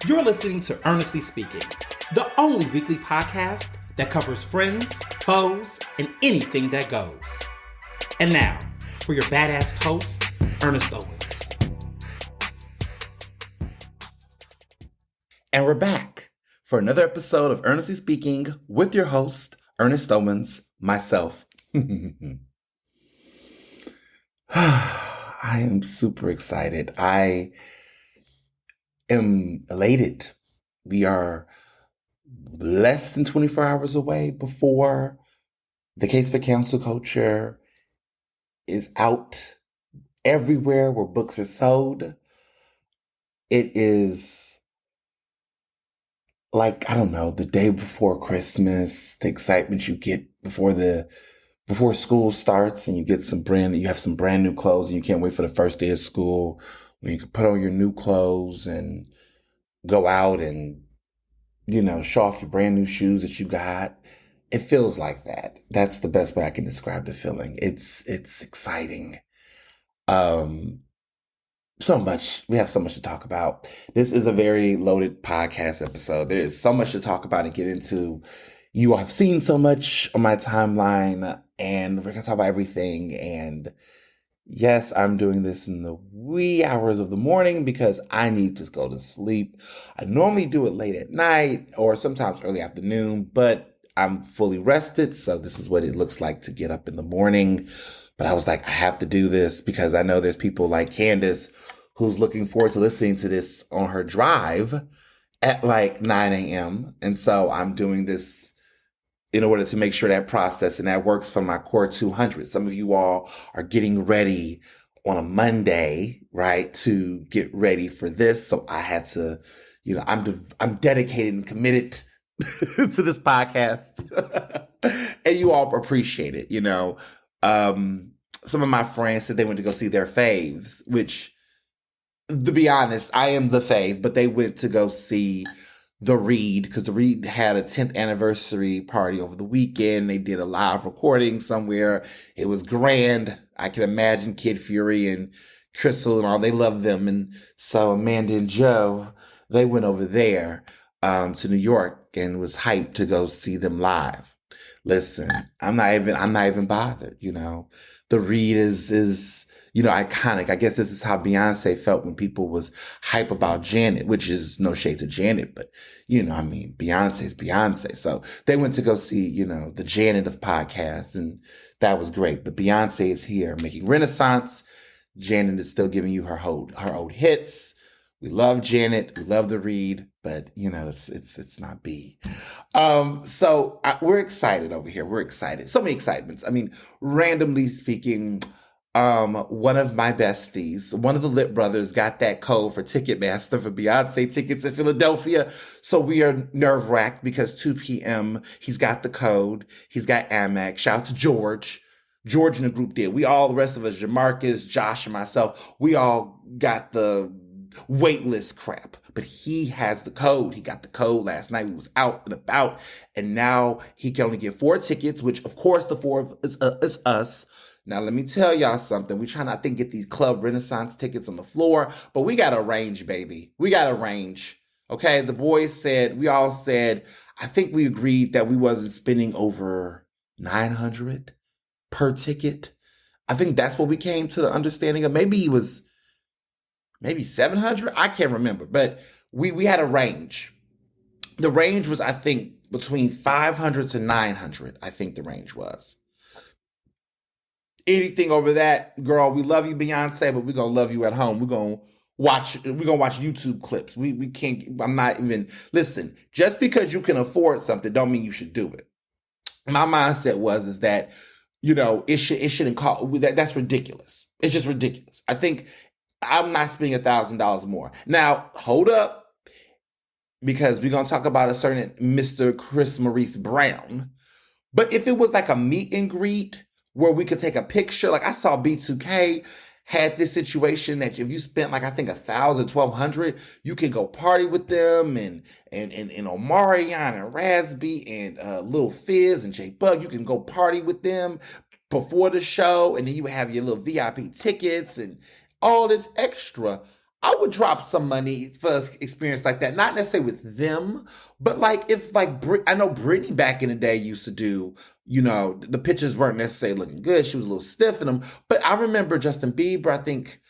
You're listening to Ernestly Speaking, the only weekly podcast that covers friends, foes, and anything that goes. And now, for your badass host, Ernest Owens. And we're back for another episode of Ernestly Speaking with your host, Ernest Owens, myself. I am super excited. I am elated. We are less than 24 hours away before the Case for Cancel Culture is out everywhere where books are sold. It is like, I don't know, the day before Christmas, the excitement you get before school starts and you have some brand new clothes and you can't wait for the first day of school when you can put on your new clothes and go out and, show off your brand new shoes that you got. It feels like that. That's the best way I can describe the feeling. It's exciting. So much. We have so much to talk about. This is a very loaded podcast episode. There is so much to talk about and get into. You all have seen so much on my timeline, and we're going to talk about everything. And yes, I'm doing this in the wee hours of the morning because I need to go to sleep. I normally do it late at night or sometimes early afternoon, but I'm fully rested. So this is what it looks like to get up in the morning. But I was like, I have to do this because I know there's people like Candace who's looking forward to listening to this on her drive at like 9 a.m. And so I'm doing this in order to make sure that process and that works for my core 200. Some of you all are getting ready on a Monday, right, to get ready for this. So I had to, I'm dedicated and committed to this podcast. And you all appreciate it, some of my friends said they went to go see their faves, which, to be honest, I am the fave, but they went to go see The Read because The Read had a 10th anniversary party over the weekend. They did a live recording somewhere. It was grand. I can imagine Kid Fury and Crystal and all. They love them. And so Amanda and Joe, they went over there to New York and was hyped to go see them live. Listen, I'm not even bothered, The Read is iconic. I guess this is how Beyonce felt when people was hype about Janet, which is no shade to Janet, but Beyonce's Beyonce. So they went to go see, the Janet of podcasts, and that was great. But Beyonce is here making Renaissance. Janet is still giving you her old hits. We love Janet. We love The Read, but it's not B. So we're excited over here. We're excited. So many excitements. Randomly speaking, one of my besties, one of the Lit brothers, got that code for Ticketmaster for Beyonce tickets in Philadelphia. So we are nerve-wracked because 2 p.m. he's got the code. He's got Amex. Shout out to George. George and the group did. We all, the rest of us, Jamarcus, Josh, and myself, we all got the waitlist crap, but he has the code. He got the code last night. We was out and about, and now he can only get 4 tickets, which of course the 4 is us. Now let me tell y'all something. We trying to, I think, get these Club Renaissance tickets on the floor, but we got to arrange, baby. We got to arrange. Okay, the boys said, we all said, I think we agreed that we wasn't spending over $900 per ticket. I think that's what we came to the understanding of. Maybe it was $700. I can't remember, but we had a range. The range was, I think, between $500 to $900. I think the range was. Anything over that, girl, we love you, Beyonce, but we're gonna love you at home. We're gonna watch YouTube clips. We can't. I'm not even. Listen, just because you can afford something don't mean you should do it. My mindset is that it shouldn't cost. That's ridiculous. It's just ridiculous. I think I'm not spending $1,000 more. Now, hold up, because we're going to talk about a certain Mr. Chris Maurice Brown. But if it was like a meet and greet where we could take a picture, like I saw B2K had this situation that if you spent like, I think $1,000, $1,200, you can go party with them and Omarion and Raspy and Lil Fizz and J Bug. You can go party with them before the show, and then you have your little VIP tickets and all this extra. I would drop some money for an experience like that. Not necessarily with them, but like if like I know Britney back in the day used to do, the pictures weren't necessarily looking good. She was a little stiff in them. But I remember Justin Bieber, I think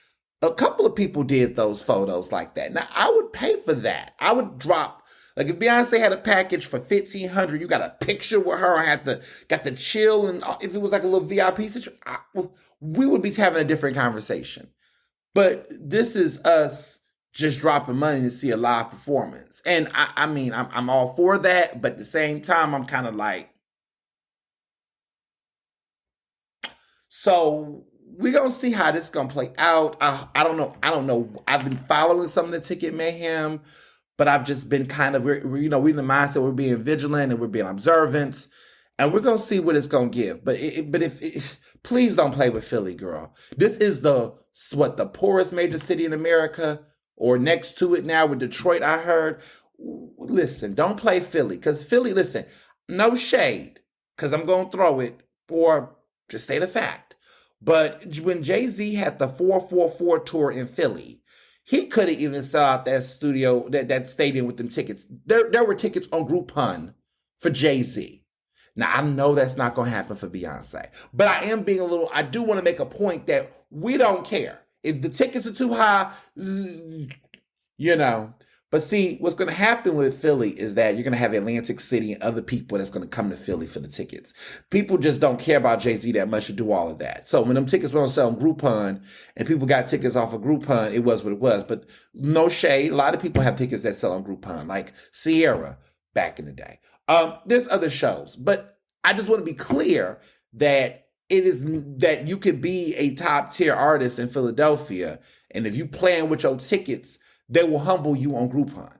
a couple of people did those photos like that. Now I would pay for that. I would drop, like if Beyonce had a package for $1,500, you got a picture with her. I got the chill, and if it was like a little VIP situation, we would be having a different conversation. But this is us just dropping money to see a live performance, and I mean I'm all for that, but at the same time I'm kind of like, so we're gonna see how this is gonna play out. I don't know. I've been following some of the Ticket Mayhem, but I've just been kind of, we're in the mindset, we're being vigilant and we're being observant, and we're gonna see what it's gonna give. But please don't play with Philly, girl. This is the poorest major city in America, or next to it now with Detroit. I heard. Listen, don't play Philly, because Philly. Listen, no shade, because I'm gonna throw it, or just state a fact. But when Jay-Z had the 444 tour in Philly, he couldn't even sell out that studio, that stadium with them tickets. There were tickets on Groupon for Jay-Z. Now, I know that's not going to happen for Beyonce, but I do want to make a point that we don't care. If the tickets are too high, But see, what's going to happen with Philly is that you're going to have Atlantic City and other people that's going to come to Philly for the tickets. People just don't care about Jay-Z that much to do all of that. So when them tickets were on sale on Groupon and people got tickets off of Groupon, it was what it was. But no shade, a lot of people have tickets that sell on Groupon, like Sierra back in the day. There's other shows, but I just want to be clear that it is that you could be a top tier artist in Philadelphia, and if you playing with your tickets, they will humble you on Groupon.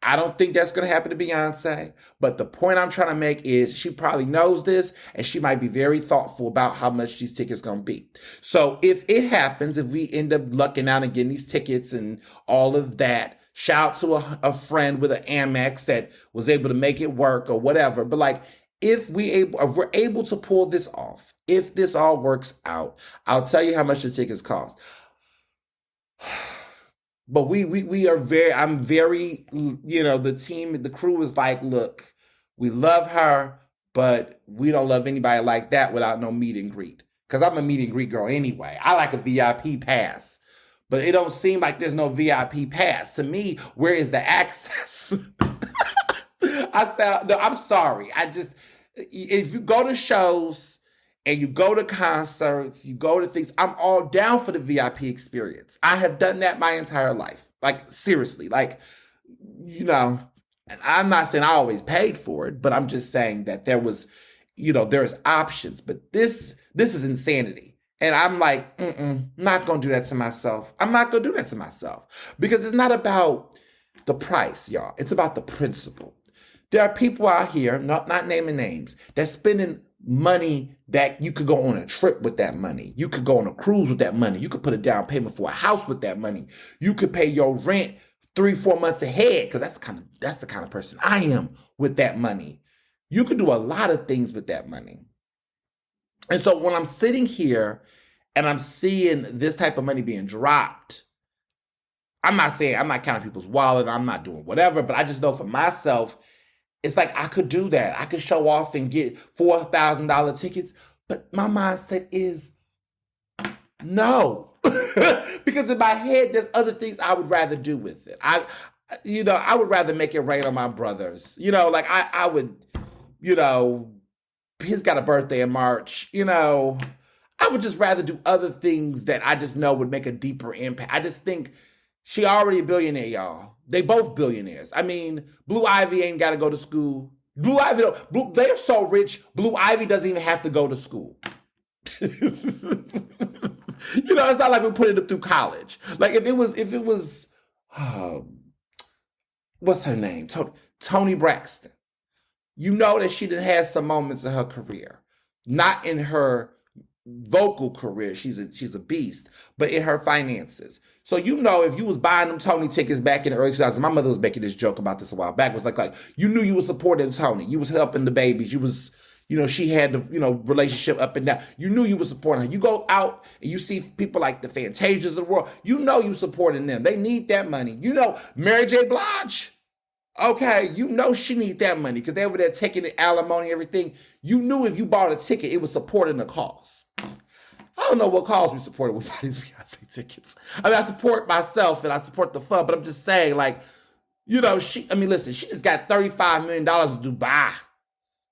I don't think that's going to happen to Beyonce, but the point I'm trying to make is she probably knows this, and she might be very thoughtful about how much these tickets going to be. So if it happens, if we end up lucking out and getting these tickets and all of that, shout out to a friend with an Amex that was able to make it work or whatever. But like, if we're able to pull this off, if this all works out, I'll tell you how much the tickets cost. But I'm very, the team, the crew is like, look, we love her, but we don't love anybody like that without no meet and greet. Because I'm a meet and greet girl anyway. I like a VIP pass. But it don't seem like there's no VIP pass. To me, where is the access? I'm sorry. If you go to shows and you go to concerts, you go to things, I'm all down for the VIP experience. I have done that my entire life. Like, seriously. Like, and I'm not saying I always paid for it, but I'm just saying that there's options. But this is insanity. And I'm like, not going to do that to myself. I'm not going to do that to myself. Because it's not about the price, y'all. It's about the principle. There are people out here, not naming names, that's spending money that you could go on a trip with that money. You could go on a cruise with that money. You could put a down payment for a house with that money. You could pay your rent 3-4 months ahead, because that's the kind of person I am with that money. You could do a lot of things with that money. And so when I'm sitting here and I'm seeing this type of money being dropped, I'm not counting people's wallet, I'm not doing whatever, but I just know for myself, it's like I could do that. I could show off and get $4,000 tickets, but my mindset is no. Because in my head, there's other things I would rather do with it. I would rather make it rain on my brothers. I would, he's got a birthday in March, I would just rather do other things that I just know would make a deeper impact. I just think she already a billionaire, y'all. They both billionaires. I mean, Blue Ivy ain't got to go to school. They're so rich, Blue Ivy doesn't even have to go to school. It's not like we're putting them through college. Like if it was, what's her name? Toni Braxton. You know that she done had some moments in her career. Not in her vocal career, she's a beast, but in her finances. So if you was buying them Tony tickets back in the early 2000s, my mother was making this joke about this a while back, was like you knew you were supporting Tony, you was helping the babies, you was She had the, relationship up and down. You knew you were supporting her. You go out and you see people like the Fantasias of the world. You supporting them. They need that money. Mary J. Blige. Okay, she need that money because they were there taking the alimony and everything. You knew if you bought a ticket, it was supporting the cause. I don't know what cause we supported with these Beyonce tickets. I mean, I support myself and I support the fun, but I'm just saying, listen, she just got $35 million to Dubai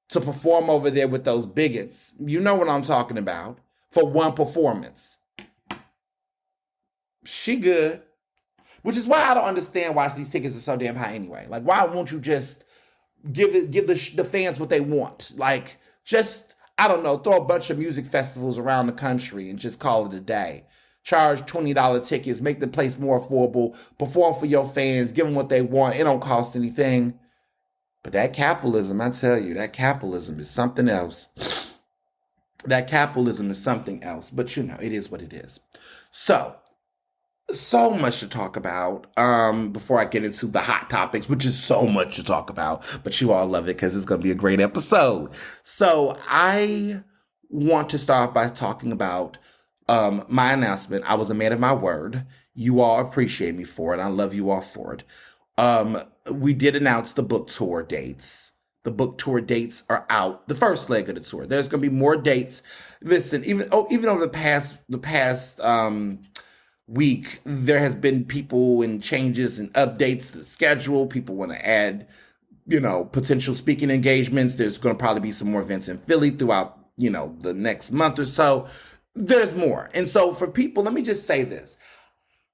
to perform over there with those bigots. You know what I'm talking about. For one performance. She good. Which is why I don't understand why these tickets are so damn high anyway. Like, why won't you just give the fans what they want? Like, just, I don't know, throw a bunch of music festivals around the country and just call it a day. Charge $20 tickets, make the place more affordable, perform for your fans, give them what they want. It don't cost anything. But that capitalism, I tell you, that capitalism is something else. That capitalism is something else. But it is what it is. So much to talk about before I get into the hot topics, which is so much to talk about, but you all love it because it's going to be a great episode. So I want to start off by talking about my announcement. I was a man of my word. You all appreciate me for it. I love you all for it. We did announce the book tour dates. The book tour dates are out. The first leg of the tour. There's going to be more dates. Listen, even over the past week, there has been people and changes and updates to the schedule. People want to add, potential speaking engagements. There's going to probably be some more events in Philly throughout, the next month or so. There's more. And so for people, let me just say this.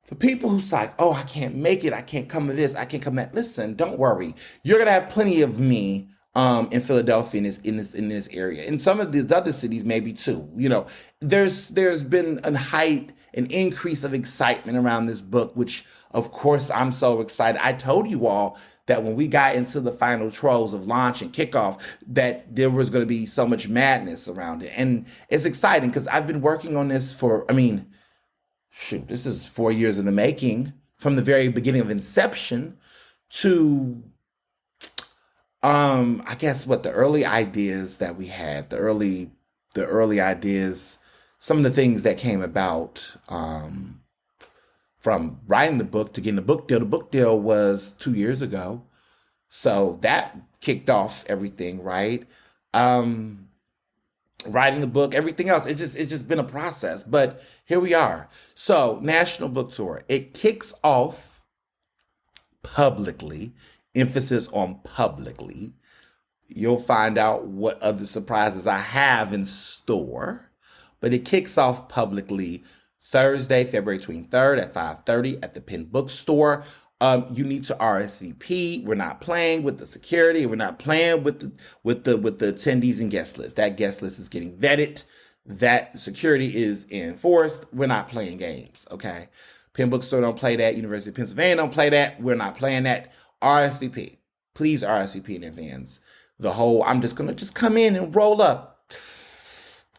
For people who's like, oh, I can't make it. I can't come to this. I can't come to that. Listen, don't worry. You're going to have plenty of me in Philadelphia in this area. In some of these other cities, maybe too. There's been an increase of excitement around this book, which of course I'm so excited. I told you all that when we got into the final throes of launch and kickoff, that there was going to be so much madness around it. And it's exciting because I've been working on this this is 4 years in the making, from the very beginning of inception to I guess the early ideas that we had, the early ideas, some of the things that came about from writing the book to getting the book deal. The book deal was 2 years ago. So that kicked off everything, right? Writing the book, everything else, it's just been a process. But here we are. So, National Book Tour. It kicks off publicly. Emphasis on publicly. You'll find out what other surprises I have in store. But it kicks off publicly Thursday, February 23rd at 5:30 at the Penn Bookstore. You need to RSVP. We're not playing with the security. We're not playing with the attendees and guest list. That guest list is getting vetted. That security is enforced. We're not playing games. Okay. Penn Bookstore don't play that. University of Pennsylvania don't play that. We're not playing that. RSVP. Please RSVP in advance. I'm just going to come in and roll up.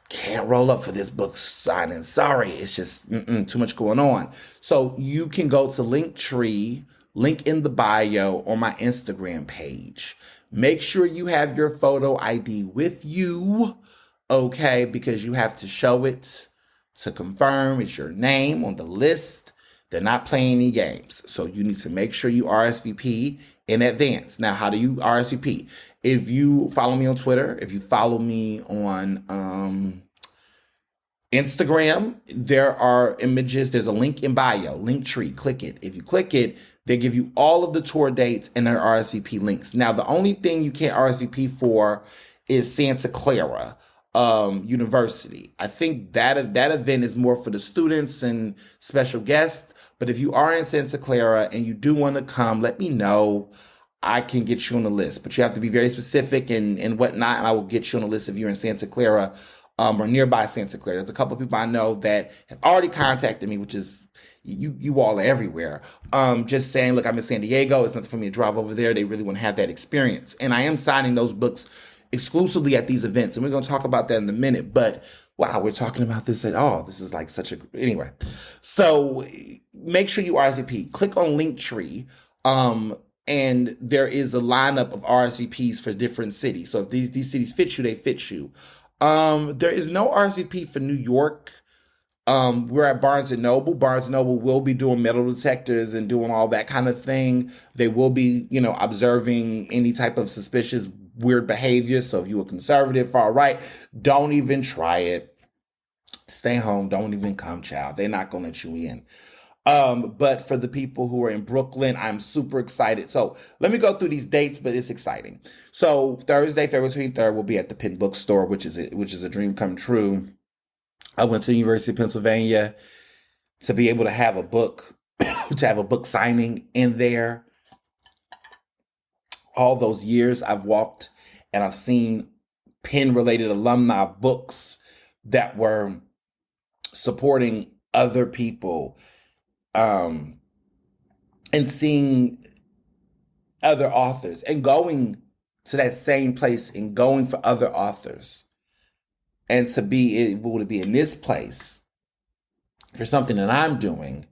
Can't roll up for this book signing. Sorry, it's just too much going on. So you can go to Linktree, link in the bio, on my Instagram page. Make sure you have your photo ID with you, okay? Because you have to show it to confirm it's your name on the list. They're not playing any games. So you need to make sure you RSVP in advance. Now, how do you RSVP? If you follow me on Twitter, if you follow me on Instagram, there are images. There's a link in bio, Linktree. Click it. If you click it, they give you all of the tour dates and their RSVP links. Now, the only thing you can't RSVP for is Santa Clara University. I think that event is more for the students and special guests. But if you are in Santa Clara and you do want to come, let me know. I can get you on the list, but you have to be very specific and whatnot. And I will get you on the list if you're in Santa Clara or nearby Santa Clara. There's a couple of people I know that have already contacted me, which is you all are everywhere. Just saying, look, I'm in San Diego. It's nothing for me to drive over there. They really want to have that experience. And I am signing those books exclusively at these events. And we're going to talk about that in a minute. But wow, we're talking about this at all. This is like anyway. So make sure you RSVP. Click on Linktree. And there is a lineup of RSVPs for different cities. So if these cities fit you, they fit you. There is no RSVP for New York. We're at Barnes & Noble. Barnes & Noble will be doing metal detectors and doing all that kind of thing. They will be, observing any type of suspicious, weird behavior. So if you're a conservative, far right, don't even try it. Stay home. Don't even come, child. They're not going to let you in. But for the people who are in Brooklyn, I'm super excited. So let me go through these dates, but it's exciting. So Thursday, February 23rd, we'll be at the Penn Bookstore, which is a dream come true. I went to the University of Pennsylvania to be able to have a book, to have a book signing in there. All those years I've walked and I've seen Penn-related alumni books that were supporting other people, and seeing other authors and going to that same place and going for other authors, and to be in this place for something that I'm doing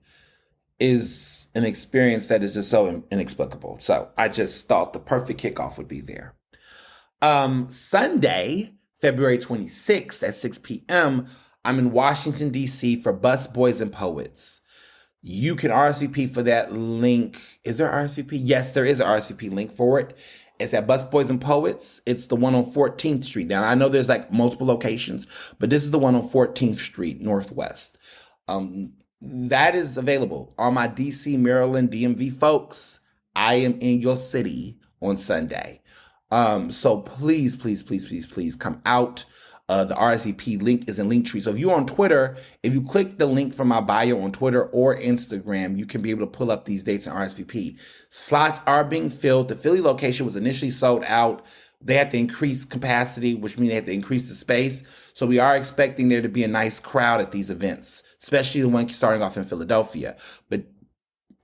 is an experience that is just so inexplicable. So I just thought the perfect kickoff would be there. Sunday, February 26th at 6 p.m., I'm in Washington, D.C. for Bus Boys and Poets. You can RSVP for that link. Is there RSVP? Yes, there is an RSVP link for it. It's at Bus Boys and Poets. It's the one on 14th Street. Now, I know there's like multiple locations, but this is the one on 14th Street, Northwest. That is available. All my DC, Maryland, DMV folks, I am in your city on Sunday. So please, please, please, please, please come out. The RSVP link is in Linktree. So if you're on Twitter, if you click the link from my bio on Twitter or Instagram, you can be able to pull up these dates in RSVP. Slots are being filled. The Philly location was initially sold out. They had to increase capacity, which means they had to increase the space. So we are expecting there to be a nice crowd at these events, especially the one starting off in Philadelphia. But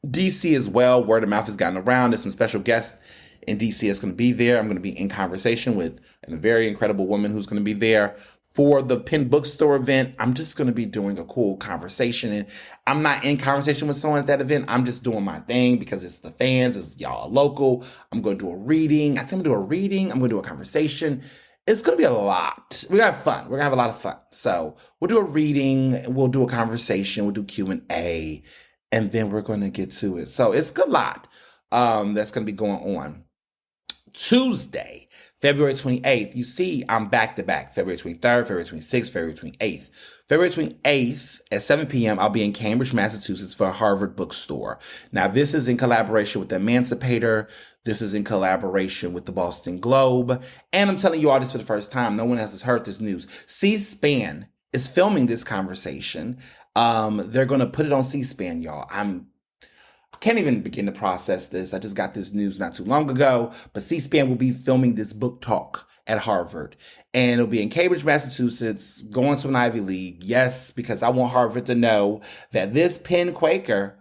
DC as well, word of mouth has gotten around. There's some special guests in DC that's going to be there. I'm going to be in conversation with a very incredible woman who's going to be there. For the Penn Bookstore event, I'm just going to be doing a cool conversation. And I'm not in conversation with someone at that event. I'm just doing my thing because it's the fans. It's y'all local. I'm going to do a reading. I think I'm going to do a reading. I'm going to do a conversation. It's going to be a lot. We're going to have fun. We're going to have a lot of fun. So we'll do a reading. We'll do a conversation. We'll do Q&A. And then we're going to get to it. So it's a lot that's going to be going on. Tuesday, February 28th, you see I'm back-to-back, February 23rd, February 26th, February 28th. February 28th at 7 p.m., I'll be in Cambridge, Massachusetts for a Harvard Bookstore. Now, this is in collaboration with the Emancipator. This is in collaboration with the Boston Globe. And I'm telling you all this for the first time. No one has heard this news. C-SPAN is filming this conversation. They're going to put it on C-SPAN, y'all. Can't even begin to process this. I just got this news not too long ago, but C-SPAN will be filming this book talk at Harvard, and it'll be in Cambridge, Massachusetts, going to an Ivy League. Yes, because I want Harvard to know that this Penn Quaker,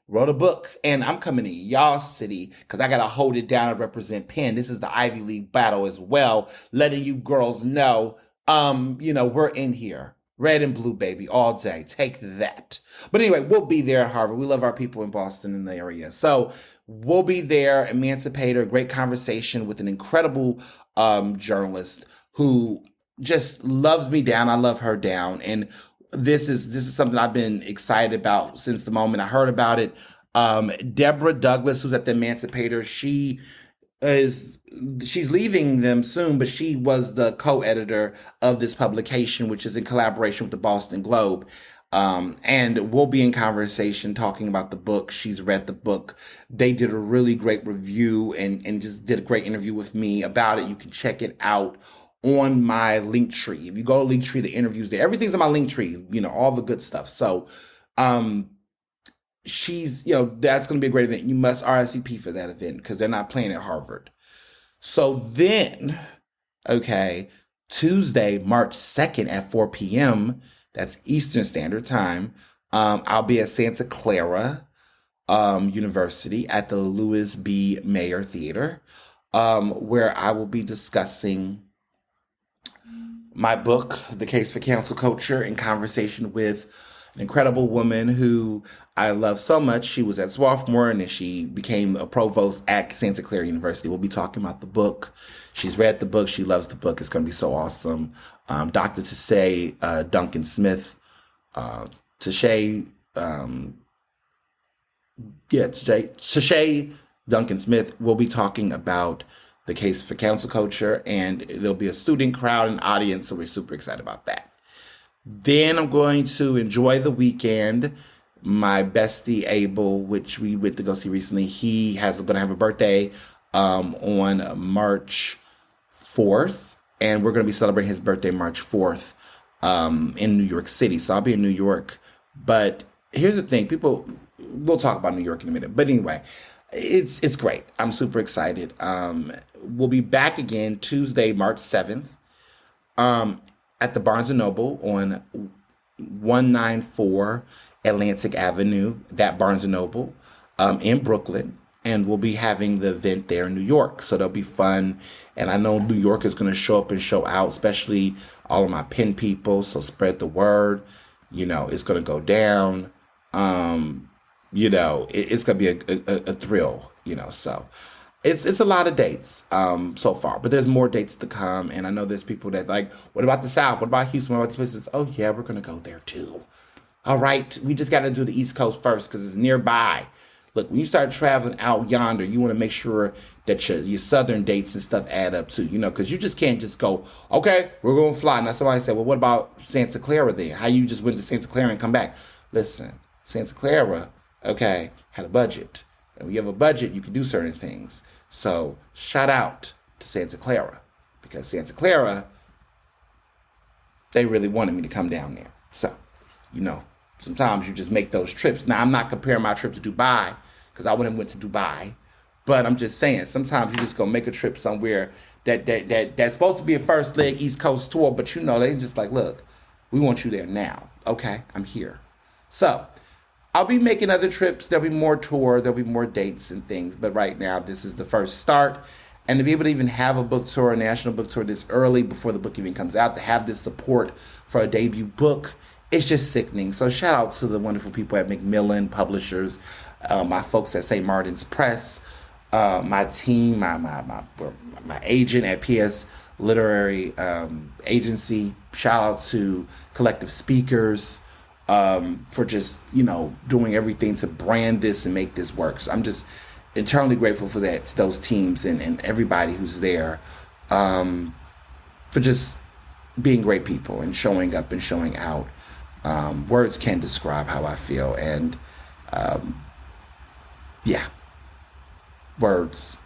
wrote a book, and I'm coming to y'all city because I got to hold it down and represent Penn. This is the Ivy League battle as well, letting you girls know, we're in here. Red and blue, baby, all day. Take that. But anyway, we'll be there at Harvard. We love our people in Boston and the area. So we'll be there, Emancipator, great conversation with an incredible journalist who just loves me down. I love her down. And this is something I've been excited about since the moment I heard about it. Deborah Douglas, who's at the Emancipator, she's leaving them soon, but she was the co-editor of this publication, which is in collaboration with the Boston Globe. And we'll be in conversation talking about the book. She's read the book. They did a really great review and just did a great interview with me about it. You can check it out on my Linktree. If you go to Linktree, the interviews there, everything's on my Linktree, all the good stuff. So, that's going to be a great event. You must RSVP for that event because they're not playing at Harvard. So then, Tuesday, March 2nd at 4 p.m., that's Eastern Standard Time, I'll be at Santa Clara University at the Louis B. Mayer Theater, where I will be discussing my book, The Case for Cancel Culture, in conversation with an incredible woman who I love so much. She was at Swarthmore and then she became a provost at Santa Clara University. We'll be talking about the book. She's read the book. She loves the book. It's going to be so awesome. Dr. Tashay Duncan Smith. Tashay Duncan Smith will be talking about the case for council culture, and there'll be a student crowd and audience, so we're super excited about that. Then I'm going to enjoy the weekend. My bestie Abel, which we went to go see recently, he has going to have a birthday on March 4th, and we're going to be celebrating his birthday March 4th in New York City. So I'll be in New York. But here's the thing, we'll talk about New York in a minute. But anyway, it's great. I'm super excited. We'll be back again Tuesday, March 7th, at the Barnes & Noble on 194 Atlantic Avenue, that Barnes & Noble, in Brooklyn. And we'll be having the event there in New York. So that'll be fun. And I know New York is going to show up and show out, especially all of my pen people. So spread the word. It's going to go down. It's going to be a thrill, so it's a lot of dates so far, but there's more dates to come. And I know there's people that like, what about the South? What about Houston? What about these places? Oh yeah, we're going to go there too. All right. We just got to do the East Coast first because it's nearby. Look, when you start traveling out yonder, you want to make sure that your Southern dates and stuff add up too, because you just can't just go, okay, we're going to fly. Now somebody said, well, what about Santa Clara then? How you just went to Santa Clara and come back? Listen, Santa Clara, okay, had a budget. And when you have a budget, you can do certain things. So shout out to Santa Clara, because Santa Clara, they really wanted me to come down there. So, sometimes you just make those trips. Now, I'm not comparing my trip to Dubai, because I wouldn't have went to Dubai. But I'm just saying, sometimes you just go make a trip somewhere that's supposed to be a first leg East Coast tour, but they just like, look, we want you there now. Okay, I'm here. So I'll be making other trips. There'll be more tour. There'll be more dates and things. But right now, this is the first start. And to be able to even have a book tour, a national book tour this early before the book even comes out, to have this support for a debut book, it's just sickening. So shout out to the wonderful people at Macmillan Publishers, my folks at St. Martin's Press, my team, my agent at PS Literary Agency. Shout out to Collective Speakers for just, doing everything to brand this and make this work. So I'm just eternally grateful for that, to those teams and everybody who's there for just being great people and showing up and showing out. Words can't describe how I feel. And words.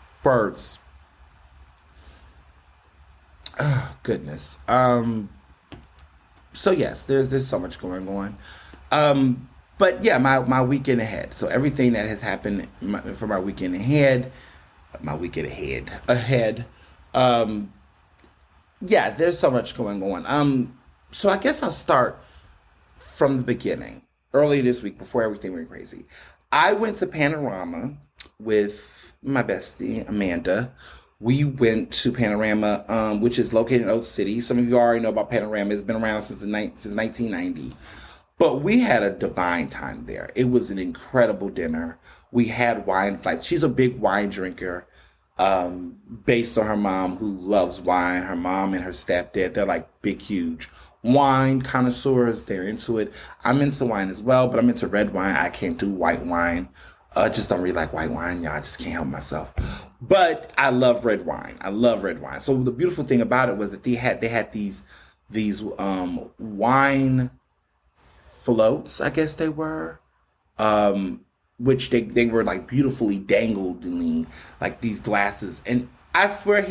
Oh, goodness. So yes, there's so much going on. But yeah, my weekend ahead. So everything that has happened for my weekend ahead. Yeah, there's so much going on. So I guess I'll start from the beginning. Early this week, before everything went crazy, I went to Panorama with my bestie Amanda. We went to Panorama, which is located in Oak City. Some of you already know about Panorama. It's been around since 1990. But we had a divine time there. It was an incredible dinner. We had wine flights. She's a big wine drinker, based on her mom, who loves wine. Her mom and her stepdad, they're like big, huge wine connoisseurs. They're into it. I'm into wine as well, but I'm into red wine. I can't do white wine. I just don't really like white wine, y'all. I just can't help myself. But I love red wine. So the beautiful thing about it was that they had these wine floats, I guess they were, which they were like beautifully dangling, like these glasses. And I swear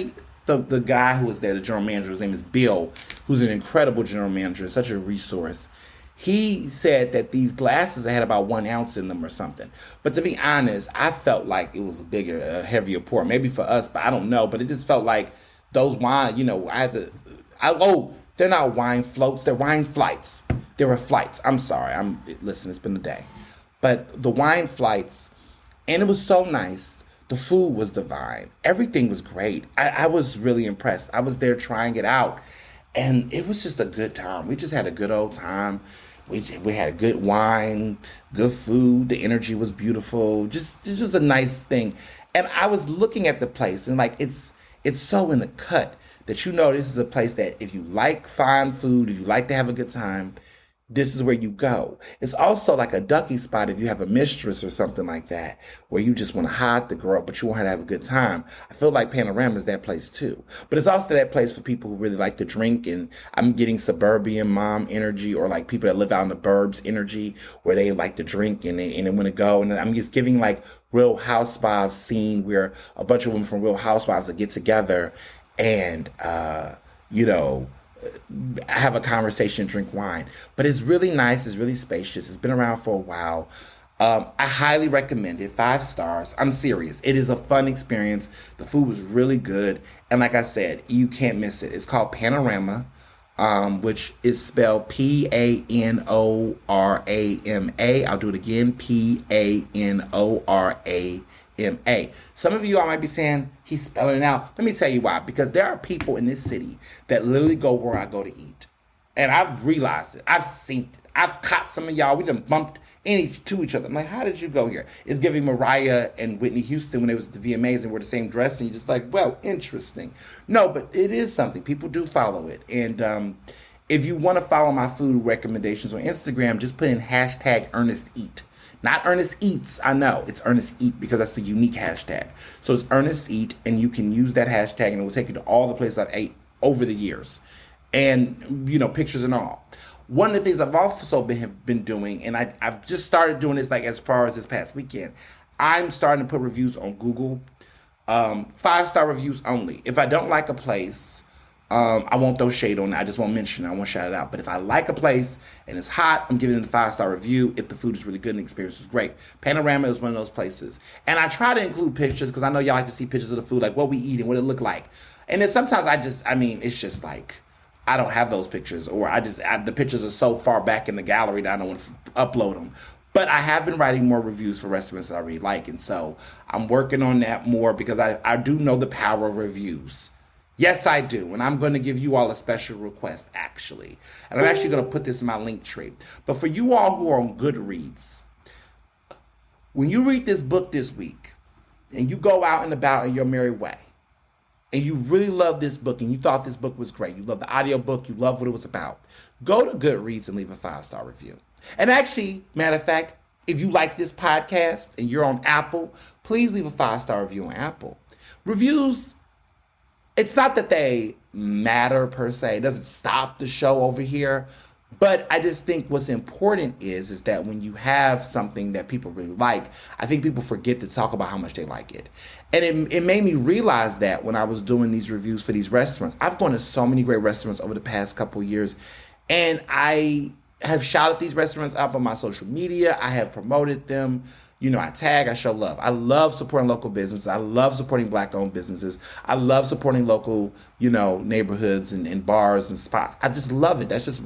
the guy who was there, the general manager, his name is Bill, who's an incredible general manager, such a resource. He said that these glasses had about 1 ounce in them or something. But to be honest, I felt like it was a heavier pour. Maybe for us, but I don't know. But it just felt like those wine, they're not wine floats, they're wine flights. There were flights. I'm sorry. Listen, it's been a day. But the wine flights, and it was so nice. The food was divine. Everything was great. I was really impressed. I was there trying it out. And it was just a good time. We just had a good old time. we had good wine, good food. The energy was beautiful. Just a nice thing. And I was looking at the place, and like it's so in the cut that this is a place that if you like fine food, if you like to have a good time, this is where you go. It's also like a ducky spot if you have a mistress or something like that, where you just want to hide the girl, but you want her to have a good time. I feel like Panorama is that place too. But it's also that place for people who really like to drink, and I'm getting suburban mom energy, or like people that live out in the burbs energy, where they like to drink and they want to go. And I'm just giving like Real Housewives scene where a bunch of women from Real Housewives will get together and, have a conversation, drink wine. But it's really nice. It's really spacious. It's been around for a while. I highly recommend it. 5 stars. I'm serious. It is a fun experience. The food was really good. And like I said, you can't miss it. It's called Panorama, which is spelled Panorama. I'll do it again. Panorama. Some of you all might be saying he's spelling it out. Let me tell you why. Because there are people in this city that literally go where I go to eat. And I've realized it. I've seen it. I've caught some of y'all. We done bumped into each other. I'm like, how did you go here? It's giving Mariah and Whitney Houston when they was at the VMAs and wore the same dress. And you're just like, well, interesting. No, but it is something. People do follow it. And if you want to follow my food recommendations on Instagram, just put in hashtag Ernest Eat. Not Ernest Eats, I know. It's Ernest Eat because that's the unique hashtag. So it's Ernest Eat, and you can use that hashtag, and it will take you to all the places I've ate over the years. And, pictures and all. One of the things I've also been doing, and I've just started doing this like as far as this past weekend, I'm starting to put reviews on Google. 5-star reviews only. If I don't like a place, I won't throw shade on it. I just won't mention it. I won't shout it out. But if I like a place and it's hot, I'm giving it a 5-star review if the food is really good and the experience is great. Panorama is one of those places. And I try to include pictures because I know y'all like to see pictures of the food, like what we eat and what it look like. And then sometimes it's just like, I don't have those pictures, or the pictures are so far back in the gallery that I don't want to upload them. But I have been writing more reviews for restaurants that I really like. And so I'm working on that more because I do know the power of reviews. Yes, I do. And I'm going to give you all a special request, actually. And I'm actually going to put this in my link tree. But for you all who are on Goodreads, when you read this book this week and you go out and about in your merry way, and you really love this book and you thought this book was great, you love the audiobook, you love what it was about, go to Goodreads and leave a 5-star review. And actually, matter of fact, if you like this podcast and you're on Apple, please leave a 5-star review on Apple. Reviews, it's not that they matter per se. It doesn't stop the show over here. But I just think what's important is that when you have something that people really like, I think people forget to talk about how much they like it. And it made me realize that when I was doing these reviews for these restaurants. I've gone to so many great restaurants over the past couple of years. And I have shouted these restaurants up on my social media. I have promoted them. I tag, I show love. I love supporting local businesses. I love supporting Black-owned businesses. I love supporting local, neighborhoods and bars and spots. I just love it. That's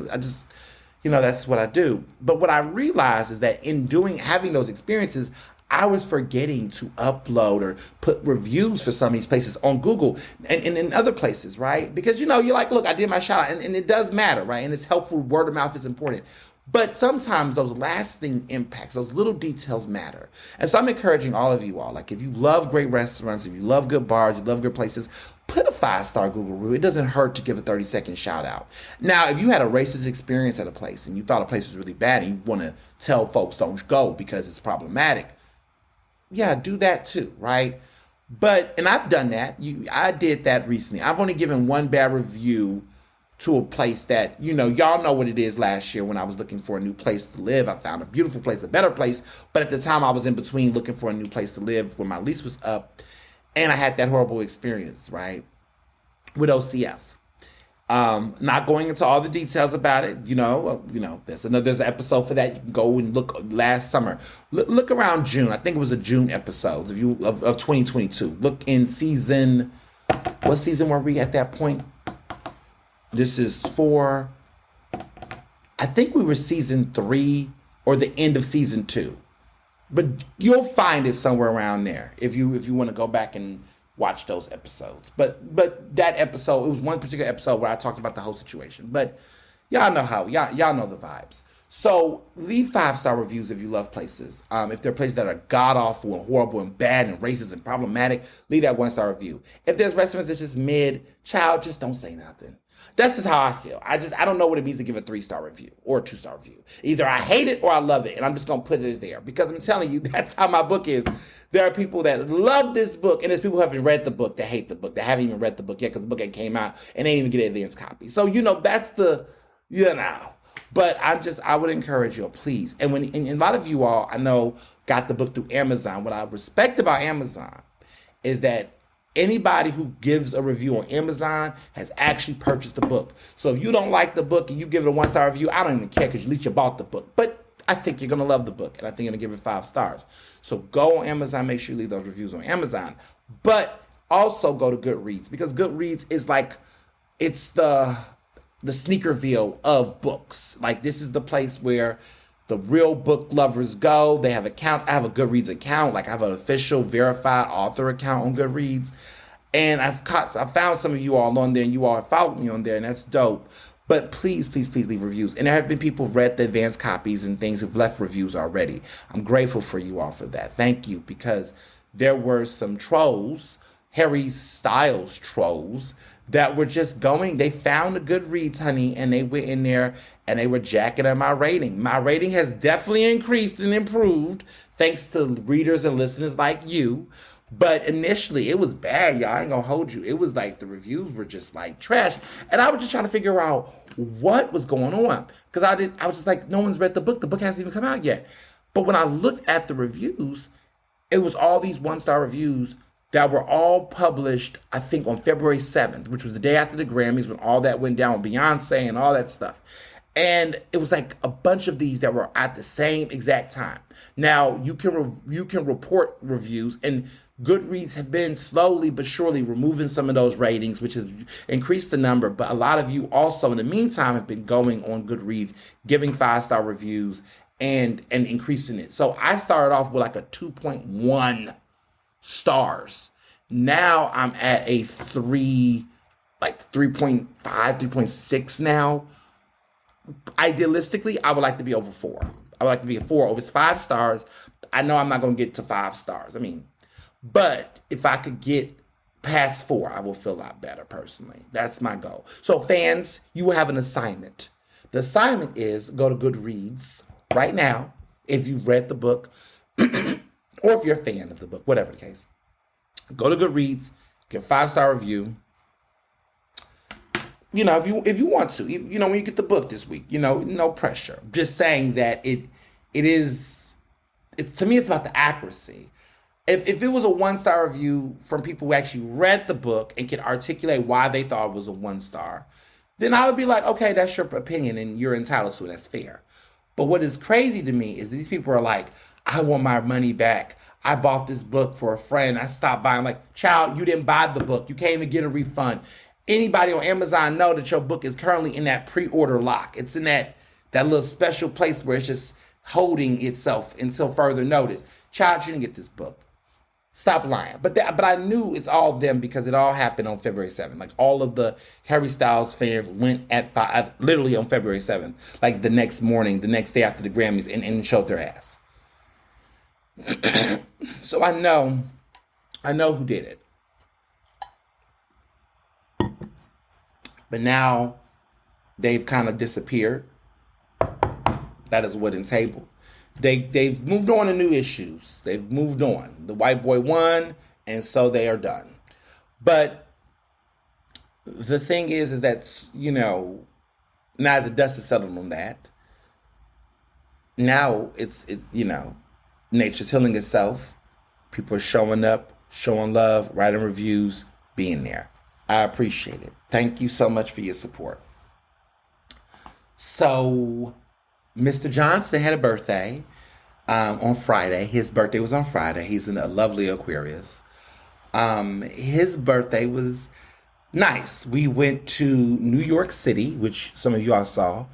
what I do. But what I realized is that in having those experiences, I was forgetting to upload or put reviews for some of these places on Google and in other places, right? Because, you're like, look, I did my shout out, and it does matter, right? And it's helpful. Word of mouth is important. But sometimes those lasting impacts, those little details matter. And so I'm encouraging all of you all, like if you love great restaurants, if you love good bars, you love good places, put a 5-star Google review. It doesn't hurt to give a 30-second shout out. Now, if you had a racist experience at a place and you thought a place was really bad and you want to tell folks don't go because it's problematic, yeah, do that too, right? And I've done that. I did that recently. I've only given one bad review to a place that, y'all know what it is. Last year when I was looking for a new place to live, I found a beautiful place, a better place. But at the time I was in between looking for a new place to live when my lease was up. And I had that horrible experience, right? With OCF. Not going into all the details about it, there's an episode for that. You can go and look last summer. Look around June. I think it was a June episode of 2022. Look in season, what season were we at that point? This is I think we were season 3 or the end of season 2. But you'll find it somewhere around there if you want to go back and watch those episodes. But that episode, it was one particular episode where I talked about the whole situation. But Y'all know how, y'all know the vibes. So leave 5-star reviews if you love places. If there are places that are god awful and horrible and bad and racist and problematic, leave that 1-star review. If there's restaurants that's just mid, child, just don't say nothing. That's just how I feel. I don't know what it means to give a 3-star review or a 2-star review. Either I hate it or I love it, and I'm just gonna put it there because I'm telling you, that's how my book is. There are people that love this book, and there's people who haven't read the book that hate the book, that haven't even read the book yet because the book ain't came out and they ain't even get an advance copy. So that's the, But I would encourage you, please. And and a lot of you all, I know, got the book through Amazon. What I respect about Amazon is that anybody who gives a review on Amazon has actually purchased the book. So if you don't like the book and you give it a 1-star review, I don't even care because at least you bought the book. But I think you're going to love the book, and I think you're going to give it 5 stars. So go on Amazon. Make sure you leave those reviews on Amazon. But also go to Goodreads, because Goodreads is it's the Sneakerville of books. Like, this is the place where the real book lovers go. They have accounts. I have a Goodreads account. Like, I have an official verified author account on Goodreads. And I found some of you all on there, and you all have followed me on there, and that's dope. But please, please, please leave reviews. And there have been people who've read the advanced copies and things who've left reviews already. I'm grateful for you all for that. Thank you, because there were some trolls, Harry Styles trolls, that were just they found a Goodreads, honey, and they went in there and they were jacking up my rating. My rating has definitely increased and improved thanks to readers and listeners like you. But initially, it was bad, y'all. I ain't gonna hold you. It was like the reviews were just like trash. And I was just trying to figure out what was going on. Because I was just like, no one's read the book. The book hasn't even come out yet. But when I looked at the reviews, it was all these 1-star reviews that were all published, I think, on February 7th, which was the day after the Grammys when all that went down with Beyonce and all that stuff. And it was like a bunch of these that were at the same exact time. Now, you can report reviews, and Goodreads have been slowly but surely removing some of those ratings, which has increased the number. But a lot of you also, in the meantime, have been going on Goodreads, giving 5-star reviews and increasing it. So I started off with like a 2.1 stars. Now I'm at a 3.5, 3.6 now. Idealistically, I would like to be over 4. I would like to be a 4. If it's 5 stars, I know I'm not going to get to 5 stars. But if I could get past 4, I will feel a lot better personally. That's my goal. So fans, you will have an assignment. The assignment is go to Goodreads right now if you've read the book or if you're a fan of the book, whatever the case. Go to Goodreads, give a 5-star review. If you want to, when you get the book this week, no pressure. Just saying that to me, it's about the accuracy. If it was a 1-star review from people who actually read the book and can articulate why they thought it was a 1-star, then I would be like, okay, that's your opinion and you're entitled to it. That's fair. But what is crazy to me is these people are like, I want my money back. I bought this book for a friend. I stopped buying. I'm like, child, you didn't buy the book. You can't even get a refund. Anybody on Amazon know that your book is currently in that pre-order lock. It's in that little special place where it's just holding itself until further notice. Child, you didn't get this book. Stop lying. But I knew it's all them because it all happened on February 7th. Like, all of the Harry Styles fans went at 5, literally on February 7th, like the next morning, the next day after the Grammys, and showed their ass. So I know who did it. But now they've kind of disappeared. That is what entabled. They've moved on to new issues. They've moved on. The white boy won, and so they are done. But the thing is that, now the dust is settled on that. Now it's nature's healing itself. People are showing up, showing love, writing reviews, being there. I appreciate it. Thank you so much for your support. So, Mr. Johnson had a birthday on Friday. His birthday was on Friday. He's in a lovely Aquarius. His birthday was nice. We went to New York City, which some of you all saw.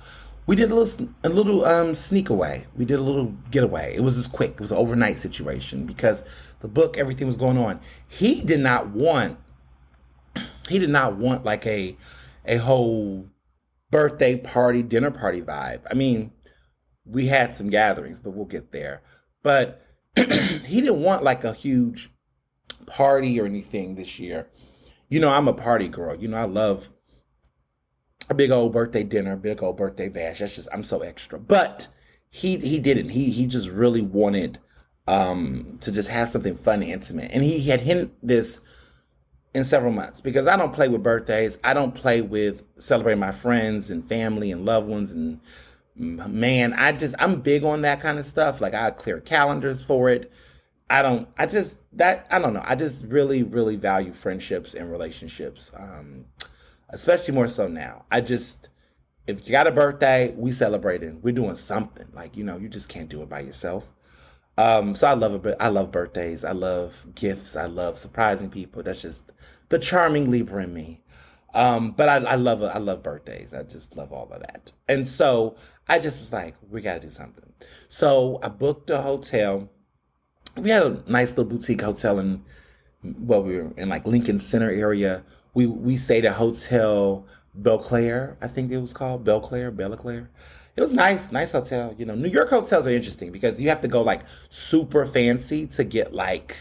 We did a little sneak away. We did a little getaway. It was just quick. It was an overnight situation because the book, everything was going on. He did not want like a whole birthday party, dinner party vibe. I mean, we had some gatherings, but we'll get there. But he didn't want like a huge party or anything this year. You know, I'm a party girl. You know, I love a big old birthday dinner, big old birthday bash. That's just, I'm so extra. But he didn't. He just really wanted to just have something fun and intimate. And he had hinted this in several months because I don't play with birthdays. I don't play with celebrating my friends and family and loved ones. And man, I'm big on that kind of stuff. Like I clear calendars for it. I don't know. I just really, really value friendships and relationships. Especially more so now. If you got a birthday, we celebrating. We're doing something. Like, you know, you just can't do it by yourself. So I love it. I love birthdays. I love gifts. I love surprising people. That's just the charming Libra in me. But I love birthdays. I just love all of that. And so I just was like, we got to do something. So I booked a hotel. We had a nice little boutique hotel we were in like Lincoln Center area. We stayed at Hotel Belclair, I think it was called Belclair. It was nice hotel. You know, New York hotels are interesting because you have to go like super fancy to get like,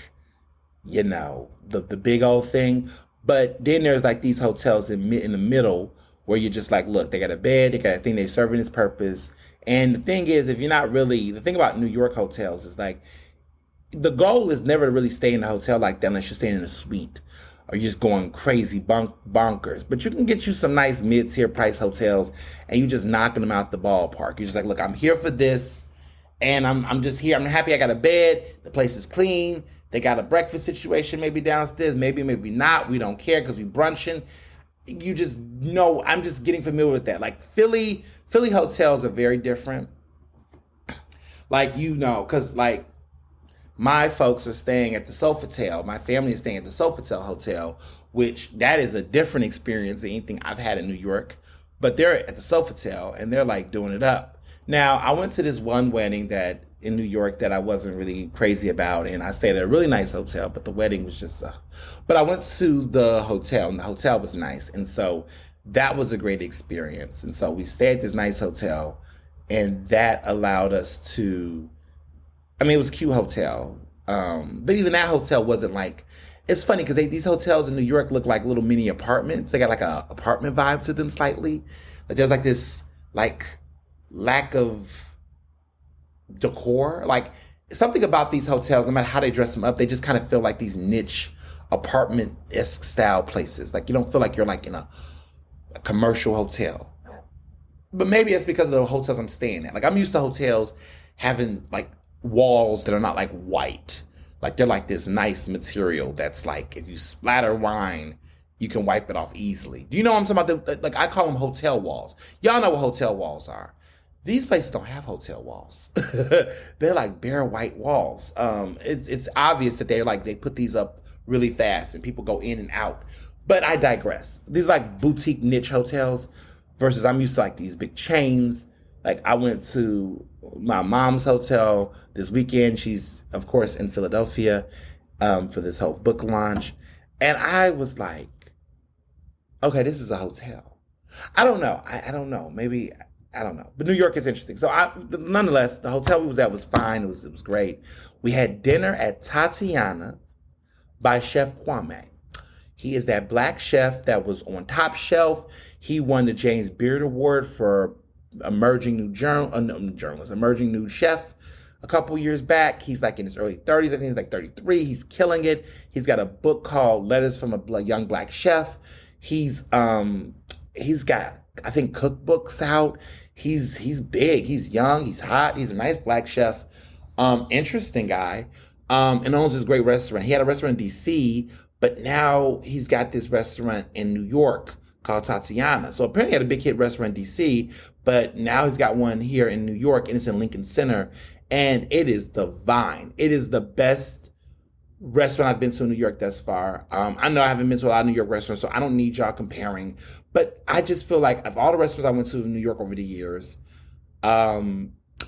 you know, the big old thing. But then there's like these hotels in the middle where you're just like, look, they got a bed, they got a thing, they're serving its purpose. And the thing is, the thing about New York hotels is like, the goal is never to really stay in a hotel like that unless you're staying in a suite or you're just going crazy bonkers. But you can get you some nice mid-tier price hotels and you just knocking them out the ballpark. You're just like, look, I'm here for this and I'm just here. I'm happy I got a bed. The place is clean. They got a breakfast situation maybe downstairs. Maybe not. We don't care because we brunching. You just know, I'm just getting familiar with that. Like Philly hotels are very different. Like, you know, because like, my folks are staying at the Sofitel. My family is staying at the Sofitel Hotel, which that is a different experience than anything I've had in New York. But they're at the Sofitel and they're like doing it up. Now, I went to this one wedding in New York that I wasn't really crazy about, and I stayed at a really nice hotel, but the wedding was just. But I went to the hotel, and the hotel was nice, and so that was a great experience. And so we stayed at this nice hotel, and that allowed us to. I mean, it was a cute hotel, but even that hotel wasn't like. It's funny because these hotels in New York look like little mini apartments. They got like a apartment vibe to them slightly. Like there's like this like lack of decor. Like something about these hotels, no matter how they dress them up, they just kind of feel like these niche apartment-esque style places. Like you don't feel like you're like in a commercial hotel. But maybe it's because of the hotels I'm staying at. Like I'm used to hotels having like walls that are not like white. Like they're like this nice material that's like if you splatter wine, you can wipe it off easily. Do you know what I'm talking about? Like I call them hotel walls. Y'all know what hotel walls are. These places don't have hotel walls. They're like bare white walls. It's obvious that they put these up really fast and people go in and out. But I digress. These are like boutique niche hotels versus I'm used to like these big chains. Like I went to my mom's hotel this weekend. She's of course in Philadelphia for this whole book launch. And I was like, okay, this is a hotel. I don't know. I don't know. Maybe, I don't know. But New York is interesting. So nonetheless, the hotel we was at was fine. It was great. We had dinner at Tatiana by Chef Kwame. He is that black chef that was on Top Shelf. He won the James Beard Award for emerging new emerging new chef a couple years back. He's like in his early 30s. I think he's like 33. He's killing it. He's got a book called Letters from a Young Black Chef. He's got, I think, cookbooks out. He's big. He's young. He's hot. He's a nice black chef. Interesting guy. And owns this great restaurant. He had a restaurant in DC, but now he's got this restaurant in New York called Tatiana. So apparently he had a big hit restaurant in DC, but now he's got one here in New York and it's in Lincoln Center. And it is divine. It is the best restaurant I've been to in New York thus far. I know I haven't been to a lot of New York restaurants, so I don't need y'all comparing. But I just feel like of all the restaurants I went to in New York over the years,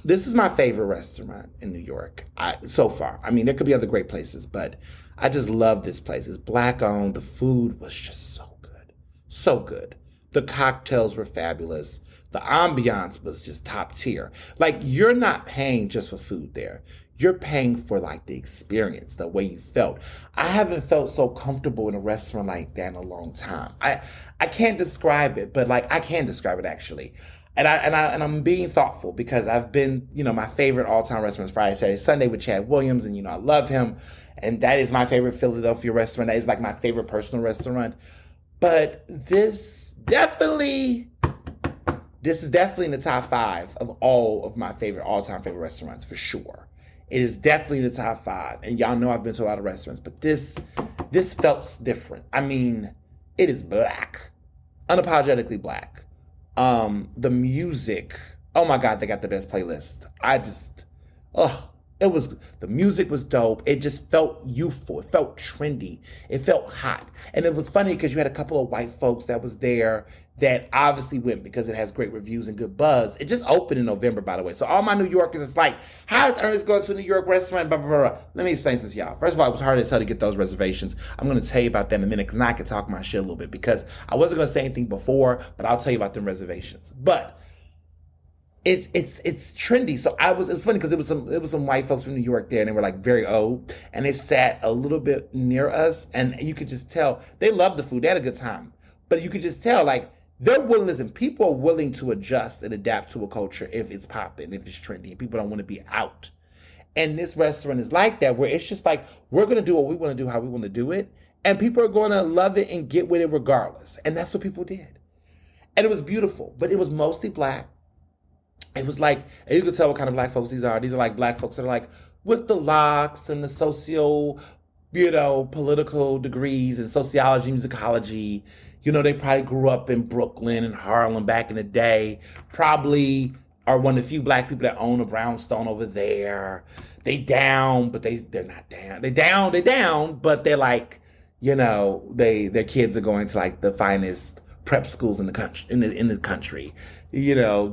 this is my favorite restaurant in New York so far. I mean, there could be other great places, but I just love this place. It's black owned. The food was just so good. So good. The cocktails were fabulous. The ambiance was just top tier. Like, you're not paying just for food there. You're paying for like the experience, the way you felt. I haven't felt so comfortable in a restaurant like that in a long time. I can't describe it, but like I can describe it actually. And I'm being thoughtful because I've been, my favorite all-time restaurant is Friday, Saturday, Sunday with Chad Williams, and I love him. And that is my favorite Philadelphia restaurant. That is like my favorite personal restaurant. But this is definitely in the top 5 of all of my all-time favorite restaurants for sure. It is definitely in the top 5. And y'all know I've been to a lot of restaurants, but this felt different. I mean, it is black, unapologetically black. The music, oh my God, they got the best playlist. The music was dope. It just felt youthful. It felt trendy. It felt hot. And it was funny because you had a couple of white folks that was there that obviously went because it has great reviews and good buzz. It just opened in November, by the way. So all my New Yorkers, it's like, how is Ernest going to a New York restaurant? Blah, blah, blah, blah. Let me explain something to y'all. First of all, it was hard as hell to get those reservations. I'm going to tell you about that in a minute because now I can talk my shit a little bit because I wasn't going to say anything before, but I'll tell you about them reservations. But it's trendy. So it's funny because it was some white folks from New York there and they were like very old and they sat a little bit near us and you could just tell they loved the food. They had a good time, but you could just tell like they're willing. Listen, people are willing to adjust and adapt to a culture if it's popping, if it's trendy, and people don't want to be out. And this restaurant is like that, where it's just like we're gonna do what we want to do, how we want to do it, and people are going to love it and get with it regardless. And that's what people did, and it was beautiful. But it was mostly black. It was like, and you could tell what kind of black folks these are. These are like black folks that are like with the locks and the political degrees and sociology, musicology. They probably grew up in Brooklyn and Harlem back in the day. Probably are one of the few black people that own a brownstone over there. They down, but they're not down. They down, but they're like, their kids are going to like the finest prep schools in the country. In the country, they know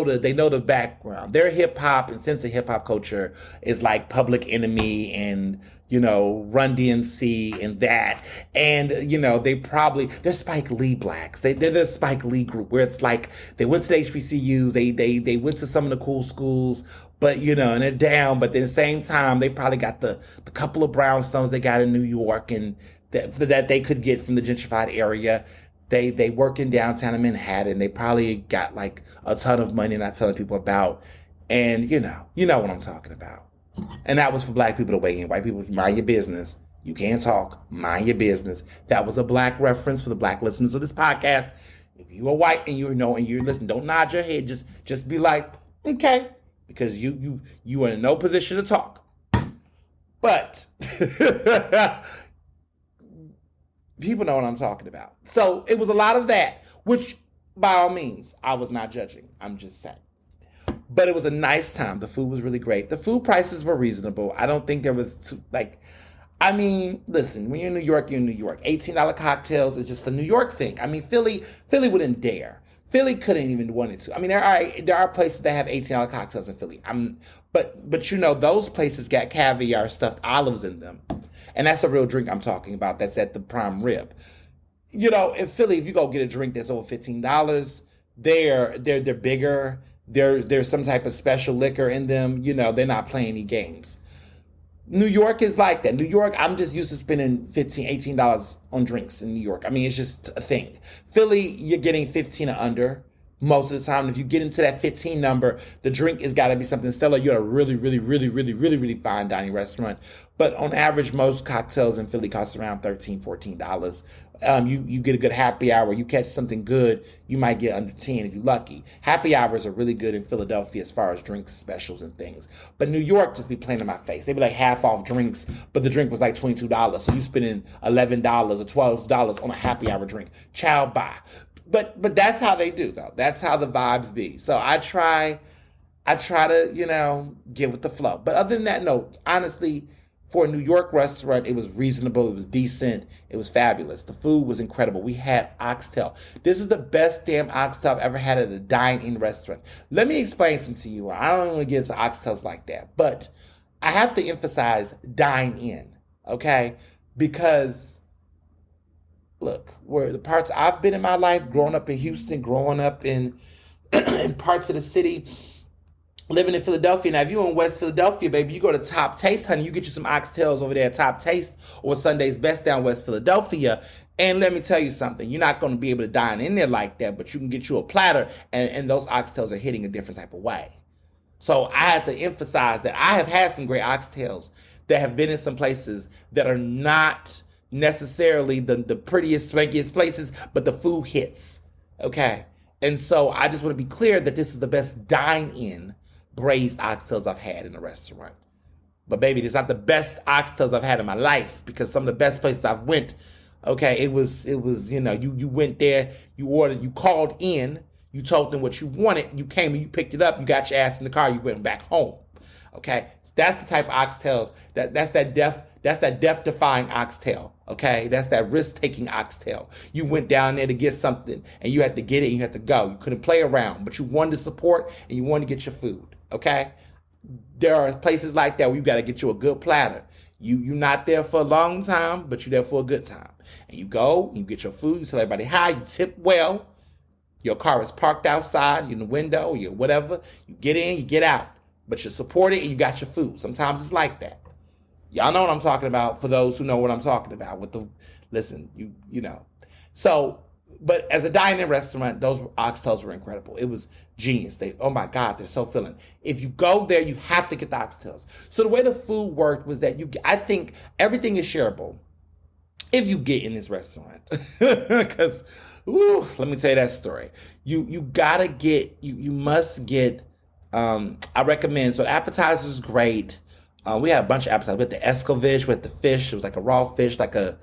the background. Their hip hop and sense of hip hop culture is like Public Enemy and Run DMC and that, and they're Spike Lee blacks. They're the Spike Lee group where it's like they went to the HBCUs, they went to some of the cool schools, but and they're down. But at the same time, they probably got the couple of brownstones they got in New York and that they could get from the gentrified area. They work in downtown Manhattan. They probably got like a ton of money not telling people about. And you know what I'm talking about. And that was for black people to weigh in. White people, mind your business. You can't talk. Mind your business. That was a black reference for the black listeners of this podcast. If you are white and and you listen, don't nod your head. Just be like, okay, because you are in no position to talk. But people know what I'm talking about. So it was a lot of that, which by all means, I was not judging. I'm just saying. But it was a nice time. The food was really great. The food prices were reasonable. I don't think there was listen, when you're in New York, you're in New York. $18 cocktails is just a New York thing. I mean, Philly wouldn't dare. Philly couldn't even wanted to. I mean, there are places that have $18 cocktails in Philly. But those places got caviar, stuffed olives in them. And that's a real drink I'm talking about. That's at the prime rib. In Philly, if you go get a drink that's over $15, they're bigger. There's some type of special liquor in them. They're not playing any games. New York is like that. New York, I'm just used to spending $15, $18 on drinks in New York. I mean, it's just a thing. Philly, you're getting 15 or under most of the time. If you get into that 15 number, the drink has got to be something stellar. You're at a really, really, really, really, really, really fine dining restaurant. But on average, most cocktails in Philly cost around $13, $14. You get a good happy hour. You catch something good, you might get under 10 if you're lucky. Happy hours are really good in Philadelphia as far as drinks, specials, and things. But New York just be playing in my face. They'd be like half off drinks, but the drink was like $22. So you spending $11 or $12 on a happy hour drink. Chow bye. But that's how they do, though. That's how the vibes be. So I try to, get with the flow. But other than that, no, honestly, for a New York restaurant, it was reasonable. It was decent. It was fabulous. The food was incredible. We had oxtail. This is the best damn oxtail I've ever had at a dine-in restaurant. Let me explain something to you. I don't want to get into oxtails like that, but I have to emphasize dine-in, okay? Because look, where the parts I've been in my life, growing up in Houston, growing up in, in parts of the city, living in Philadelphia. Now, if you're in West Philadelphia, baby, you go to Top Taste, honey. You get you some oxtails over there at Top Taste or Sunday's Best down West Philadelphia. And let me tell you something. You're not going to be able to dine in there like that, but you can get you a platter, and those oxtails are hitting a different type of way. So I had to emphasize that I have had some great oxtails that have been in some places that are not necessarily the prettiest, swankiest places, but the food hits. Okay? And so I just want to be clear that this is the best dine-in braised oxtails I've had in a restaurant. But baby, it's not the best oxtails I've had in my life, because some of the best places I've went, okay, it was, you went there, you ordered, you called in, you told them what you wanted, you came and you picked it up, you got your ass in the car, you went back home. Okay? That's the type of oxtails, that's that death-defying oxtail. Okay? That's that risk-taking oxtail. You went down there to get something, and you had to get it, and you had to go. You couldn't play around, but you wanted to support, and you wanted to get your food. Okay? There are places like that where you got to get you a good platter. You're not there for a long time, but you're there for a good time. And you go, you get your food, you tell everybody hi, you tip well. Your car is parked outside, you're in the window, you're whatever. You get in, you get out. But you're supported and you got your food. Sometimes it's like that. Y'all know what I'm talking about, for those who know what I'm talking about. Listen, you know. So, but as a dining restaurant, those oxtails were incredible. It was genius. Oh my God, they're so filling. If you go there, you have to get the oxtails. So the way the food worked was that I think everything is shareable if you get in this restaurant. Because, let me tell you that story. You gotta get, you must get, I recommend, so the appetizer is great. We had a bunch of appetizers. We had the escovitch, we had the fish. It was like a raw fish, like a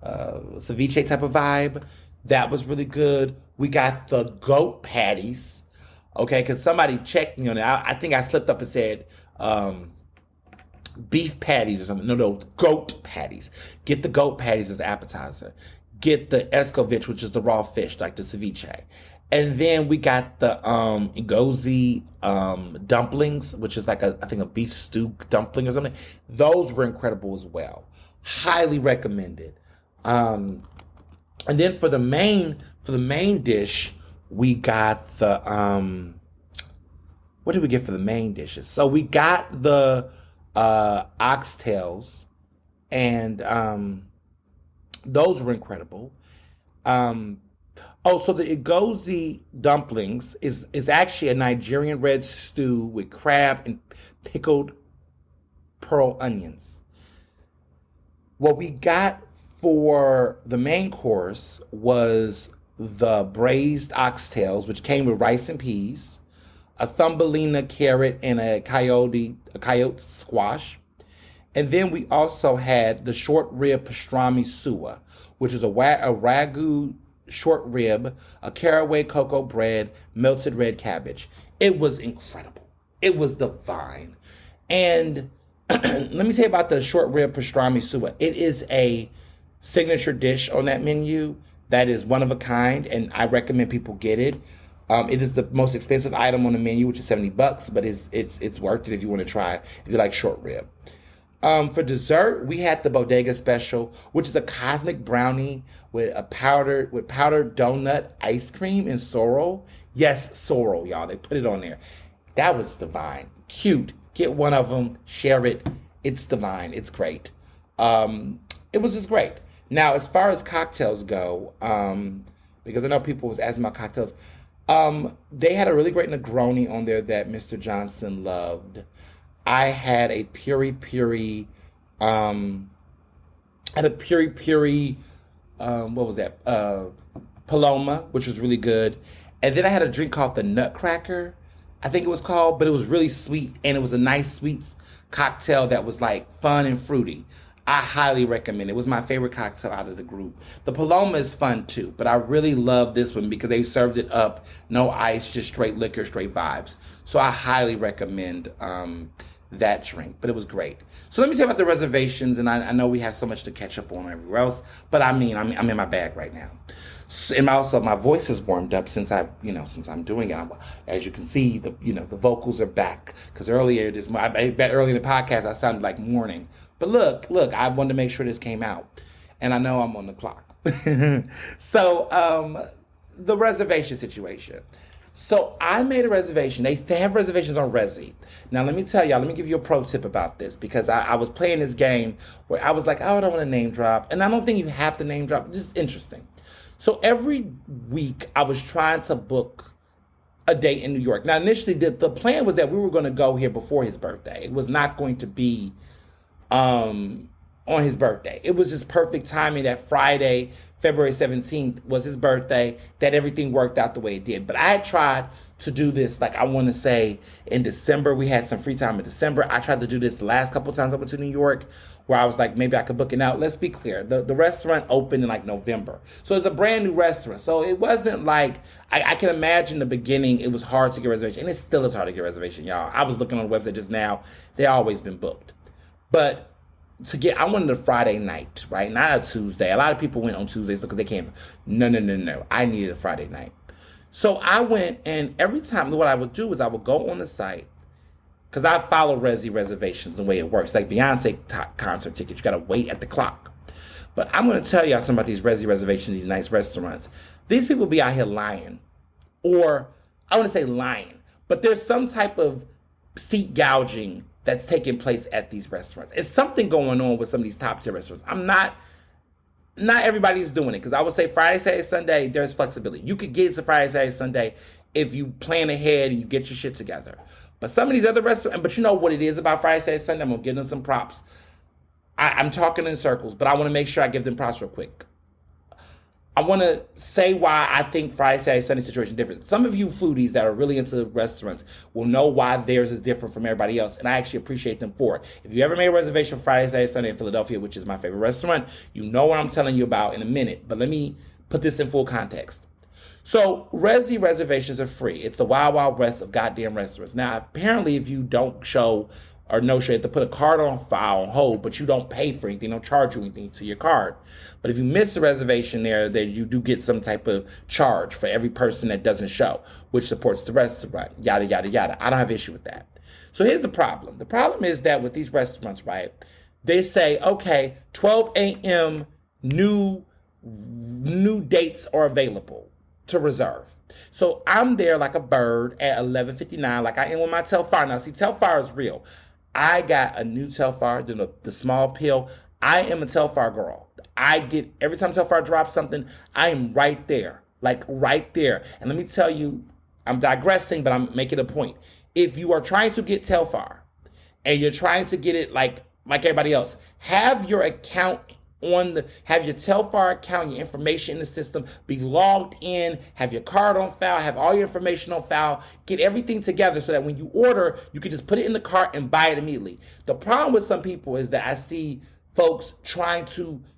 ceviche type of vibe. That was really good. We got the goat patties, okay, because somebody checked me on it. I think I slipped up and said beef patties or something. No, goat patties. Get the goat patties as an appetizer. Get the escovitch, which is the raw fish, like the ceviche. And then we got the egozi dumplings, which is like I think a beef stew dumpling or something. Those were incredible as well. Highly recommended. And then for the main dish, we got the what did we get for the main dishes? So we got the oxtails, and those were incredible. So the egozi dumplings is actually a Nigerian red stew with crab and pickled pearl onions. What we got for the main course was the braised oxtails, which came with rice and peas, a thumbelina carrot, and a coyote squash. And then we also had the short rib pastrami suwa, which is a ragu short rib, a caraway cocoa bread, melted red cabbage. It was incredible. It was divine. And let me tell you about the short rib pastrami suwa. It is a signature dish on that menu that is one of a kind, and I recommend people get it. It is the most expensive item on the menu, which is $70, but it's worth it if you want to try it, if you like short rib. For dessert, we had the Bodega Special, which is a cosmic brownie with powdered donut ice cream and sorrel. Yes, sorrel, y'all. They put it on there. That was divine. Cute. Get one of them. Share it. It's divine. It's great. It was just great. Now, as far as cocktails go, because I know people was asking about cocktails, they had a really great Negroni on there that Mr. Johnson loved. I had a piri-piri, what was that? Paloma, which was really good. And then I had a drink called the Nutcracker, I think it was called, but it was really sweet, and it was a nice sweet cocktail that was like fun and fruity. I highly recommend it. It was my favorite cocktail out of the group. The Paloma is fun too, but I really love this one because they served it up, no ice, just straight liquor, straight vibes. So I highly recommend that drink, but it was great. So let me tell you about the reservations, and I know we have so much to catch up on everywhere else, but I mean, I'm in my bag right now. And also my voice has warmed up since I'm doing it. As you can see, the vocals are back, because earlier in the podcast I sounded like morning. But look, I wanted to make sure this came out, and I know I'm on the clock. So, the reservation situation. So I made a reservation. They have reservations on Resi. Now let me tell y'all, let me give you a pro tip about this because I was playing this game where I was like, oh, I don't want to name drop. And I don't think you have to name drop. It's just interesting. So every week I was trying to book a date in New York. Now initially the plan was that we were going to go here before his birthday. It was not going to be on his birthday. It was just perfect timing that Friday, February 17th was his birthday, that everything worked out the way it did. But I had tried to do this, like I want to say in December, we had some free time in December. I tried to do this the last couple times I went to New York where I was like, maybe I could book it out. Let's be clear. The restaurant opened in like November. So it's a brand new restaurant. So it wasn't like, I can imagine the beginning, it was hard to get reservation. And it still is hard to get reservation, y'all. I was looking on the website just now. They've always been booked. But I wanted a Friday night, right? Not a Tuesday. A lot of people went on Tuesdays because they can't. No. I needed a Friday night. So I went, and every time, what I would do is I would go on the site, because I follow Resi reservations the way it works. Like Beyonce concert tickets, you got to wait at the clock. But I'm going to tell y'all something about these Resi reservations, these nice restaurants. These people be out here lying. Or, I want to say lying, but there's some type of seat gouging that's taking place at these restaurants. It's something going on with some of these top tier restaurants. Not everybody's doing it, because I would say Friday, Saturday, Sunday, there's flexibility. You could get into Friday, Saturday, Sunday if you plan ahead and you get your shit together. But some of these other restaurants, but you know what it is about Friday, Saturday, Sunday, I'm going to give them some props. I'm talking in circles, but I want to make sure I give them props real quick. I want to say why I think Friday, Saturday, Sunday situation is different. Some of you foodies that are really into restaurants will know why theirs is different from everybody else, and I actually appreciate them for it. If you ever made a reservation for Friday, Saturday, Sunday in Philadelphia, which is my favorite restaurant, you know what I'm telling you about in a minute, but let me put this in full context. So, Resi reservations are free. It's the wild, wild west of goddamn restaurants. Now, apparently, if you don't show or no show, you have to put a card on file on hold, but you don't pay for anything, don't charge you anything to your card. But if you miss a reservation there, then you do get some type of charge for every person that doesn't show, which supports the restaurant, yada, yada, yada. I don't have issue with that. So here's the problem. The problem is that with these restaurants, right, they say, okay, 12 a.m. new dates are available to reserve. So I'm there like a bird at 11:59, like I am with my Telfar. Now, see, Telfar is real. I got a new Telfar, the small pill. I am a Telfar girl. I get, every time Telfar drops something, I am right there, like right there. And let me tell you, I'm digressing, but I'm making a point. If you are trying to get Telfar and you're trying to get it like everybody else, have your account have your Telfar account, your information in the system, be logged in, have your card on file, have all your information on file, get everything together so that when you order, you can just put it in the cart and buy it immediately. The problem with some people is that I see folks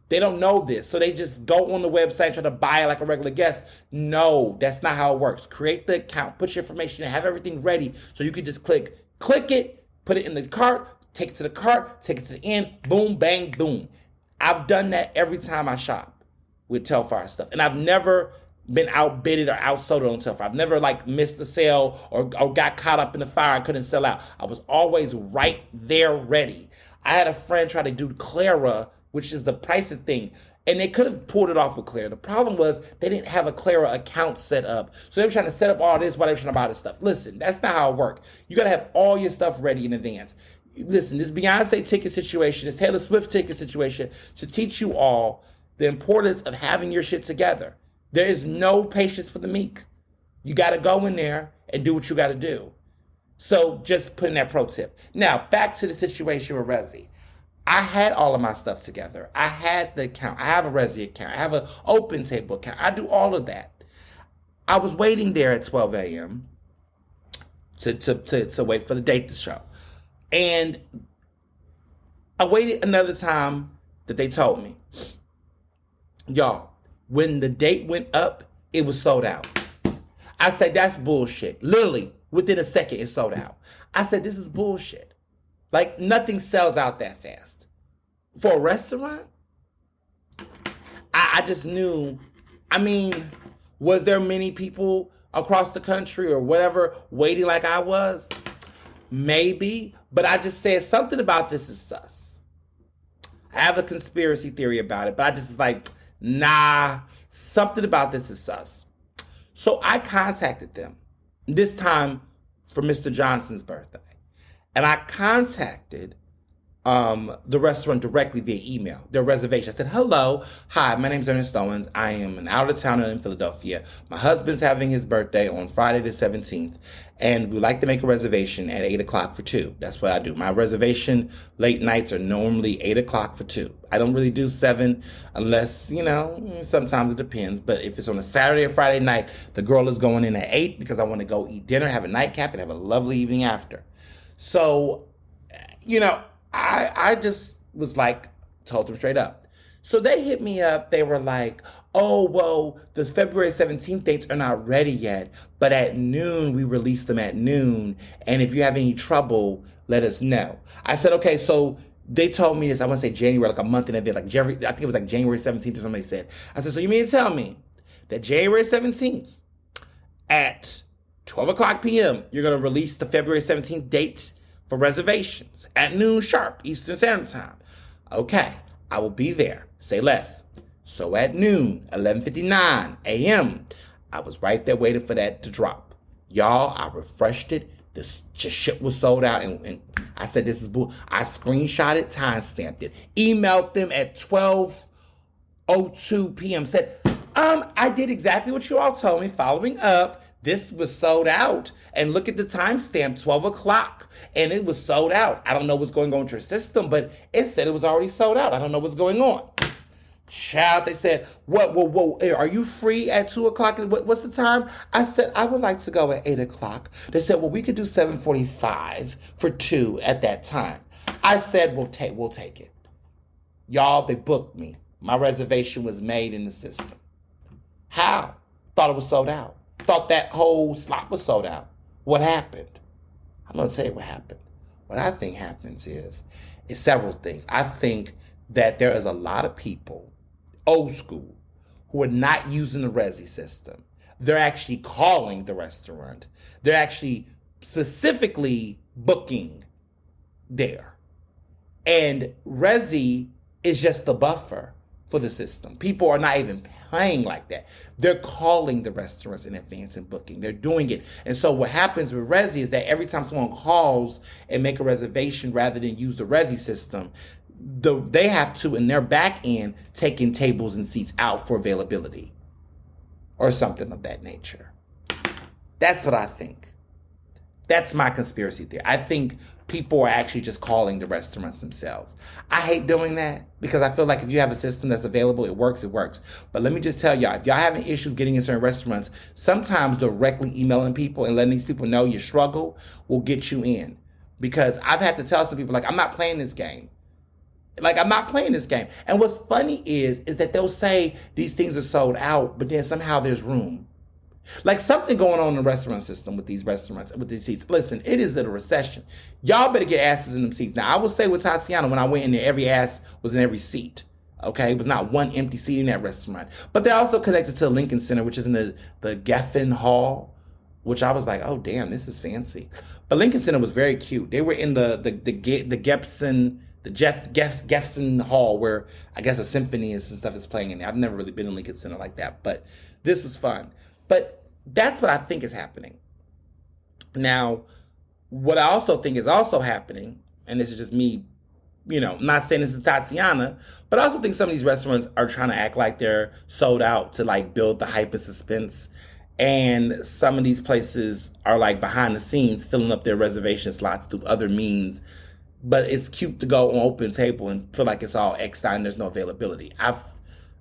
they don't know this, so they just go on the website and try to buy it like a regular guest. No, that's not how it works. Create the account, put your information in, have everything ready so you can just click it, put it in the cart, take it to the cart, take it to the end, boom, bang, boom. I've done that every time I shop with Telfar stuff. And I've never been outbidded or outsold on Telfar. I've never missed the sale or got caught up in the fire and couldn't sell out. I was always right there ready. I had a friend try to do Clara, which is the pricing thing, and they could have pulled it off with Clara. The problem was they didn't have a Clara account set up. So they were trying to set up all this while they were trying to buy this stuff. Listen, that's not how it works. You got to have all your stuff ready in advance. Listen, this Beyonce ticket situation, this Taylor Swift ticket situation should teach you all the importance of having your shit together. There is no patience for the meek. You got to go in there and do what you got to do. So just putting that pro tip. Now, back to the situation with Resi. I had all of my stuff together. I had the account. I have a Resi account. I have an Open Table account. I do all of that. I was waiting there at 12 a.m. to wait for the date to show. And I waited another time that they told me. Y'all, when the date went up, it was sold out. I said, that's bullshit. Literally, within a second, it sold out. I said, this is bullshit. Like, nothing sells out that fast. For a restaurant, I just knew, was there many people across the country or whatever waiting like I was? Maybe, but I just said something about this is sus. I have a conspiracy theory about it, but I just was like, nah, something about this is sus. So I contacted them, this time for Mr. Johnson's birthday. And I contacted the restaurant directly via email, their reservation. I said, hello, hi, my name's Ernest. I am an out-of-towner in Philadelphia. My husband's having his birthday on Friday the 17th, and we'd like to make a reservation at 8 o'clock for 2. That's what I do. My reservation late nights are normally 8 o'clock for 2. I don't really do 7 unless, sometimes it depends. But if it's on a Saturday or Friday night, the girl is going in at 8 because I want to go eat dinner, have a nightcap, and have a lovely evening after. So, I just was like, told them straight up. So they hit me up. They were like, oh, well, the February 17th dates are not ready yet, but at noon, we release them at noon. And if you have any trouble, let us know. I said, okay, so they told me this, I want to say January, like a month in advance, I think it was like January 17th or somebody said. I said, so you mean to tell me that January 17th at 12 o'clock p.m., you're going to release the February 17th dates for reservations at noon sharp, Eastern Standard Time? Okay, I will be there. Say less. So at noon, 11:59 a.m., I was right there waiting for that to drop. Y'all, I refreshed it. This shit was sold out, and I said, this is bull. I screenshot it, timestamped it, emailed them at 12:02 p.m., said, I did exactly what you all told me. Following up, this was sold out. And look at the timestamp, 12 o'clock. And it was sold out. I don't know what's going on with your system, but it said it was already sold out. I don't know what's going on. Child, they said, whoa, are you free at 2 o'clock? What's the time? I said, I would like to go at 8 o'clock. They said, well, we could do 7:45 for 2 at that time. I said, we'll take it. Y'all, they booked me. My reservation was made in the system. How? Thought it was sold out. Thought that whole slot was sold out. What happened? I'm going to tell you what happened. What I think happens is several things. I think that there is a lot of people, old school, who are not using the Resi system. They're actually calling the restaurant. They're actually specifically booking there. And Resi is just the buffer for the system. People are not even paying like that. They're calling the restaurants in advance and booking. They're doing it. And so what happens with Resi is that every time someone calls and make a reservation rather than use the Resi system, they have to, in their back end, take in tables and seats out for availability or something of that nature. That's what I think. That's my conspiracy theory. I think people are actually just calling the restaurants themselves. I hate doing that because I feel like if you have a system that's available, it works. But let me just tell y'all, if y'all having issues getting in certain restaurants, sometimes directly emailing people and letting these people know your struggle will get you in. Because I've had to tell some people, like, I'm not playing this game. And what's funny is that they'll say these things are sold out, but then somehow there's room. Like something going on in the restaurant system with these restaurants, with these seats. Listen, it is a recession. Y'all better get asses in them seats. Now, I will say with Tatiana, when I went in there, every ass was in every seat. Okay? It was not one empty seat in that restaurant. But they're also connected to the Lincoln Center, which is in the Geffen Hall, which I was like, oh, damn, this is fancy. But Lincoln Center was very cute. They were in the Geffen Hall, where I guess a symphony and stuff is playing in there. I've never really been in Lincoln Center like that, but this was fun. But that's what I think is happening. Now, what I also think is also happening, and this is just me, not saying this is Tatiana, but I also think some of these restaurants are trying to act like they're sold out to like build the hype and suspense. And some of these places are like behind the scenes filling up their reservation slots through other means. But it's cute to go on open table and feel like it's all X'd out and there's no availability.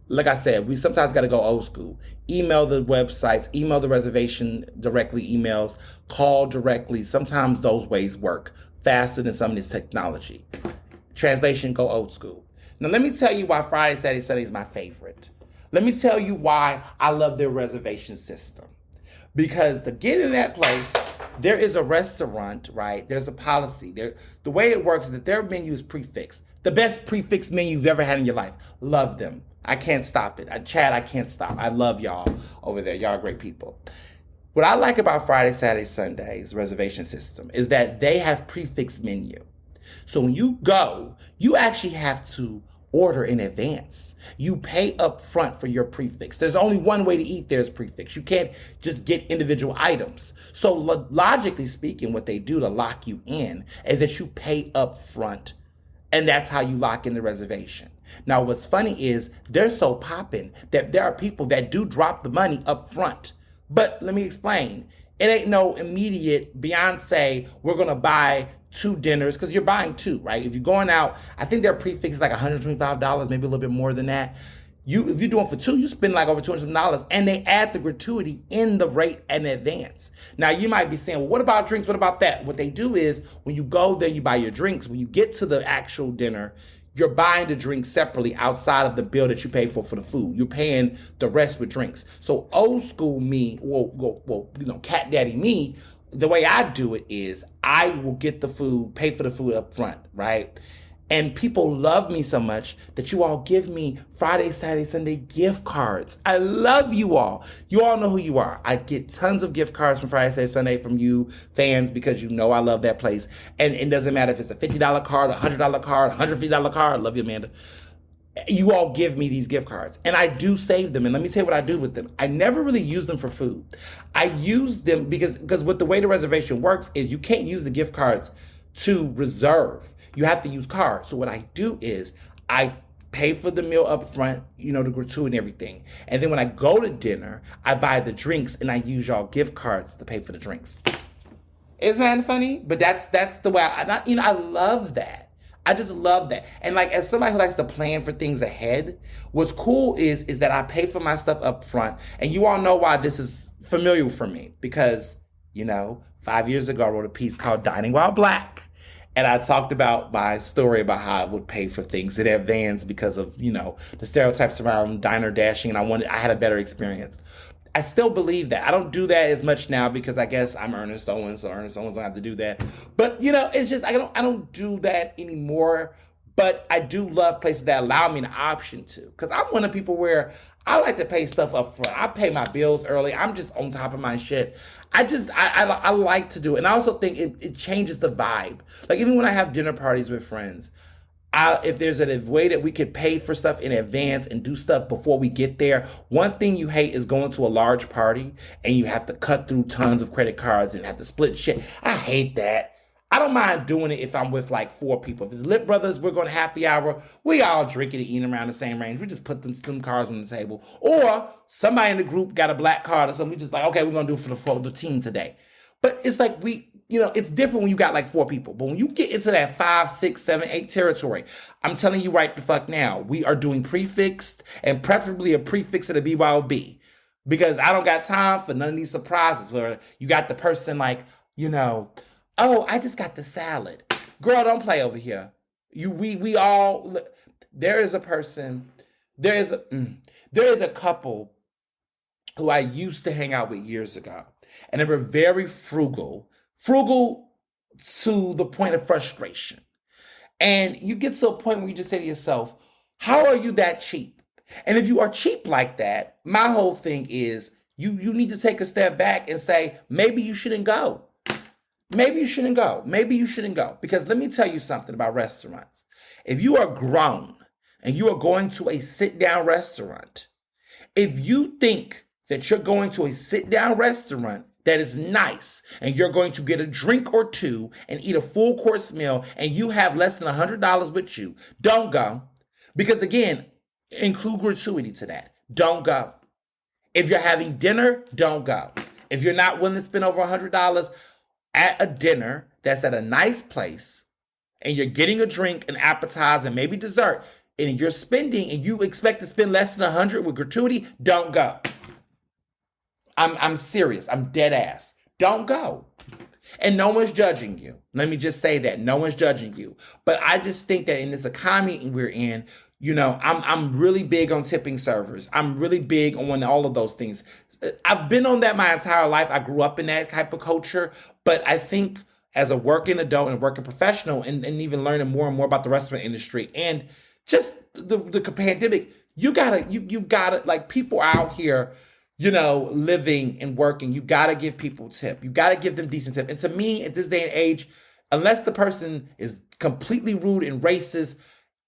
Like I said, we sometimes got to go old school. Email the websites, email the reservation directly, emails, call directly. Sometimes those ways work faster than some of this technology. Translation, go old school. Now, let me tell you why Friday, Saturday, Sunday is my favorite. Let me tell you why I love their reservation system. Because to get in that place, there is a restaurant, right? There's a policy. The way it works is that their menu is prefixed. The best prefix menu you've ever had in your life. Love them. I can't stop it. Chad, I can't stop. I love y'all over there. Y'all are great people. What I like about Friday, Saturday, Sunday's reservation system is that they have prefix menu. So when you go, you actually have to order in advance. You pay up front for your prefix. There's only one way to eat there is prefix. You can't just get individual items. So logically speaking, what they do to lock you in is that you pay up front, and that's how you lock in the reservation. Now, what's funny is they're so popping that there are people that do drop the money up front. But let me explain. It ain't no immediate Beyonce, we're going to buy 2 dinners, because you're buying 2, right? If you're going out, I think their prefix is like $125, maybe a little bit more than that. If you're doing for 2, you spend like over $200, and they add the gratuity in the rate in advance. Now, you might be saying, well, what about drinks? What about that? What they do is when you go there, you buy your drinks. When you get to the actual dinner, you're buying the drinks separately outside of the bill that you pay for the food. You're paying the rest with drinks. So old school me, cat daddy me, the way I do it is I will get the food, pay for the food up front, right? And people love me so much that you all give me Friday, Saturday, Sunday gift cards. I love you all. You all know who you are. I get tons of gift cards from Friday, Saturday, Sunday from you fans because you know I love that place. And it doesn't matter if it's a $50 card, a $100 card, a $150 card. I love you, Amanda. You all give me these gift cards, and I do save them. And let me say what I do with them. I never really use them for food. I use them because with the way the reservation works is you can't use the gift cards to reserve. You have to use cards. So what I do is I pay for the meal up front, the gratuity and everything. And then when I go to dinner, I buy the drinks and I use y'all gift cards to pay for the drinks. Isn't that funny? But that's the way I love that. I just love that. And like, as somebody who likes to plan for things ahead, what's cool is that I pay for my stuff up front. And you all know why this is familiar for me. Because, 5 years ago, I wrote a piece called Dining While Black. And I talked about my story about how I would pay for things in advance because of, the stereotypes around diner dashing. And I had a better experience. I still believe that. I don't do that as much now because I guess I'm Ernest Owens, so Ernest Owens don't have to do that. But it's just I don't do that anymore. But I do love places that allow me the option to, because I'm one of the people where I like to pay stuff up front. I pay my bills early. I'm just on top of my shit. I like to do it, and I also think it changes the vibe. Like even when I have dinner parties with friends. If there's a way that we could pay for stuff in advance and do stuff before we get there. One thing you hate is going to a large party and you have to cut through tons of credit cards and have to split shit. I hate that. I don't mind doing it if I'm with like 4 people. If it's Lip Brothers, we're going to happy hour. We all drinking and eating around the same range. We just put them cards on the table. Or somebody in the group got a black card or something. We just like, okay, we're going to do it for the team today. But it's like it's different when you got like 4 people. But when you get into that 5, 6, 7, 8 territory, I'm telling you right the fuck now, we are doing prefixed and preferably a prefix of the BYOB. Because I don't got time for none of these surprises where you got the person like, oh, I just got the salad. Girl, don't play over here. We all, there is a couple who I used to hang out with years ago. And they were very frugal to the point of frustration. And you get to a point where you just say to yourself, how are you that cheap? And if you are cheap like that, my whole thing is you need to take a step back and say, maybe you shouldn't go. Maybe you shouldn't go. Maybe you shouldn't go. Because let me tell you something about restaurants. If you are grown and you are going to a sit-down restaurant, if you think that you're going to a sit-down restaurant that is nice and you're going to get a drink or 2 and eat a full course meal and you have less than $100 with you, don't go. Because again, include gratuity to that. Don't go. If you're having dinner, don't go. If you're not willing to spend over $100 at a dinner that's at a nice place and you're getting a drink, an appetizer, and maybe dessert, and you're spending and you expect to spend less than $100 with gratuity, don't go. I'm serious. I'm dead ass. Don't go. And no one's judging you. Let me just say that. No one's judging you. But I just think that in this economy we're in, I'm really big on tipping servers. I'm really big on all of those things. I've been on that my entire life. I grew up in that type of culture. But I think as a working adult and a working professional and even learning more and more about the restaurant industry and just the pandemic, you gotta like people out here, living and working, you gotta give people tip. You gotta give them decent tip. And to me, at this day and age, unless the person is completely rude and racist,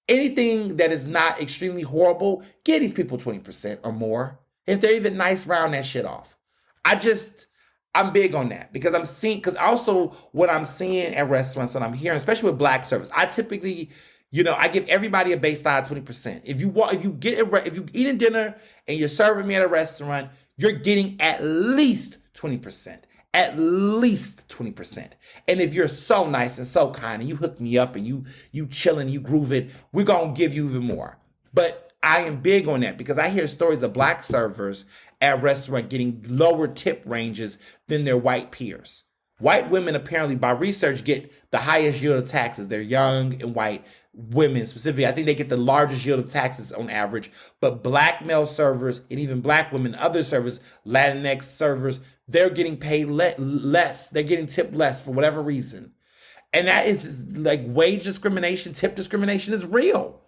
anything that is not extremely horrible, give these people 20% or more. If they're even nice, round that shit off. I'm big on that because because also what I'm seeing at restaurants and I'm hearing, especially with Black service, I typically, I give everybody a baseline 20%. If you eat a dinner and you're serving me at a restaurant, you're getting at least 20%. At least 20%. And if you're so nice and so kind and you hook me up and you chilling, you grooving, we're gonna give you even more. But I am big on that because I hear stories of Black servers at restaurants getting lower tip ranges than their white peers. White women apparently, by research, get the highest yield of taxes. They're young and white women specifically. I think they get the largest yield of taxes on average. But Black male servers and even Black women, other servers, Latinx servers, they're getting paid less. They're getting tipped less for whatever reason. And that is like wage discrimination, tip discrimination is real.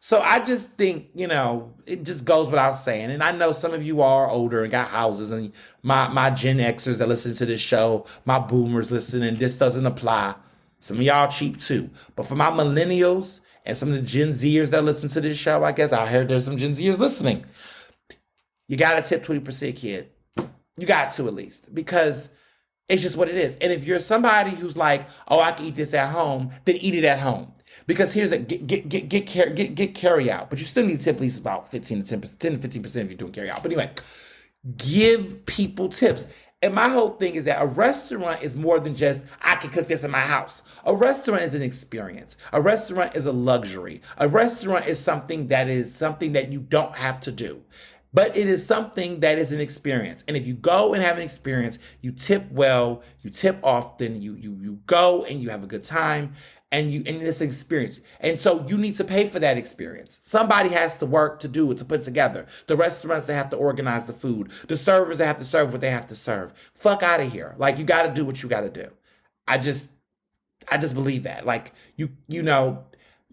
So I just think, it just goes without saying. And I know some of you are older and got houses, and my Gen Xers that listen to this show, my boomers listening, this doesn't apply. Some of y'all cheap too. But for my millennials and some of the Gen Zers that listen to this show, I guess I heard there's some Gen Zers listening. You got to tip 20%, kid. You got to at least, because it's just what it is. And if you're somebody who's like, oh, I can eat this at home, then eat it at home. Because here's get carry out, but you still need to tip at least about 15 to 10%, 10 to 15% if you're doing carry out. But anyway, give people tips. And my whole thing is that a restaurant is more than just, I can cook this in my house. A restaurant is an experience. A restaurant is a luxury. A restaurant is something that you don't have to do. But it is something that is an experience. And if you go and have an experience, you tip well, you tip often, you go and you have a good time, and it's an experience. And so you need to pay for that experience. Somebody has to work to do it, to put together. The restaurants, they have to organize the food. The servers, they have to serve what they have to serve. Fuck out of here. Like, you got to do what you got to do. I just believe that. Like,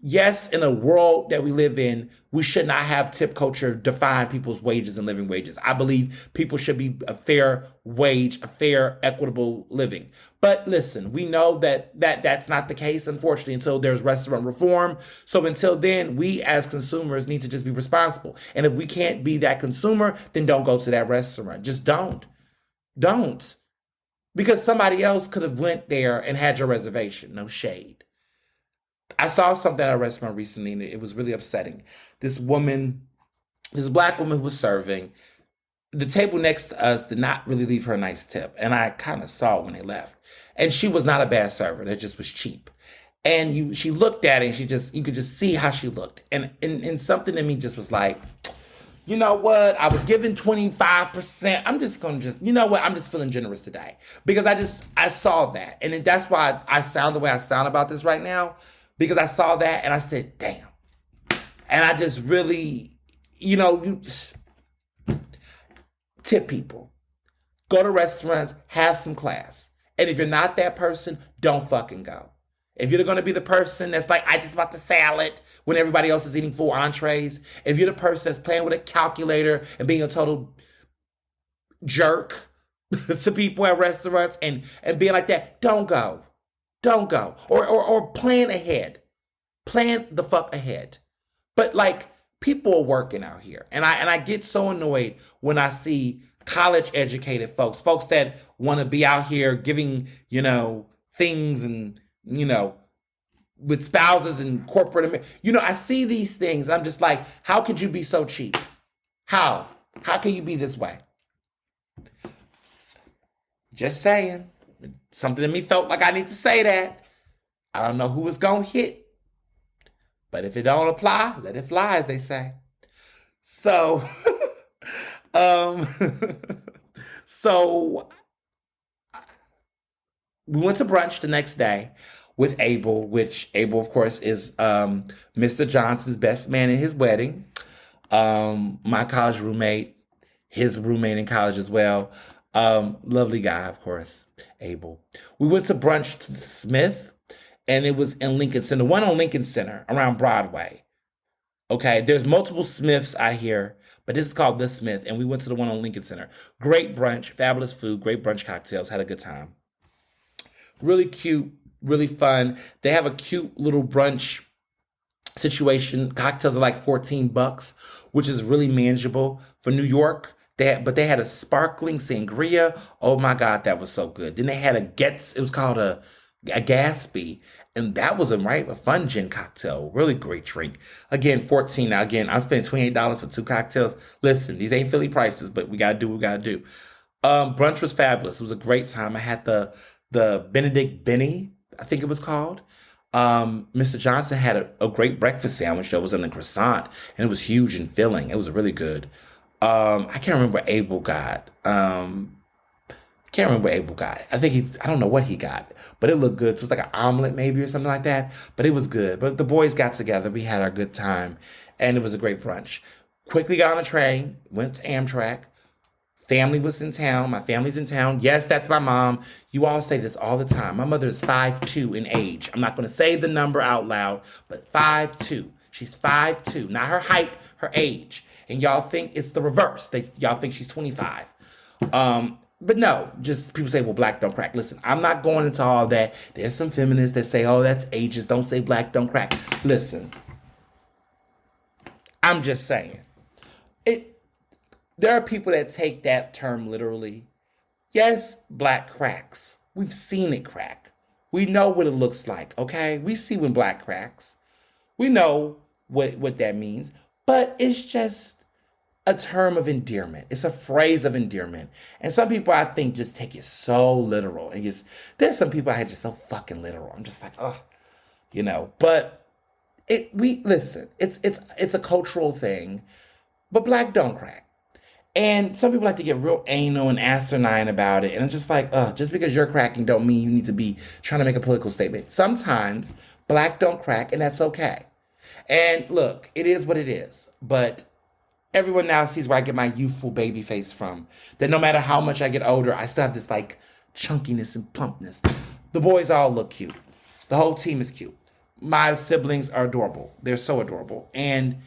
yes, in a world that we live in, we should not have tip culture define people's wages and living wages. I believe people should be a fair wage, a fair, equitable living. But listen, we know that's not the case, unfortunately, until there's restaurant reform. So until then, we as consumers need to just be responsible. And if we can't be that consumer, then don't go to that restaurant. Just don't. Don't. Because somebody else could have went there and had your reservation. No shade. I saw something at a restaurant recently, and it was really upsetting. This Black woman who was serving, the table next to us did not really leave her a nice tip. And I kind of saw it when they left. And she was not a bad server. It just was cheap. And she looked at it, and you could just see how she looked. And something in me just was like, you know what? I was given 25%. I'm just going to I'm just feeling generous today. Because I saw that. And that's why I sound the way I sound about this right now. Because I saw that and I said, damn. And I just really, tip people. Go to restaurants, have some class. And if you're not that person, don't fucking go. If you're going to be the person that's like, I just want the salad when everybody else is eating 4 entrees. If you're the person that's playing with a calculator and being a total jerk to people at restaurants and being like that, don't go. Don't go. Or plan ahead. Plan the fuck ahead. But like, people are working out here. And I get so annoyed when I see college educated folks that want to be out here giving, things and, with spouses and corporate, I see these things. I'm just like, how could you be so cheap? How can you be this way? Just saying. Something in me felt like I need to say that. I don't know who it's going to hit. But if it don't apply, let it fly, as they say. So, so we went to brunch the next day with Abel, which Abel, of course, is Mr. Johnson's best man in his wedding. My college roommate, his roommate in college as well. Lovely guy, of course, Abel. We went to brunch to the Smith, and it was in Lincoln Center, one on Lincoln Center around Broadway. Okay, there's multiple Smiths out here, but this is called The Smith, and we went to the one on Lincoln Center. Great brunch, fabulous food, great brunch cocktails, had a good time. Really cute, really fun. They have a cute little brunch situation. Cocktails are like $14, which is really manageable for New York. But they had a sparkling sangria. Oh my God, that was so good. Then they had it was called a Gatsby, and that was a fun gin cocktail. Really great drink. Again, 14. Now again, I'm spending $28 for two cocktails. Listen, these ain't Philly prices, but we gotta do what we gotta do. Brunch was fabulous. It was a great time. I had the Benedict Benny, I think it was called. Mr. Johnson had a great breakfast sandwich that was in the croissant, and it was huge and filling. It was really good. I can't remember what Abel got. Can't remember what Abel got. I don't know what he got, but it looked good. So it was like an omelet maybe or something like that, but it was good. But the boys got together. We had our good time, and it was a great brunch. Quickly got on a train, went to Amtrak. Family was in town. My family's in town. Yes, that's my mom. You all say this all the time. My mother is 5'2" in age. I'm not going to say the number out loud, but 5'2". She's 5'2", not her height, her age. And y'all think it's the reverse. Y'all think she's 25. But no, just people say, well, black don't crack. Listen, I'm not going into all that. There's some feminists that say, oh, that's ageist. Don't say black don't crack. Listen, I'm just saying. There are people that take that term literally. Yes, black cracks. We've seen it crack. We know what it looks like, okay? We see when black cracks. We know what that means. But it's just a term of endearment. It's a phrase of endearment. And some people, I think, just take it so literal. And there's some people I had just so fucking literal. I'm just like, oh, But listen, it's a cultural thing. But black don't crack. And some people like to get real anal and asinine about it. And it's just like, just because you're cracking don't mean you need to be trying to make a political statement. Sometimes black don't crack, and that's okay. And look, it is what it is. But everyone now sees where I get my youthful baby face from. That no matter how much I get older, I still have this like chunkiness and plumpness. The boys all look cute. The whole team is cute. My siblings are adorable. They're so adorable. And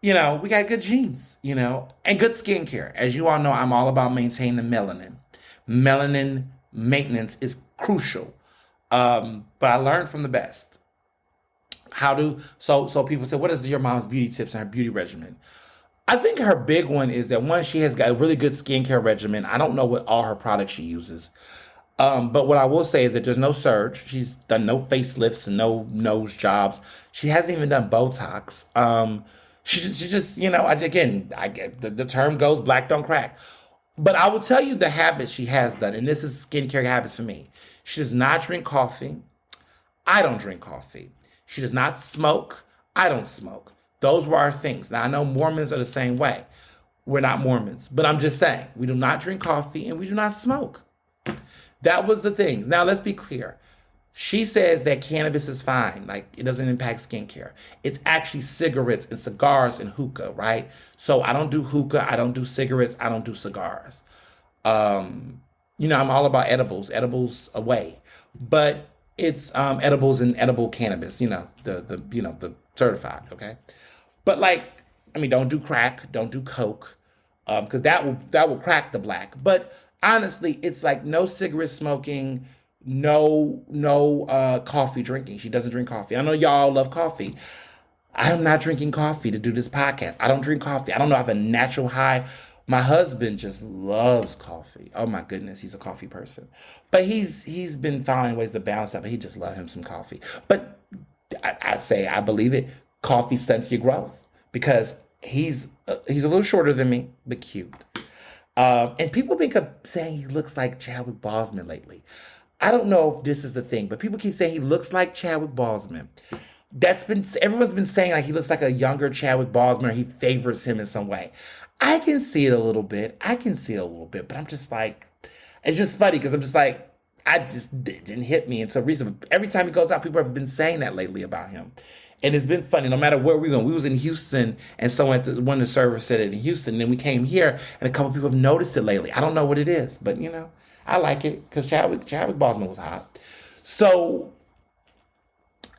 we got good genes, and good skincare. As you all know, I'm all about maintaining melanin. Melanin maintenance is crucial. But I learned from the best. So people say, what is your mom's beauty tips and her beauty regimen? I think her big one is that one, she has got a really good skincare regimen. I don't know what all her products she uses. But what I will say is that there's no surge. She's done no facelifts and no nose jobs. She hasn't even done Botox. She just, again, I get the term goes, black don't crack. But I will tell you the habits she has done, and this is skincare habits for me. She does not drink coffee. I don't drink coffee. She does not smoke. I don't smoke. Those were our things. Now, I know Mormons are the same way. We're not Mormons, but I'm just saying, we do not drink coffee and we do not smoke. That was the thing. Now, let's be clear. She says that cannabis is fine, like it doesn't impact skincare. It's actually cigarettes and cigars and hookah, right? So I don't do hookah, I don't do cigarettes, I don't do cigars. I'm all about edibles away, but it's edibles and edible cannabis, the certified, okay? But don't do crack, don't do coke, because that will crack the black. But honestly, it's like no cigarette smoking. No coffee drinking. She doesn't drink coffee. I know y'all love coffee. I'm not drinking coffee to do this podcast. I don't drink coffee. I don't know. I have a natural high. My husband just loves coffee. Oh my goodness, he's a coffee person. But he's been finding ways to balance that. But he just loves him some coffee. But I'd say I believe it. Coffee stunts your growth because he's a little shorter than me, but cute. And people been saying he looks like Chadwick Boseman lately. I don't know if this is the thing, but people keep saying he looks like Chadwick Boseman. Everyone's been saying like he looks like a younger Chadwick Boseman or he favors him in some way. I can see it a little bit. But I'm just like, it's just funny because I'm just like, it didn't hit me until recently. Every time he goes out, people have been saying that lately about him. And it's been funny, no matter where we're going. We was in Houston, and someone one of the servers said it in Houston. And then we came here, and a couple people have noticed it lately. I don't know what it is, but I like it because Chadwick Boseman was hot. So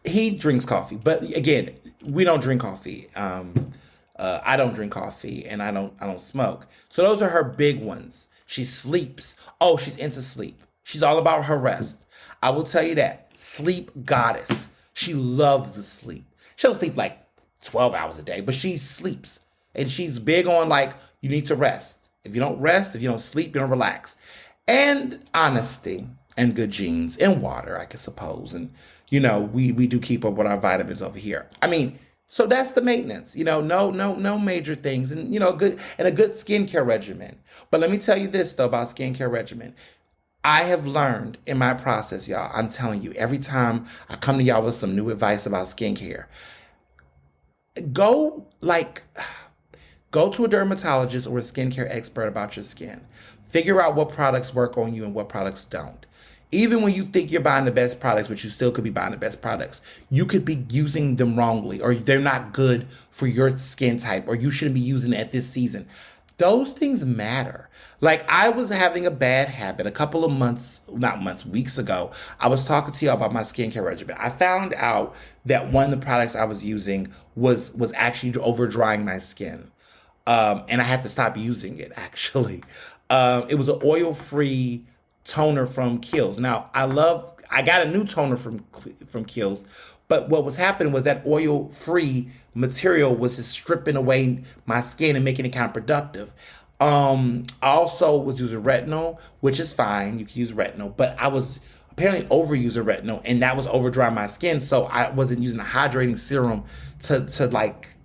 he drinks coffee, but again, we don't drink coffee. I don't drink coffee, and I don't smoke. So those are her big ones. She sleeps. Oh, she's into sleep. She's all about her rest. I will tell you that. Sleep goddess. She loves to sleep. She'll sleep like 12 hours a day, but she sleeps. And she's big on like, you need to rest. If you don't rest, if you don't sleep, you don't relax. And honesty and good genes and water, I suppose. And, we do keep up with our vitamins over here. I mean, so that's the maintenance, no major things and, a good skincare regimen. But let me tell you this though about skincare regimen. I have learned in my process, y'all, I'm telling you, every time I come to y'all with some new advice about skincare, go to a dermatologist or a skincare expert about your skin. Figure out what products work on you and what products don't. Even when you think you're buying the best products, but you still could be buying the best products, you could be using them wrongly, or they're not good for your skin type, or you shouldn't be using it at this season. Those things matter. Like, I was having a bad habit a couple of weeks ago. I was talking to you about my skincare regimen. I found out that one of the products I was using was actually over drying my skin. And I had to stop using it, actually. It was an oil-free toner from Kiehl's. Now, I got a new toner from Kiehl's, but what was happening was that oil-free material was just stripping away my skin and making it counterproductive. I also was using retinol, which is fine. You can use retinol, but I was apparently overusing retinol, and that was over drying my skin. So I wasn't using a hydrating serum to like,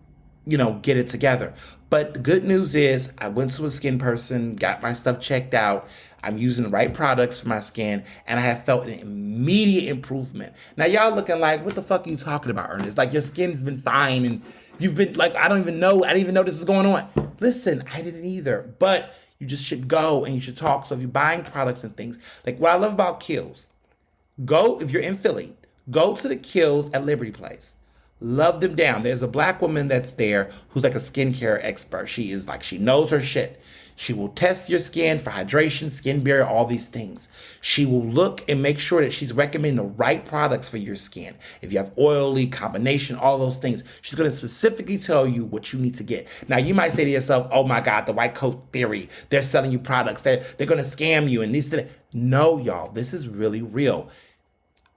get it together. But the good news is I went to a skin person, got my stuff checked out. I'm using the right products for my skin, and I have felt an immediate improvement. Now, y'all looking like, what the fuck are you talking about, Ernest? Like, your skin's been fine, and you've been like, I didn't even know this is going on. Listen, I didn't either, but you just should go and you should talk. So if you're buying products and things, like what I love about Kiehl's, if you're in Philly, go to the Kiehl's at Liberty Place. Love them down. There's a Black woman that's there who's like a skincare expert. She knows her shit. She will test your skin for hydration, skin barrier, all these things. She will look and make sure that she's recommending the right products for your skin. If you have oily, combination, all those things, she's going to specifically tell you what you need to get. Now, you might say to yourself, oh my God, the white coat theory. They're selling you products. They're going to scam you and these things. No, y'all, this is really real.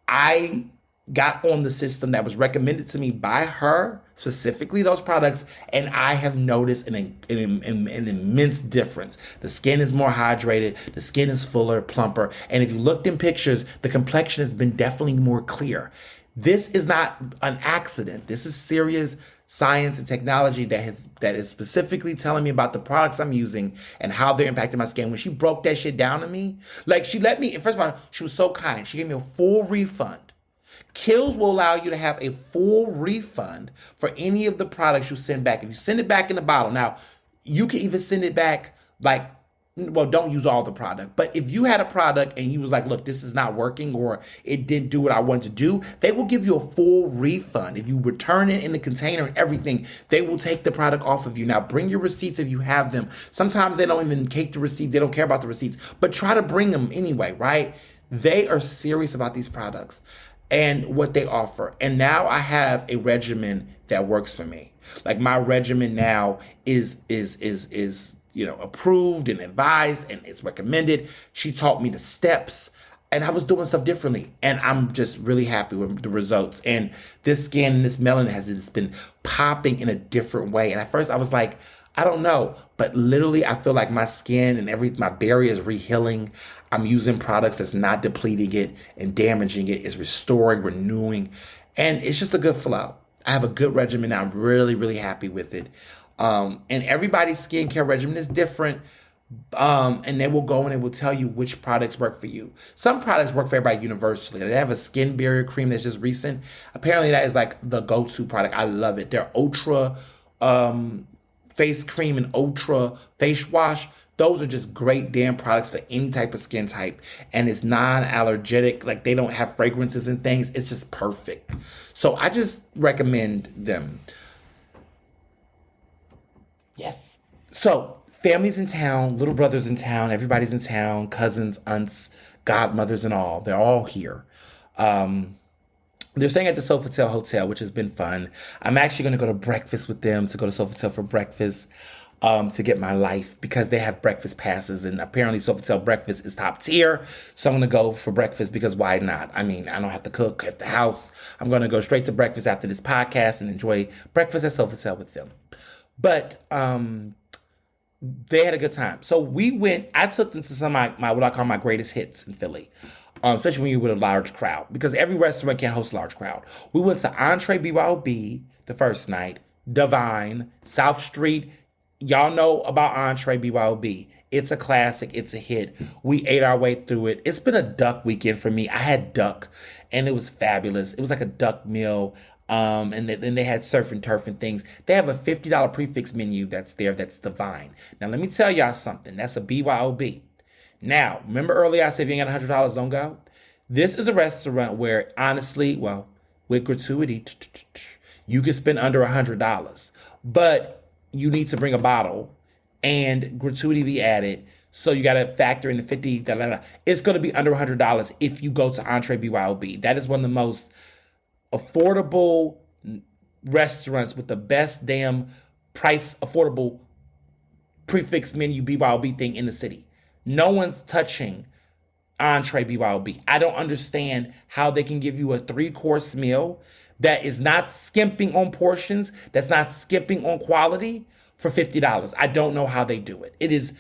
I got on the system that was recommended to me by her, specifically those products, and I have noticed an immense difference. The skin is more hydrated, the skin is fuller, plumper, and if you looked in pictures, the complexion has been definitely more clear. This is not an accident. This is serious science and technology that is specifically telling me about the products I'm using and how they're impacting my skin. When she broke that shit down to me, like she let me, first of all, she was so kind. She gave me a full refund. Kiehl's will allow you to have a full refund for any of the products you send back. If you send it back in the bottle, now you can even send it back don't use all the product. But if you had a product and you was like, look, this is not working or it didn't do what I wanted to do, they will give you a full refund. If you return it in the container and everything, they will take the product off of you. Now, bring your receipts if you have them. Sometimes they don't even take the receipt. They don't care about the receipts, but try to bring them anyway, right? They are serious about these products and what they offer. And now I have a regimen that works for me. Like my regimen now is approved and advised and it's recommended. She taught me the steps and I was doing stuff differently. And I'm just really happy with the results. And this skin and this melanin has just been popping in a different way. And at first I was like, I don't know, but literally I feel like my skin and my barrier is rehealing. I'm using products that's not depleting it and damaging it. It's restoring, renewing, and it's just a good flow. I have a good regimen now. I'm really, really happy with it. And everybody's skincare regimen is different. And they will go and it will tell you which products work for you. Some products work for everybody universally. They have a skin barrier cream that's just recent. Apparently that is like the go-to product. I love it. They're ultra face cream and ultra face wash. Those are just great damn products for any type of skin type. And it's non-allergenic. Like they don't have fragrances and things. It's just perfect. So I just recommend them. Yes. So families in town, little brothers in town, everybody's in town, cousins, aunts, godmothers and all. They're all here. They're staying at the Sofitel Hotel, which has been fun. I'm actually going to go to breakfast with them, to go to Sofitel for breakfast. to get my life because they have breakfast passes, and apparently Sofitel breakfast is top tier. So I'm gonna go for breakfast because why not? I mean, I don't have to cook at the house. I'm gonna go straight to breakfast after this podcast and enjoy breakfast at Sofitel with them. But they had a good time. So we went, I took them to some of my what I call my greatest hits in Philly. Especially when you're with a large crowd, because every restaurant can't host a large crowd. We went to Entree BYOB the first night, Divine, South Street. Y'all know about Entree BYOB. It's a classic. It's a hit. We ate our way through it. It's been a duck weekend for me. I had duck, and it was fabulous. It was like a duck meal. And then they had surf and turf and things. They have a $50 prefix menu that's there. That's Divine. Now, let me tell y'all something. That's a BYOB. Now, remember earlier I said if you ain't got $100, don't go? This is a restaurant where, honestly, well, with gratuity, you can spend under $100. But you need to bring a bottle and gratuity be added. So you got to factor in the 50. It's going to be under $100 if you go to Entree BYOB. That is one of the most affordable restaurants with the best damn price, affordable prefix menu BYOB thing in the city. No one's touching Entree BYOB. I don't understand how they can give you a 3-course meal that is not skimping on portions, that's not skimping on quality for $50. I don't know how they do it. It is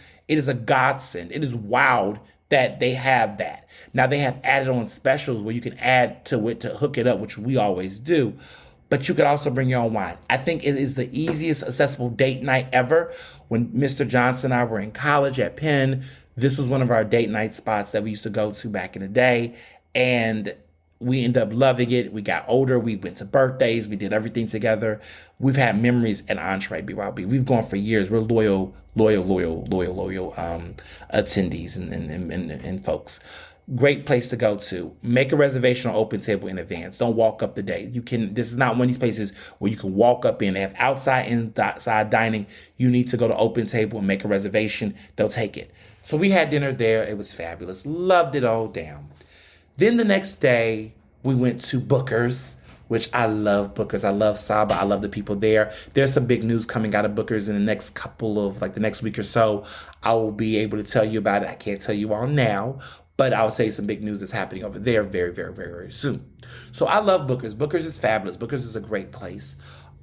a godsend. It is wild that they have that. Now they have added on specials where you can add to it to hook it up, which we always do. But you could also bring your own wine. I think it is the easiest accessible date night ever. When Mr. Johnson and I were in college at Penn, this was one of our date night spots that we used to go to back in the day. And we ended up loving it. We got older. We went to birthdays. We did everything together. We've had memories at Entree BYOB. We've gone for years. We're loyal attendees and folks. Great place to go to. Make a reservation on Open Table in advance. Don't walk up the day. This is not one of these places where you can walk up in. They have outside and inside dining. You need to go to Open Table and make a reservation. They'll take it. So we had dinner there. It was fabulous. Loved it all down. Then the next day, we went to Booker's, which I love Booker's. I love Saba. I love the people there. There's some big news coming out of Booker's in the next couple of, the next week or so. I will be able to tell you about it. I can't tell you all now, but I'll tell you some big news that's happening over there very, very, very, very soon. So I love Booker's. Booker's is fabulous. Booker's is a great place.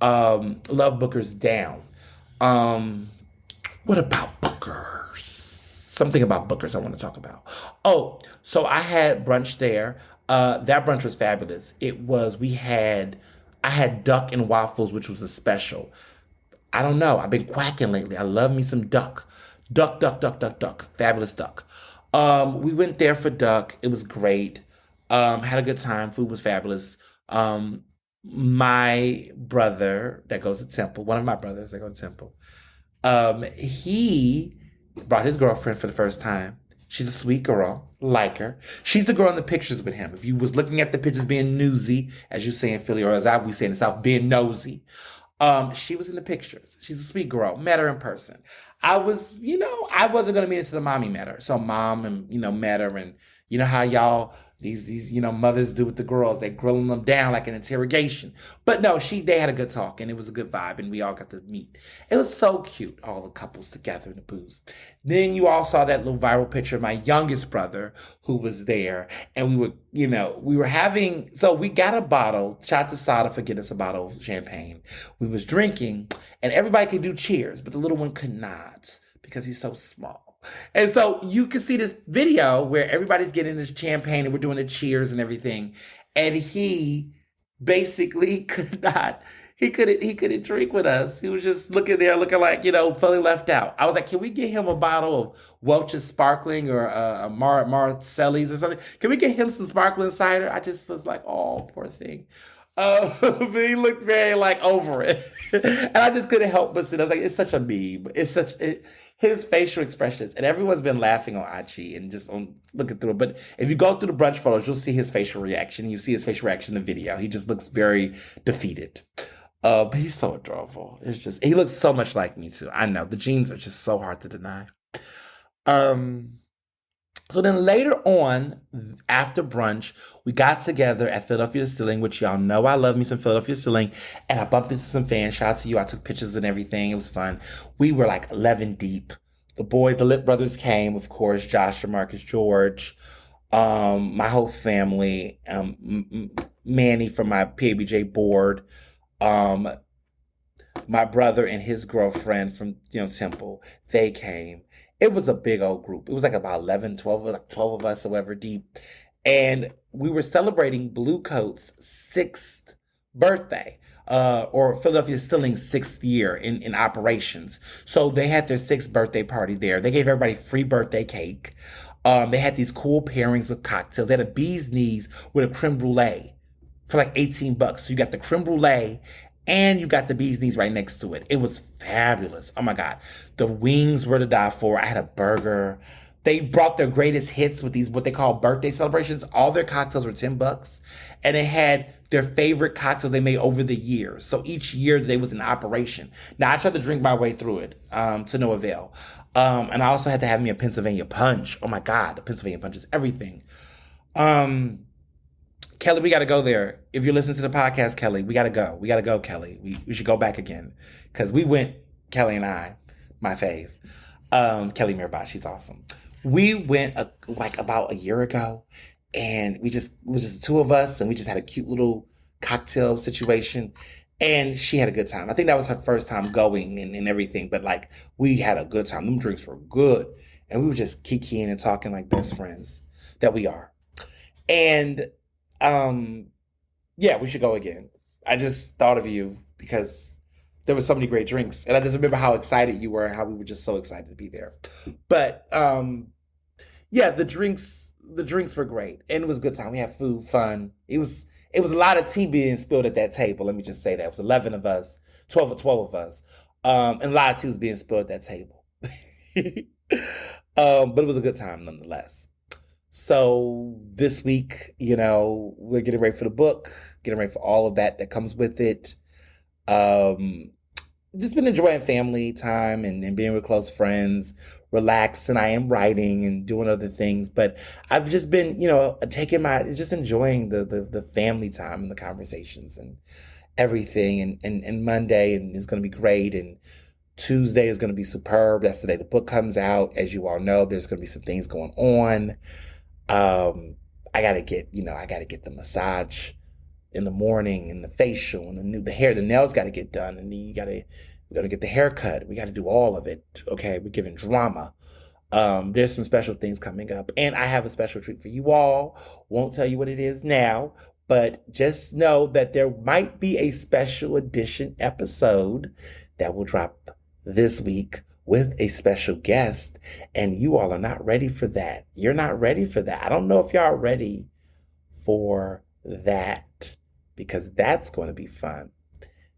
Love Booker's down. What about Booker's? Something about Booker's I want to talk about. Oh, so I had brunch there. That brunch was fabulous. I had duck and waffles, which was a special. I don't know. I've been quacking lately. I love me some duck. Duck. Fabulous duck. We went there for duck. It was great. Had a good time. Food was fabulous. My brother that goes to Temple, one of my brothers that go to Temple, he brought his girlfriend for the first time. She's a sweet girl, like her. She's the girl in the pictures with him. If you was looking at the pictures being newsy, as you say in Philly, or as I would say in the South, being nosy, she was in the pictures. She's a sweet girl. Met her in person. I wasn't going to meet her until the mommy met her. So mom and, met her, and you know how y'all, these mothers do with the girls. They grilling them down like an interrogation. But no, they had a good talk, and it was a good vibe, and we all got to meet. It was so cute, all the couples together in the booths. Then you all saw that little viral picture of my youngest brother who was there, and we were having, so we got a bottle, shot to Sada for getting us a bottle of champagne. We was drinking, and everybody could do cheers, but the little one could not because he's so small. And so you can see this video where everybody's getting this champagne and we're doing the cheers and everything. And he basically he couldn't drink with us. He was just looking there, looking like, fully left out. I was like, can we get him a bottle of Welch's Sparkling or a Marcelli's or something? Can we get him some sparkling cider? I just was like, oh, poor thing. But he looked very over it. And I just couldn't help but sit. I was like, it's such a meme. His facial expressions, and everyone's been laughing on IG and just on looking through it. But if you go through the brunch photos, you'll see his facial reaction. You see his facial reaction in the video. He just looks very defeated. But he's so adorable. He looks so much like me too. I know the genes are just so hard to deny. So then later on, after brunch, we got together at Philadelphia Distilling, which y'all know I love me some Philadelphia Distilling, and I bumped into some fans. Shout out to you. I took pictures and everything. It was fun. We were like 11 deep. The Lip brothers came, of course, Josh, Marcus, George, my whole family, Manny from my PABJ board, my brother and his girlfriend from, Temple, they came. It was a big old group. It was like about 11, 12, like 12 of us or whatever deep. And we were celebrating Blue Coat's 6th birthday, or Philadelphia Distilling's 6th year in operations. So they had their 6th birthday party there. They gave everybody free birthday cake. They had these cool pairings with cocktails. They had a bee's knees with a creme brulee for like $18. So you got the creme brulee and you got the bee's knees right next to it. It was fabulous. Oh my God. The wings were to die for. I had a burger. They brought their greatest hits with these, what they call birthday celebrations. All their cocktails were $10. And it had their favorite cocktails they made over the years. So each year they was in operation. Now I tried to drink my way through it, to no avail. And I also had to have me a Pennsylvania punch. Oh my God. The Pennsylvania punch is everything. Kelly, we got to go there. If you listen to the podcast, Kelly, we got to go. We got to go, Kelly. We should go back again. Because we went, Kelly and I, my fave, Kelly Mirabot, she's awesome. We went like about a year ago, and it was just the two of us, and we just had a cute little cocktail situation, and she had a good time. I think that was her first time going and everything, but like we had a good time. Them drinks were good, and we were just kikiing and talking like best friends that we are. And yeah, we should go again. I just thought of you because there were so many great drinks. And I just remember how excited you were and how we were just so excited to be there. But yeah, the drinks were great. And it was a good time. We had food, fun. It was a lot of tea being spilled at that table. Let me just say that. It was 11 of us, 12 of us. And a lot of tea was being spilled at that table. But it was a good time nonetheless. So this week, we're getting ready for the book, getting ready for all of that comes with it. Just been enjoying family time and being with close friends, relaxing. I am writing and doing other things, but I've just been, just enjoying the family time and the conversations and everything. And Monday is going to be great. And Tuesday is going to be superb. That's the day the book comes out. As you all know, there's going to be some things going on. I gotta get the massage in the morning and the facial and the hair, the nails gotta get done. And then we gotta get the haircut. We gotta do all of it. Okay. We're giving drama. There's some special things coming up, and I have a special treat for you all. Won't tell you what it is now, but just know that there might be a special edition episode that will drop this week with a special guest, and you all are not ready for that. You're not ready for that. I don't know if y'all are ready for that, because that's going to be fun.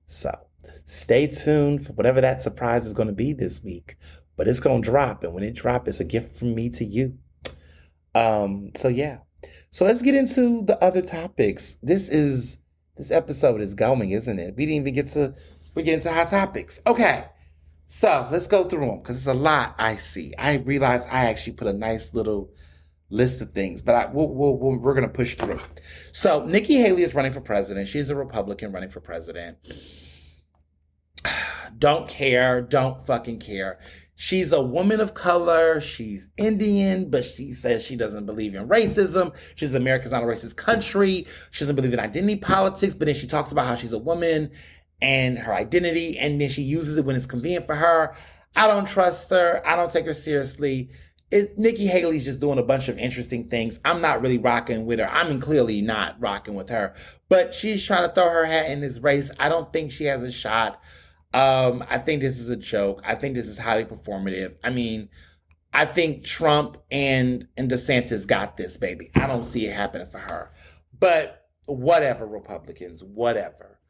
So stay tuned for whatever that surprise is going to be this week, but it's going to drop, and when it drops, it's a gift from me to you. So yeah. So let's get into the other topics. This episode is going, isn't it? We get into hot topics. Okay. So let's go through them, because it's a lot I see. I realize I actually put a nice little list of things, but we're going to push through. So Nikki Haley is running for president. She's a Republican running for president. Don't care. Don't fucking care. She's a woman of color. She's Indian, but she says she doesn't believe in racism. She says America's not a racist country. She doesn't believe in identity politics, but then she talks about how she's a woman and her identity, and then she uses it when it's convenient for her. I don't trust her. I don't take her seriously. Nikki Haley's just doing a bunch of interesting things. I'm not really rocking with her. I mean, clearly not rocking with her, but she's trying to throw her hat in this race. I don't think she has a shot. I think this is a joke. I think this is highly performative. I mean, I think Trump and DeSantis got this, baby. I don't see it happening for her. But whatever, Republicans, whatever.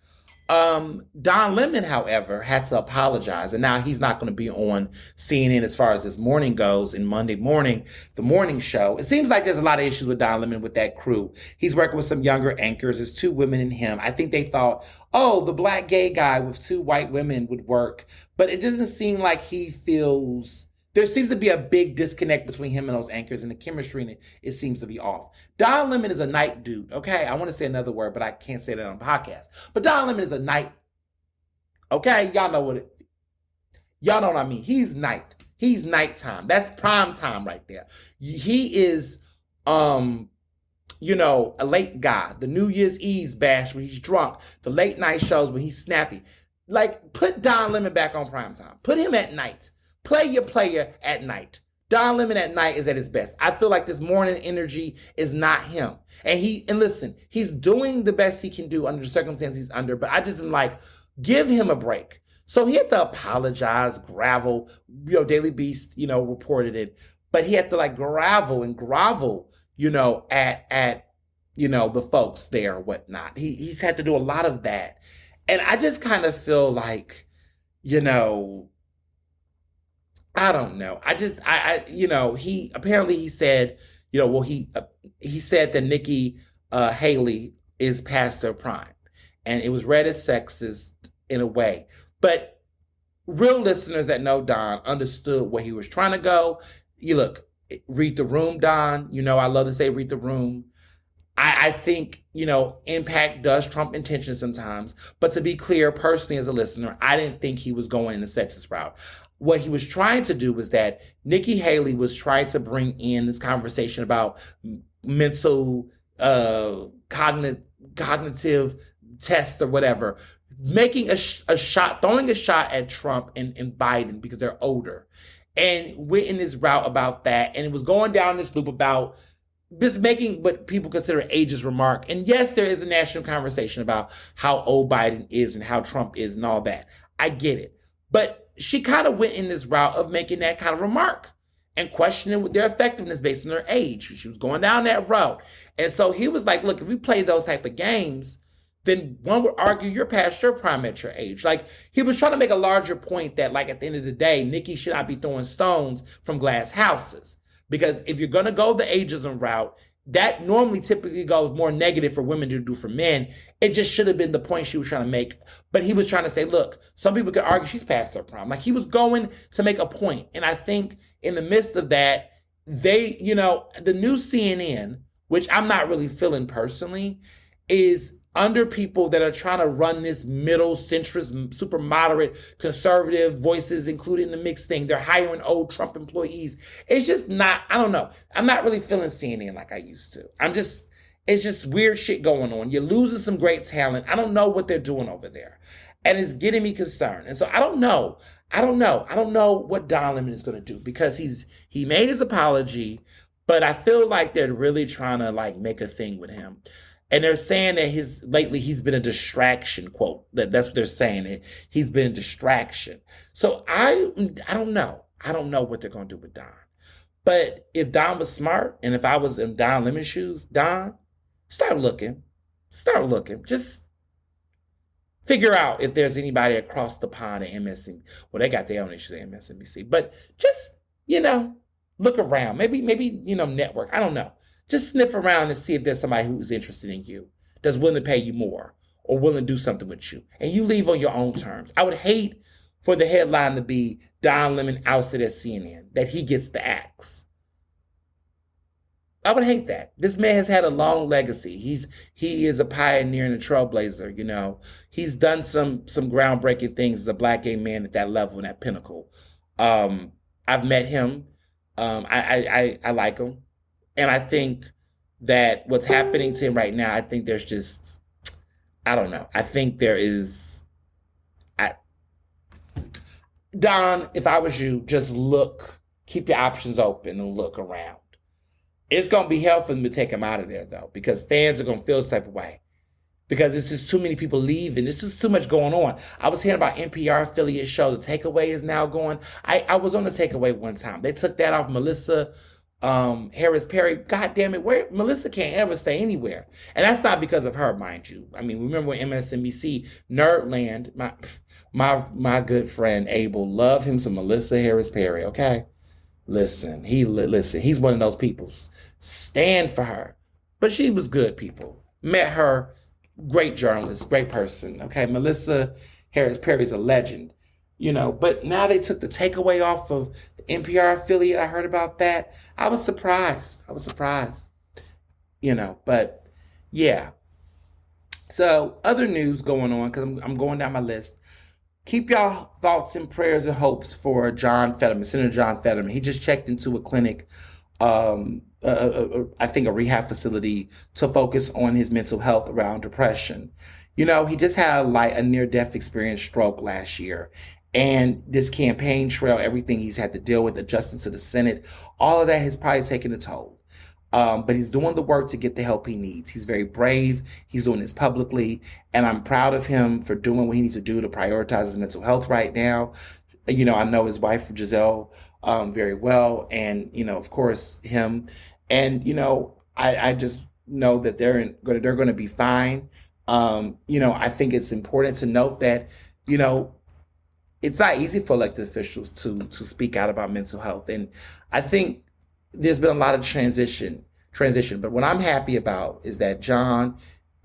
Don Lemon, however, had to apologize, and now he's not going to be on CNN as far as this morning goes. In Monday morning, the morning show, it seems like there's a lot of issues with Don Lemon with that crew. He's working with some younger anchors. There's 2 women and him. I think they thought, oh, the black gay guy with 2 white women would work, but it doesn't seem like he feels there seems to be a big disconnect between him and those anchors, and the chemistry in it seems to be off. Don Lemon is a night dude, okay? I want to say another word, but I can't say that on the podcast. But Don Lemon is a night, okay? Y'all know what I mean. He's night. He's nighttime. That's prime time right there. He is, a late guy. The New Year's Eve bash when he's drunk. The late night shows when he's snappy. Like, put Don Lemon back on prime time. Put him at night. Play your player at night. Don Lemon at night is at his best. I feel like this morning energy is not him. And listen, he's doing the best he can do under the circumstances he's under, but I just am like, give him a break. So he had to apologize, gravel. Daily Beast, reported it, but he had to like grovel, at the folks there or whatnot. He's had to do a lot of that. And I just kind of feel like, I don't know. He said, he said that Nikki Haley is past her prime, and it was read as sexist in a way. But real listeners that know Don understood where he was trying to go. Read the room, Don. I love to say read the room. I think, impact does trump intention sometimes. But to be clear, personally as a listener, I didn't think he was going in the sexist route. What he was trying to do was that Nikki Haley was trying to bring in this conversation about mental, cognitive test or whatever, making a shot, throwing a shot at Trump and Biden because they're older. And went in this route about that. And it was going down this loop about just making what people consider ageist remark. And yes, there is a national conversation about how old Biden is and how Trump is and all that. I get it. But she kind of went in this route of making that kind of remark and questioning their effectiveness based on their age. She was going down that route. And so he was like, look, if we play those type of games, then one would argue you're past your prime at your age. Like, he was trying to make a larger point that, like, at the end of the day, Nikki should not be throwing stones from glass houses. Because if you're going to go the ageism route, that normally typically goes more negative for women to do for men. It just should have been the point she was trying to make. But he was trying to say, look, some people could argue she's past her prime. Like, he was going to make a point. And I think in the midst of that, the new CNN, which I'm not really feeling personally, is under people that are trying to run this middle, centrist, super moderate, conservative voices, including the mixed thing. They're hiring old Trump employees. It's just not, I don't know. I'm not really feeling CNN like I used to. It's just weird shit going on. You're losing some great talent. I don't know what they're doing over there. And it's getting me concerned. And so I don't know. I don't know what Don Lemon is going to do because he made his apology, but I feel like they're really trying to like make a thing with him. And they're saying that lately he's been a distraction, quote. That's what they're saying. He's been a distraction. So I don't know. I don't know what they're going to do with Don. But if Don was smart, and if I was in Don Lemon's shoes, Don, start looking. Just figure out if there's anybody across the pond at MSNBC. Well, they got their own issues at MSNBC. But just, look around. Maybe, network. I don't know. Just sniff around and see if there's somebody who's interested in you, that's willing to pay you more or willing to do something with you. And you leave on your own terms. I would hate for the headline to be Don Lemon ousted at CNN, that he gets the axe. I would hate that. This man has had a long legacy. He is a pioneer and a trailblazer, He's done some groundbreaking things as a black gay man at that level and that pinnacle. I've met him. I like him. And I think that what's happening to him right now, I think there's just, I don't know. I think there is, Don, if I was you, just look, keep your options open and look around. It's going to be hell for them to take him out of there, though, because fans are going to feel this type of way. Because it's just too many people leaving. There's just too much going on. I was hearing about NPR affiliate show, The Takeaway is now going. I was on The Takeaway one time. They took that off Melissa Harris Perry. God damn it, where Melissa can't ever stay anywhere. And that's not because of her, mind you. I mean, remember when MSNBC, Nerdland, my good friend Abel, love him some Melissa Harris Perry, okay? Listen, he's one of those people. Stand for her. But she was good, people. Met her, great journalist, great person, okay? Melissa Harris Perry's a legend. But now they took The Takeaway off of NPR affiliate, I heard about that. I was surprised. But yeah. So other news going on, because I'm going down my list. Keep y'all thoughts and prayers and hopes for John Fetterman, Senator John Fetterman. He just checked into a clinic, I think a rehab facility, to focus on his mental health around depression. He just had a near-death experience, stroke, last year. And this campaign trail, everything he's had to deal with, adjusting to the Senate, all of that has probably taken a toll. But he's doing the work to get the help he needs. He's very brave. He's doing this publicly. And I'm proud of him for doing what he needs to do to prioritize his mental health right now. I know his wife, Giselle, very well. And, of course, him. And, I just know that they're going to be fine. I think it's important to note that, it's not easy for elected officials to speak out about mental health. And I think there's been a lot of transition. But what I'm happy about is that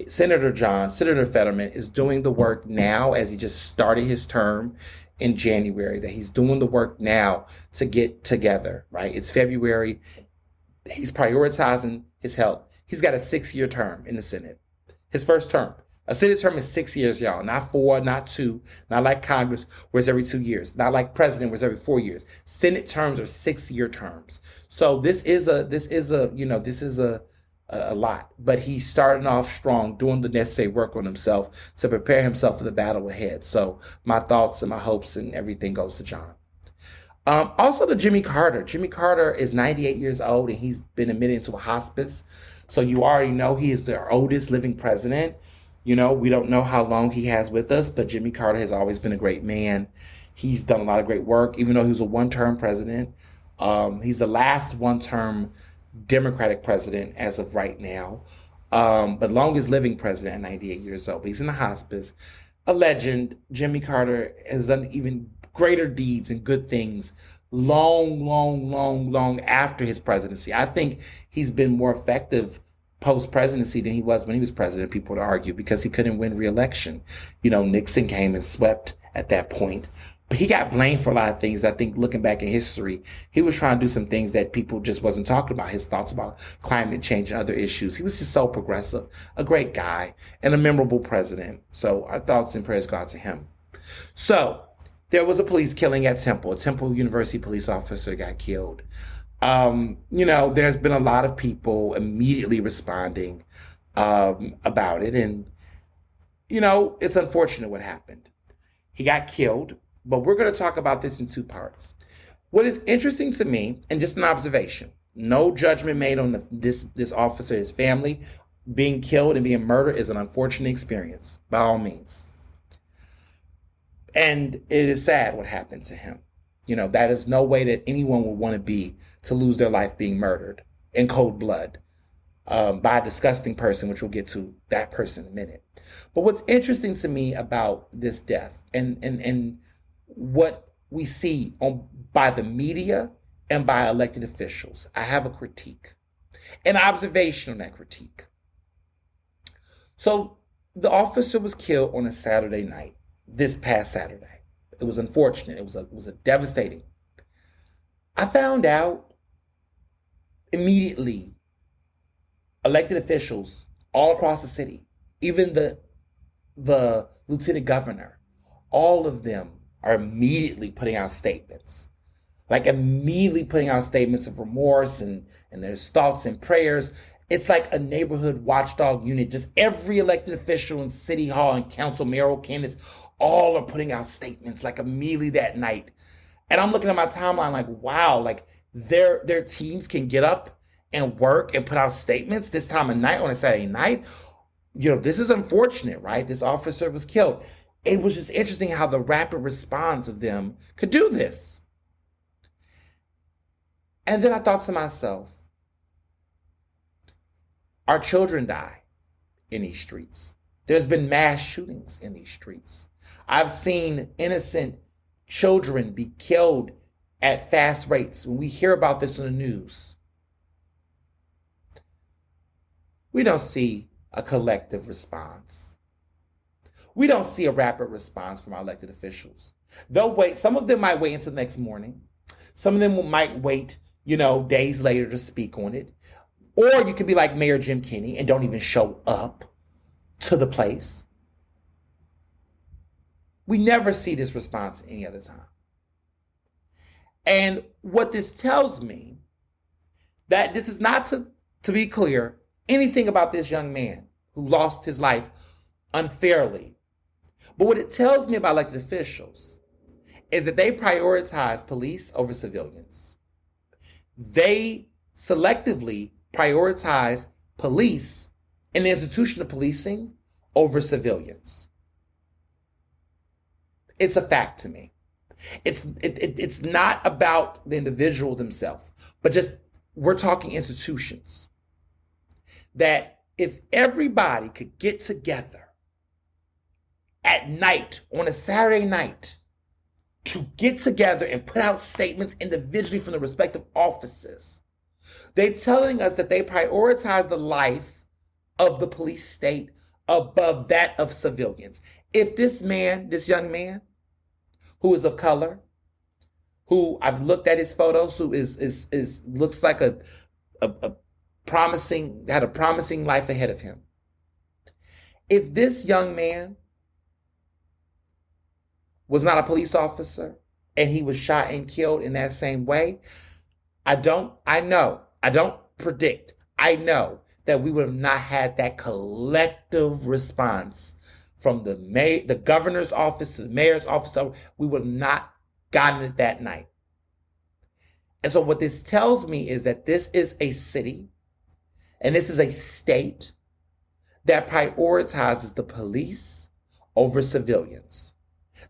Senator Fetterman is doing the work now, as he just started his term in January, that he's doing the work now to get together, right? It's February. He's prioritizing his health. He's got a 6-year term in the Senate. His first term. A Senate term is 6 years, y'all. Not 4, not 2, not like Congress, where it's every 2 years. Not like president, where it's every 4 years. Senate terms are 6-year terms. So this is a lot. But he's starting off strong, doing the necessary work on himself to prepare himself for the battle ahead. So my thoughts and my hopes and everything goes to John. Also to Jimmy Carter. Jimmy Carter is 98 years old, and he's been admitted into a hospice. So you already know he is the oldest living president. We don't know how long he has with us, but Jimmy Carter has always been a great man. He's done a lot of great work, even though he was a one-term president. He's the last one-term Democratic president as of right now, but longest living president at 98 years old. But he's in the hospice. A legend. Jimmy Carter has done even greater deeds and good things long after his presidency. I think he's been more effective post-presidency than he was when he was president, people would argue, because he couldn't win re-election. Nixon came and swept at that point. But he got blamed for a lot of things. I think looking back in history, he was trying to do some things that people just wasn't talking about. His thoughts about climate change and other issues. He was just so progressive, a great guy, and a memorable president. So our thoughts and prayers go out to him. So there was a police killing at Temple. A Temple University police officer got killed. There's been a lot of people immediately responding about it. And, it's unfortunate what happened. He got killed, but we're going to talk about this in 2 parts. What is interesting to me, and just an observation, no judgment made on this officer, his family, being killed and being murdered is an unfortunate experience, by all means. And it is sad what happened to him. That is no way that anyone would want to lose their life being murdered in cold blood by a disgusting person, which we'll get to that person in a minute. But what's interesting to me about this death and what we see by the media and by elected officials, I have a critique, an observation on that critique. So the officer was killed on a Saturday night, this past Saturday. It was unfortunate. It was a devastating. I found out immediately elected officials all across the city, even the lieutenant governor, all of them are immediately putting out statements. Immediately putting out statements of remorse and there's thoughts and prayers. It's like a neighborhood watchdog unit. Just every elected official in City Hall and council, mayoral candidates, all are putting out statements immediately that night. And I'm looking at my timeline wow, their teams can get up and work and put out statements this time of night on a Saturday night. This is unfortunate, right? This officer was killed. It was just interesting how the rapid response of them could do this. And then I thought to myself, our children die in these streets. There's been mass shootings in these streets. I've seen innocent children be killed at fast rates. When we hear about this in the news, we don't see a collective response. We don't see a rapid response from our elected officials. They'll wait. Some of them might wait until the next morning. Some of them might wait, days later to speak on it. Or you could be like Mayor Jim Kenney and don't even show up to the place. We never see this response any other time. And what this tells me, that this is not, to be clear, anything about this young man who lost his life unfairly. But what it tells me about elected officials is that they prioritize police over civilians. They selectively prioritize police and the institution of policing over civilians. It's a fact to me. It's not about the individual themselves, but just we're talking institutions. That if everybody could get together at night, on a Saturday night, to get together and put out statements individually from the respective offices, they're telling us that they prioritize the life of the police state above that of civilians. If this young man, who is of color, who I've looked at his photos, who is looks like had a promising life ahead of him. If this young man was not a police officer and he was shot and killed in that same way, I know that we would have not had that collective response from the governor's office to the mayor's office. We would have not gotten it that night. And so what this tells me is that this is a city and this is a state that prioritizes the police over civilians.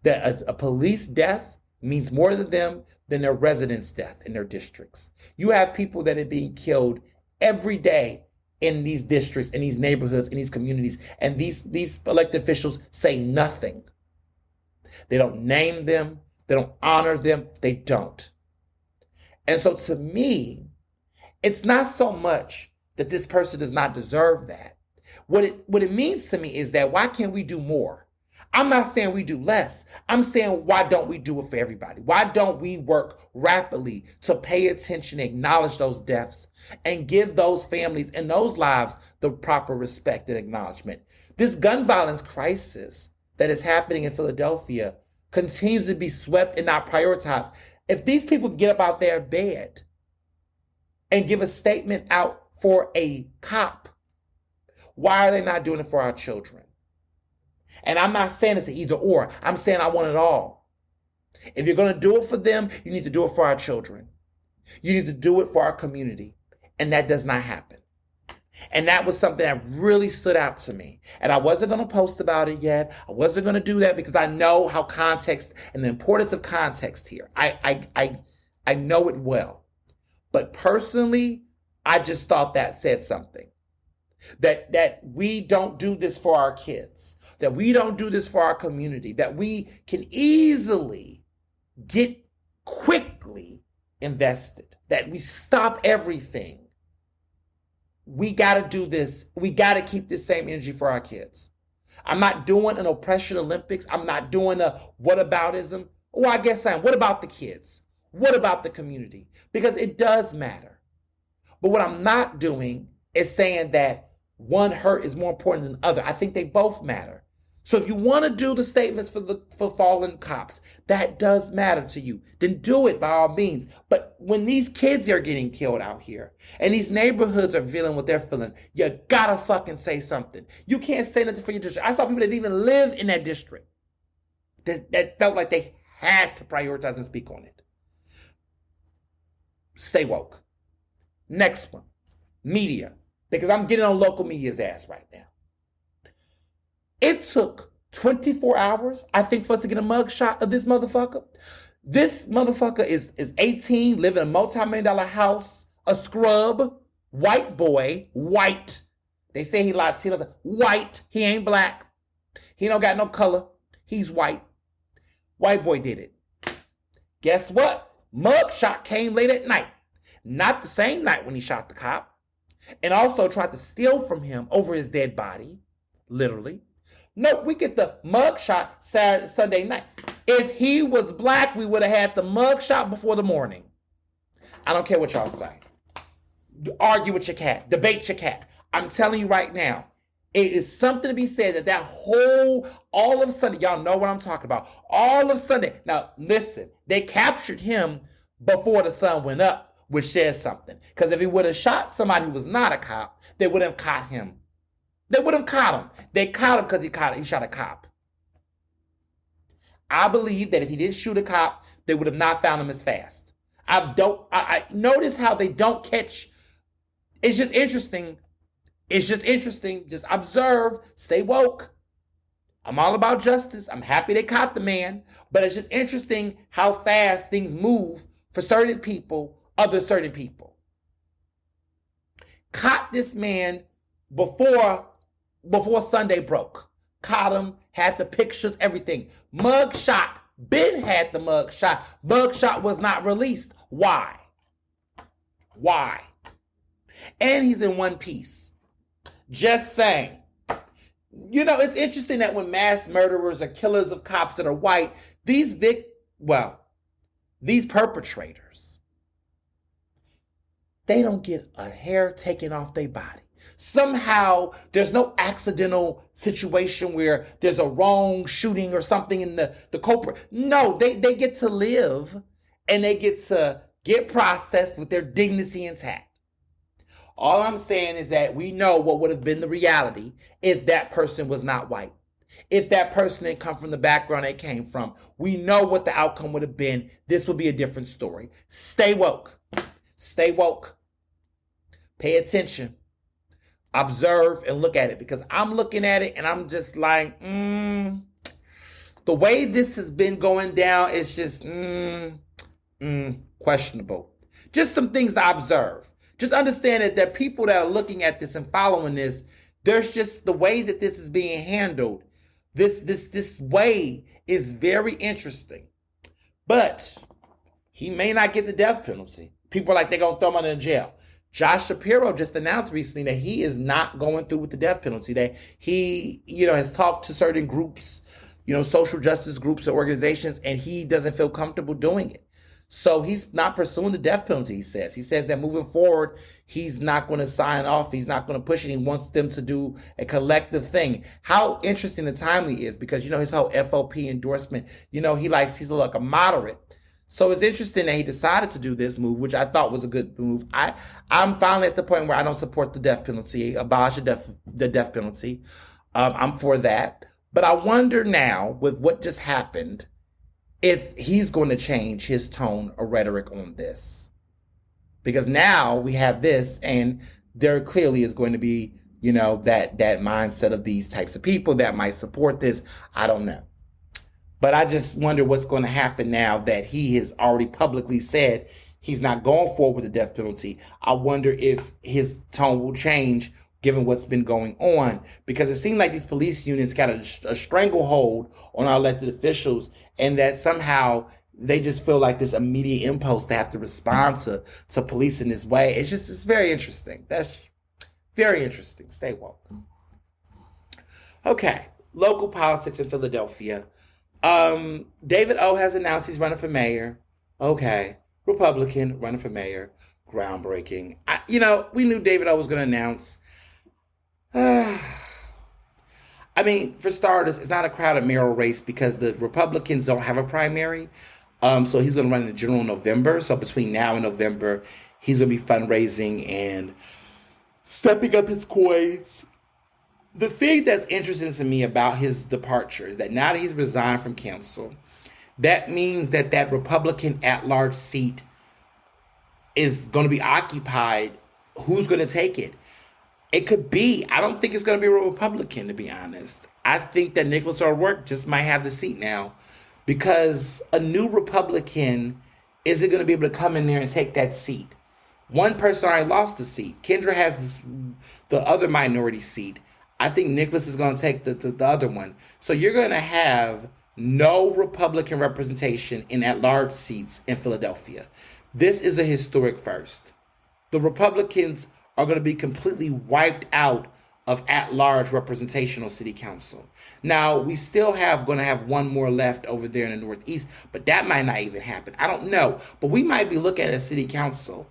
That a police death means more to them than their residents' death in their districts. You have people that are being killed every day in these districts, in these neighborhoods, in these communities, and these elected officials say nothing. They don't name them. They don't honor them. They don't. And so to me, it's not so much that this person does not deserve that. What it means to me is that why can't we do more? I'm not saying we do less. I'm saying why don't we do it for everybody? Why don't we work rapidly to pay attention, acknowledge those deaths, and give those families and those lives the proper respect and acknowledgement? This gun violence crisis that is happening in Philadelphia continues to be swept and not prioritized. If these people get up out their bed and give a statement out for a cop, why are they not doing it for our children? And I'm not saying it's an either or. I'm saying I want it all. If you're going to do it for them, you need to do it for our children. You need to do it for our community. And that does not happen. And that was something that really stood out to me. And I wasn't going to post about it yet. I wasn't going to do that because I know how context and the importance of context here. I know it well. But personally, I just thought that said something. That we don't do this for our kids. That we don't do this for our community. That we can easily get quickly invested. That we stop everything. We got to do this. We got to keep this same energy for our kids. I'm not doing an oppression Olympics. I'm not doing a whataboutism. Oh, I guess I am. What about the kids? What about the community? Because it does matter. But what I'm not doing is saying that one hurt is more important than the other. I think they both matter. So if you want to do the statements for fallen cops, that does matter to you, then do it by all means. But when these kids are getting killed out here and these neighborhoods are feeling what they're feeling, you gotta fucking say something. You can't say nothing for your district. I saw people that didn't even live in that district that felt like they had to prioritize and speak on it. Stay woke. Next one, media. Because I'm getting on local media's ass right now. It took 24 hours, I think, for us to get a mugshot of this motherfucker. This motherfucker is 18, living in a multi-million-dollar house, a scrub, white boy, white. They say he Latino, white. He ain't black. He don't got no color. He's white. White boy did it. Guess what? Mugshot came late at night. Not the same night when he shot the cop. And also tried to steal from him over his dead body, literally. No, we get the mugshot Sunday night. If he was black, we would have had the mugshot before the morning. I don't care what y'all say. Argue with your cat. Debate your cat. I'm telling you right now, it is something to be said that all of a sudden, y'all know what I'm talking about. All of a sudden, now listen, they captured him before the sun went up, which says something. Because if he would have shot somebody who was not a cop, they would have caught him. They would have caught him. They caught him because he shot a cop. I believe that if he didn't shoot a cop, they would have not found him as fast. I notice how they don't catch. It's just interesting. Just observe, stay woke. I'm all about justice. I'm happy they caught the man, but it's just interesting how fast things move for certain people, other certain people. Caught this man before Sunday broke. Caught him, had the pictures, everything. Mug shot. Ben had the mug shot. Mug shot was not released. Why? And he's in one piece. Just saying. You know, it's interesting that when mass murderers or killers of cops that are white, these perpetrators, they don't get a hair taken off their body. Somehow, there's no accidental situation where there's a wrong shooting or something in the culprit. No, they get to live and they get to get processed with their dignity intact. All I'm saying is that we know what would have been the reality if that person was not white. If that person didn't come from the background they came from. We know what the outcome would have been. This would be a different story. Stay woke. Stay woke. Pay attention. Observe and look at it, because I'm looking at it and I'm just like, the way this has been going down is just questionable. Just some things to observe. Just understand that there are people that are looking at this and following this. There's just the way that this is being handled. This way is very interesting. But he may not get the death penalty. People are like, they're going to throw him in jail. Josh Shapiro just announced recently that he is not going through with the death penalty. That he, has talked to certain groups, social justice groups or organizations, and he doesn't feel comfortable doing it. So he's not pursuing the death penalty, he says. He says that moving forward, he's not going to sign off. He's not going to push it. He wants them to do a collective thing. How interesting and timely is, because, his whole FOP endorsement, he's like a moderate. So it's interesting that he decided to do this move, which I thought was a good move. I'm finally at the point where I don't support the death penalty, abolish the death penalty. I'm for that. But I wonder now, with what just happened, if he's going to change his tone or rhetoric on this. Because now we have this, and there clearly is going to be, that mindset of these types of people that might support this. I don't know. But I just wonder what's going to happen now that he has already publicly said he's not going forward with the death penalty. I wonder if his tone will change given what's been going on, because it seems like these police units got a stranglehold on our elected officials, and that somehow they just feel like this immediate impulse to have to respond to police in this way. It's very interesting. That's very interesting. Stay woke. Okay, local politics in Philadelphia. David O has announced he's running for mayor. Okay, Republican running for mayor. Groundbreaking. We knew David O was going to announce. I mean, for starters, it's not a crowded mayoral race because the Republicans don't have a primary. So he's going to run in the general in November. So between now and November, he's going to be fundraising and stepping up his coins. The thing that's interesting to me about his departure is that now that he's resigned from council, that means that Republican at-large seat is going to be occupied. Who's going to take it? It could be. I don't think it's going to be a Republican, to be honest. I think that Nicholas O'Rourke just might have the seat now, because a new Republican isn't going to be able to come in there and take that seat. One person already lost the seat. Kendra has the other minority seat. I think Nicholas is going to take the other one. So you're going to have no Republican representation in at-large seats in Philadelphia. This is a historic first. The Republicans are going to be completely wiped out of at-large representational city council. Now, we still going to have one more left over there in the Northeast, but that might not even happen. I don't know. But we might be looking at a city council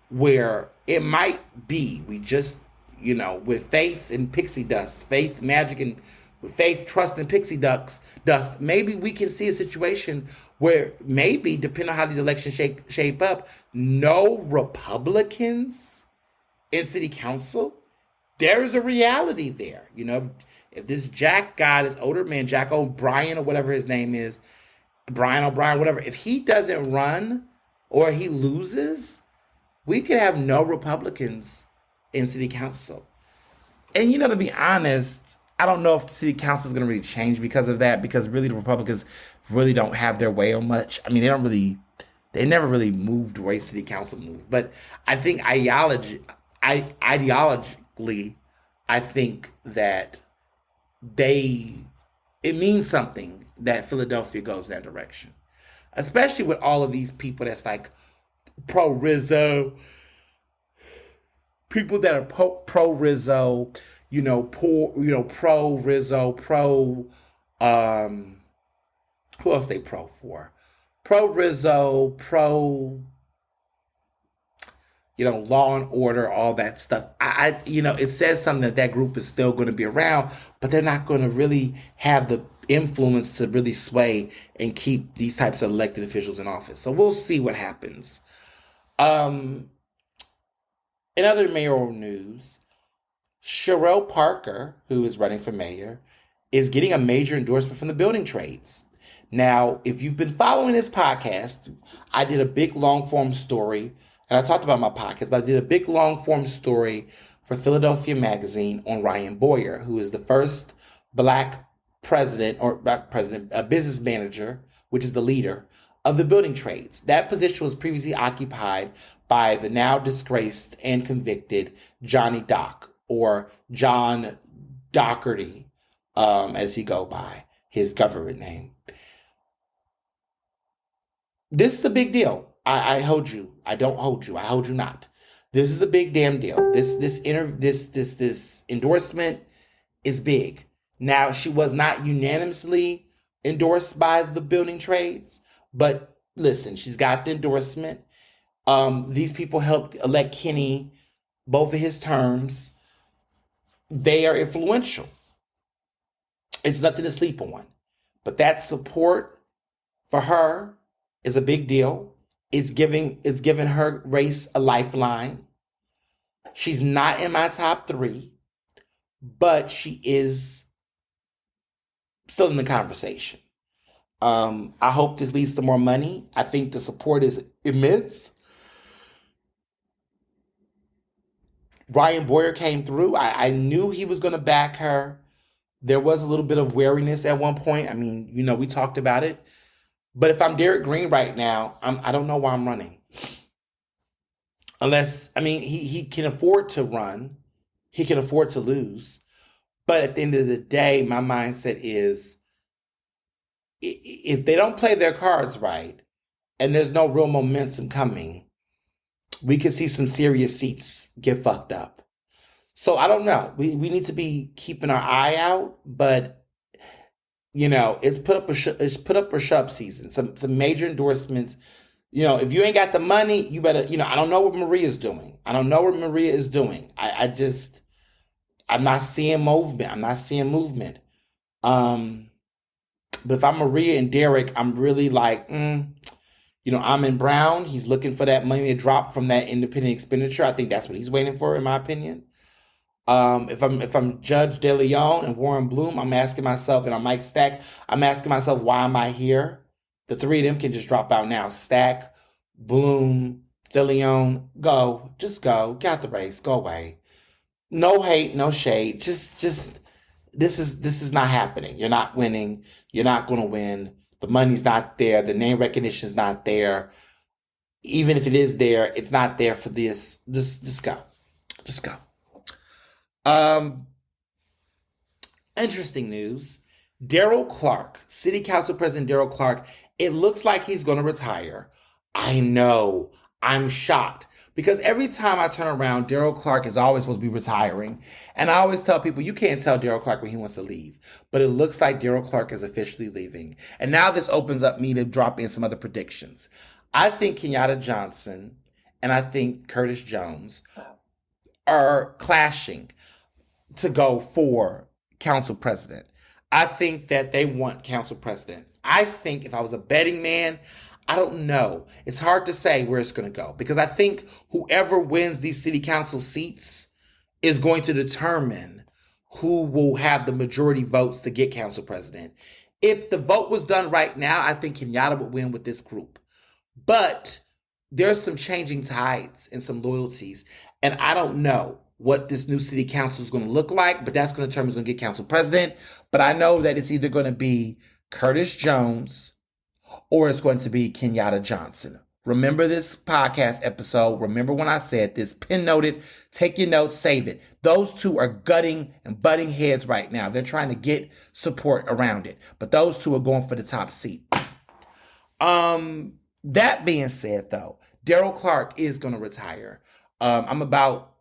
where it might be, we just, with faith and pixie dust, faith, magic, and with faith, trust, and pixie dust, maybe we can see a situation where maybe, depending on how these elections shape up, no Republicans in city council. There is a reality there. If this Jack guy, this older man, Jack O'Brien or whatever his name is, Brian O'Brien, whatever, if he doesn't run or he loses, we could have no Republicans in city council. And, to be honest, I don't know if the city council is going to really change because of that, because really the Republicans really don't have their way on much. I mean, they never really moved the way city council moved. But I think ideologically, I think that it means something that Philadelphia goes that direction. Especially with all of these people that's like pro-Rizzo, people that are pro-Rizzo, pro-Rizzo, who else they pro for? Pro-Rizzo, law and order, all that stuff. It says something that group is still going to be around, but they're not going to really have the influence to really sway and keep these types of elected officials in office. So we'll see what happens. In other mayoral news, Sherelle Parker, who is running for mayor, is getting a major endorsement from the building trades. Now, if you've been following this podcast, I did a big long-form story, and I talked about my podcast, but I did a big long-form story for Philadelphia Magazine on Ryan Boyer, who is the first Black business manager, which is the leader of the building trades. That position was previously occupied by the now disgraced and convicted Johnny Dock, or John Doherty, as he go by his government name. This is a big deal. I hold you. I don't hold you. I hold you not. This is a big damn deal. This endorsement is big. Now, she was not unanimously endorsed by the building trades, but listen, she's got the endorsement. These people helped elect Kenny both of his terms. They are influential. It's nothing to sleep on. But that support for her is a big deal. It's giving her race a lifeline. She's not in my top 3, but she is still in the conversation. I hope this leads to more money. I think the support is immense. Ryan Boyer came through. I knew he was going to back her. There was a little bit of wariness at one point. I mean, we talked about it. But if I'm Derek Green right now, I don't know why I'm running. Unless, he can afford to run. He can afford to lose. But at the end of the day, my mindset is, if they don't play their cards right, and there's no real momentum coming, we could see some serious seats get fucked up. So I don't know. We need to be keeping our eye out, but it's put up or shut up season. Some major endorsements. If you ain't got the money, you better. I don't know what Maria's doing. I'm not seeing movement. But if I'm Maria and Derek, I'm really like, Amon Brown, he's looking for that money to drop from that independent expenditure. I think that's what he's waiting for, in my opinion. If I'm Judge De Leon and Warren Bloom, I'm asking myself, and I'm Mike Stack, I'm asking myself, why am I here? The 3 of them can just drop out now. Stack, Bloom, De Leon, just go, get out the race, go away. No hate, no shade. Just this is not happening. You're not winning. You're not going to win. The money's not there. The name recognition is not there. Even if it is there, it's not there for this. Just go. Interesting news. Darrell Clark, City Council President Darrell Clark, it looks like he's going to retire. I know. I'm shocked. Because every time I turn around, Daryl Clark is always supposed to be retiring. And I always tell people, you can't tell Daryl Clark when he wants to leave. But it looks like Daryl Clark is officially leaving. And now this opens up me to drop in some other predictions. I think Kenyatta Johnson and I think Curtis Jones are clashing to go for council president. I think that they want council president. I think if I was a betting man, I don't know. It's hard to say where it's going to go because I think whoever wins these city council seats is going to determine who will have the majority votes to get council president. If the vote was done right now, I think Kenyatta would win with this group. But there's some changing tides and some loyalties, and I don't know what this new city council is going to look like, but that's going to determine who's going to get council president. But I know that it's either going to be Curtis Jones or it's going to be Kenyatta Johnson. Remember this podcast episode. Remember when I said this. Pin noted. Take your notes. Save it. Those two are gutting and butting heads right now. They're trying to get support around it. But those two are going for the top seat. That being said, though, Daryl Clark is going to retire. I'm about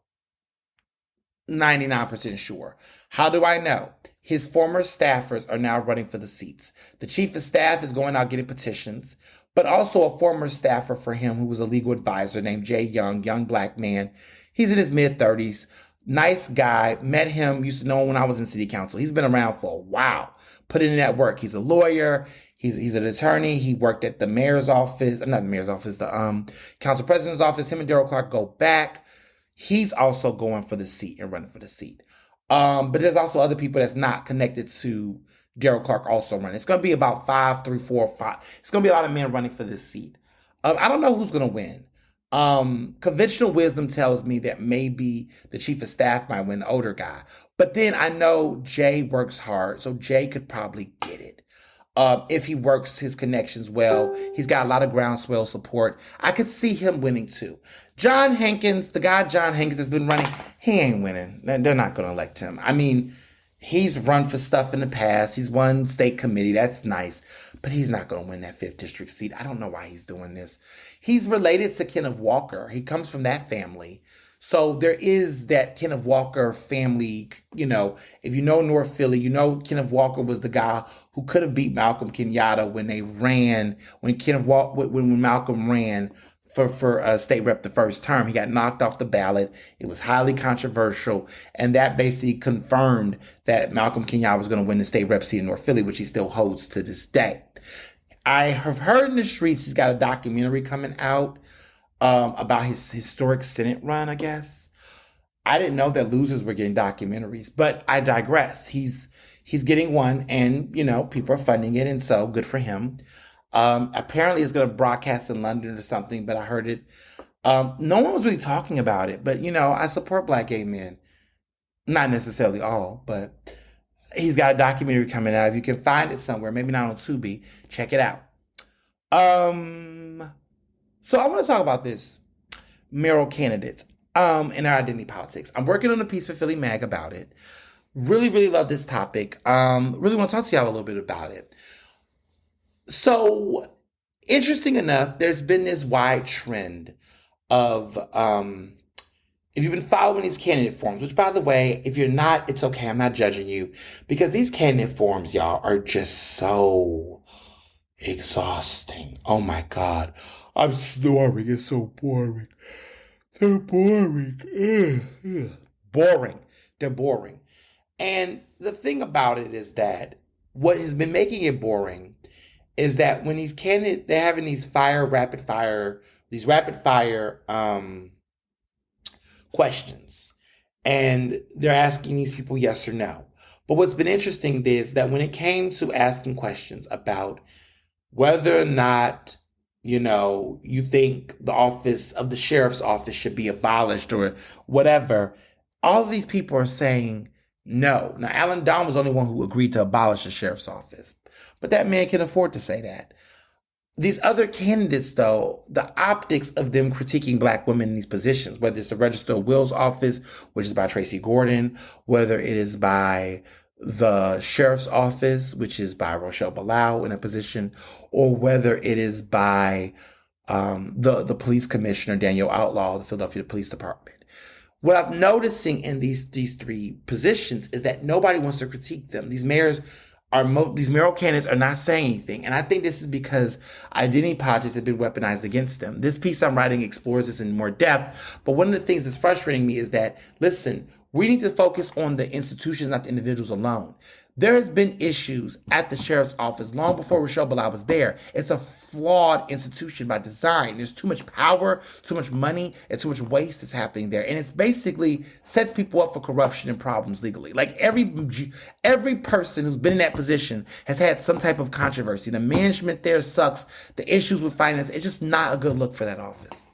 99% sure. How do I know? His former staffers are now running for the seats. The chief of staff is going out getting petitions, but also a former staffer for him who was a legal advisor named Jay Young black man. He's in his mid-30s. Nice guy. Met him, used to know him when I was in city council. He's been around for a while. Put in that work. He's a lawyer. He's an attorney. He worked at the mayor's office. Not the mayor's office, the council president's office. Him and Daryl Clark go back. He's also going for the seat and running for the seat. But there's also other people that's not connected to Daryl Clark also running. It's going to be about 5, 3, 4, 5. It's going to be a lot of men running for this seat. I don't know who's going to win. Conventional wisdom tells me that maybe the chief of staff might win, the older guy. But then I know Jay works hard, so Jay could probably get it. If he works his connections well, he's got a lot of groundswell support. I could see him winning too. John Hankins, the guy John Hankins has been running, he ain't winning. They're not going to elect him. I mean, he's run for stuff in the past. He's won state committee. That's nice. But he's not going to win that 5th district seat. I don't know why he's doing this. He's related to Kenneth Walker. He comes from that family. So there is that Kenneth Walker family, you know, if you know North Philly, you know Kenneth Walker was the guy who could have beat Malcolm Kenyatta when when Malcolm ran for state rep the first term. He got knocked off the ballot. It was highly controversial. And that basically confirmed that Malcolm Kenyatta was going to win the state rep seat in North Philly, which he still holds to this day. I have heard in the streets he's got a documentary coming out about his historic Senate run, I guess. I didn't know that losers were getting documentaries, but I digress. He's getting one, and you know people are funding it, and so good for him. Apparently, it's going to broadcast in London or something, but I heard it. No one was really talking about it, but you know I support Black gay men, not necessarily all, but he's got a documentary coming out. If you can find it somewhere, maybe not on Tubi, check it out. So I want to talk about this mayoral candidate in our identity politics. I'm working on a piece for Philly Mag about it. Really, really love this topic. Really want to talk to y'all a little bit about it. So, interesting enough, there's been this wide trend of, if you've been following these candidate forums, which by the way, if you're not, it's okay. I'm not judging you because these candidate forums, y'all, are just so exhausting. Oh my God. I'm snoring. It's so boring. They're boring. Boring. They're boring. And the thing about it is that what has been making it boring is that when these candidates, they're having these rapid fire questions. And they're asking these people yes or no. But what's been interesting is that when it came to asking questions about whether or not, you know, you think the office of the sheriff's office should be abolished or whatever, all of these people are saying no. Now, Alan Don was the only one who agreed to abolish the sheriff's office, but that man can afford to say that. These other candidates, though, the optics of them critiquing Black women in these positions, whether it's the Register of Wills office, which is by Tracy Gordon, whether it is by the sheriff's office, which is by Rochelle Balau in a position, or whether it is by the police commissioner, Daniel Outlaw, of the Philadelphia Police Department. What I'm noticing in these three positions is that nobody wants to critique them. These mayoral candidates are not saying anything. And I think this is because identity politics have been weaponized against them. This piece I'm writing explores this in more depth. But one of the things that's frustrating me is that, listen, we need to focus on the institutions, not the individuals alone. There has been issues at the sheriff's office long before Rochelle Bilal was there. It's a flawed institution by design. There's too much power, too much money, and too much waste that's happening there. And it's basically sets people up for corruption and problems legally. Like every person who's been in that position has had some type of controversy. The management there sucks. The issues with finance, it's just not a good look for that office.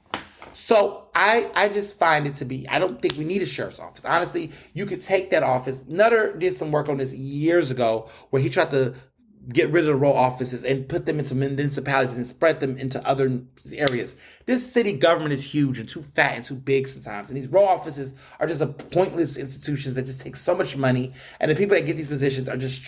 So I just find it to be, I don't think we need a sheriff's office. Honestly, you could take that office. Nutter did some work on this years ago where he tried to get rid of the row offices and put them into municipalities and spread them into other areas. This city government is huge and too fat and too big sometimes. And these row offices are just a pointless institutions that just take so much money. And the people that get these positions are just,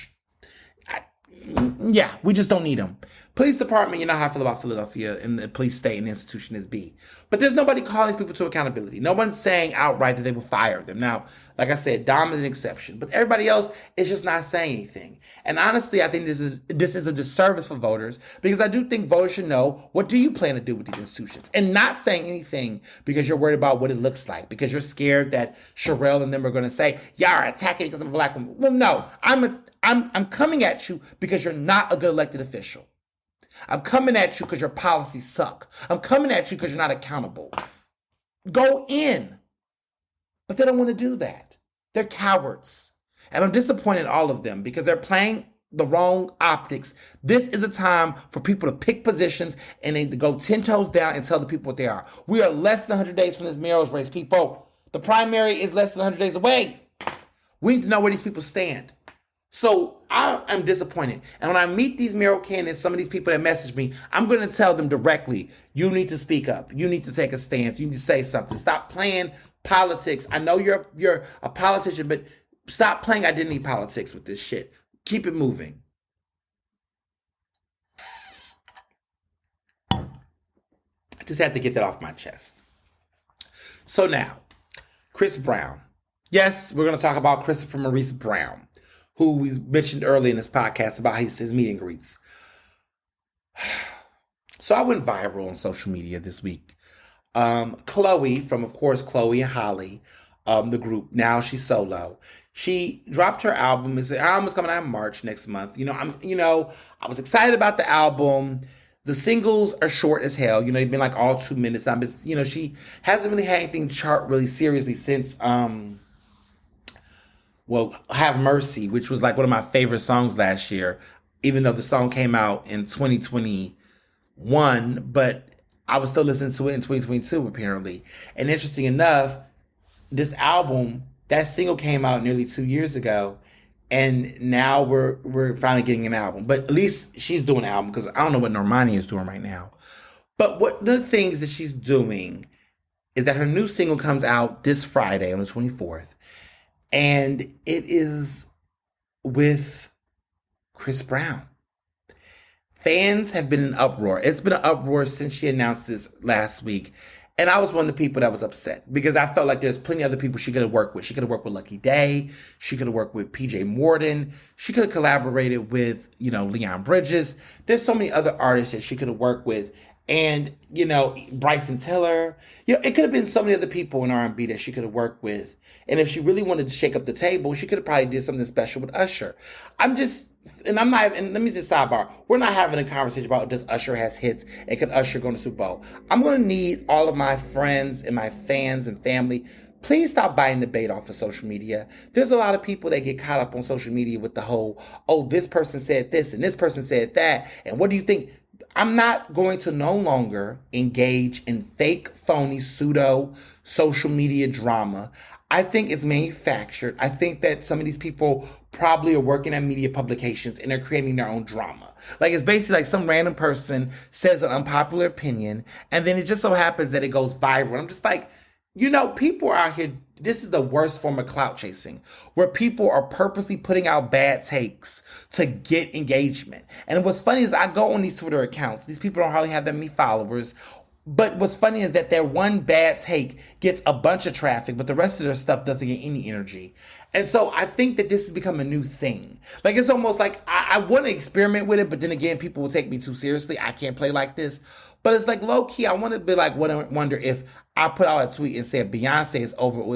we just don't need them. Police department, you know how I feel about Philadelphia and the police state and the institution is B. But there's nobody calling these people to accountability. No one's saying outright that they will fire them. Now, like I said, Dom is an exception, but everybody else is just not saying anything. And honestly, I think this is a disservice for voters because I do think voters should know, what do you plan to do with these institutions? And not saying anything because you're worried about what it looks like, because you're scared that Sherelle and them are going to say, y'all are attacking because I'm a black woman. Well, no, I'm coming at you because you're not a good elected official. I'm coming at you because your policies suck. I'm coming at you because you're not accountable. Go in. But they don't want to do that. They're cowards. And I'm disappointed in all of them because they're playing the wrong optics. This is a time for people to pick positions and then to go 10 toes down and tell the people what they are. We are less than 100 days from this mayor's race, people. The primary is less than 100 days away. We need to know where these people stand. So I am disappointed. And when I meet these mayoral candidates, some of these people that message me, I'm going to tell them directly, you need to speak up. You need to take a stance. You need to say something. Stop playing politics. I know you're a politician, but stop playing identity politics with this shit. Keep it moving. I just had to get that off my chest. So now, Chris Brown. Yes, we're going to talk about Christopher Maurice Brown, who we mentioned earlier in this podcast about his meet and greets. So I went viral on social media this week. Chloe from, of course, Chloe and Holly, the group, now she's solo. She dropped her album. The album is coming out in March next month. I was excited about the album. The singles are short as hell. They've been like all 2 minutes now. But, she hasn't really had anything chart really seriously since... Have Mercy, which was like one of my favorite songs last year, even though the song came out in 2021, but I was still listening to it in 2022, apparently. And interesting enough, this album, that single came out nearly 2 years ago, and now we're finally getting an album. But at least she's doing an album, because I don't know what Normani is doing right now. But one of the things that she's doing is that her new single comes out this Friday on the 24th. And it is with Chris Brown. Fans have been in uproar. It's been an uproar since she announced this last week. And I was one of the people that was upset because I felt like there's plenty of other people she could have worked with. She could have worked with Lucky Day. She could have worked with PJ Morton. She could have collaborated with, Leon Bridges. There's so many other artists that she could have worked with. And, Bryson Tiller, it could have been so many other people in R&B that she could have worked with. And if she really wanted to shake up the table, she could have probably did something special with Usher. And let me just sidebar. We're not having a conversation about does Usher has hits and can Usher go to the Super Bowl. I'm going to need all of my friends and my fans and family. Please stop buying the bait off of social media. There's a lot of people that get caught up on social media with the whole, this person said this and this person said that. And what do you think? I'm not going to no longer engage in fake, phony, pseudo social media drama. I think it's manufactured. I think that some of these people probably are working at media publications and they're creating their own drama. Like, it's basically like some random person says an unpopular opinion and then it just so happens that it goes viral. I'm just like, People are out here. This is the worst form of clout chasing, where people are purposely putting out bad takes to get engagement. And what's funny is I go on these Twitter accounts. These people don't hardly have that many followers. But what's funny is that their one bad take gets a bunch of traffic, but the rest of their stuff doesn't get any energy. And so I think that this has become a new thing. Like, it's almost like I want to experiment with it, but then again, people will take me too seriously. I can't play like this. But it's like low key, I want to be like, wonder if I put out a tweet and said Beyonce is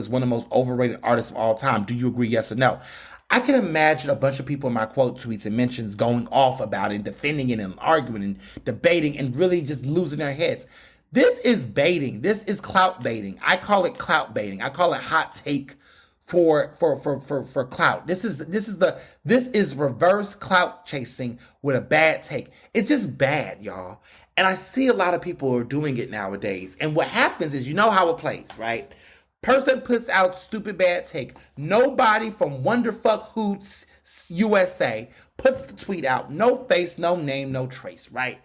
one of the most overrated artists of all time. Do you agree? Yes or no? I can imagine a bunch of people in my quote tweets and mentions going off about it, defending it and arguing and debating and really just losing their heads. This is baiting. This is clout baiting. I call it clout baiting. I call it hot take for clout. This is reverse clout chasing with a bad take. It's just bad, y'all. And I see a lot of people are doing it nowadays. And what happens is, you know how it plays, right? Person puts out stupid bad take. Nobody from Wonderfuck Hoots USA puts the tweet out. No face, no name, no trace, right?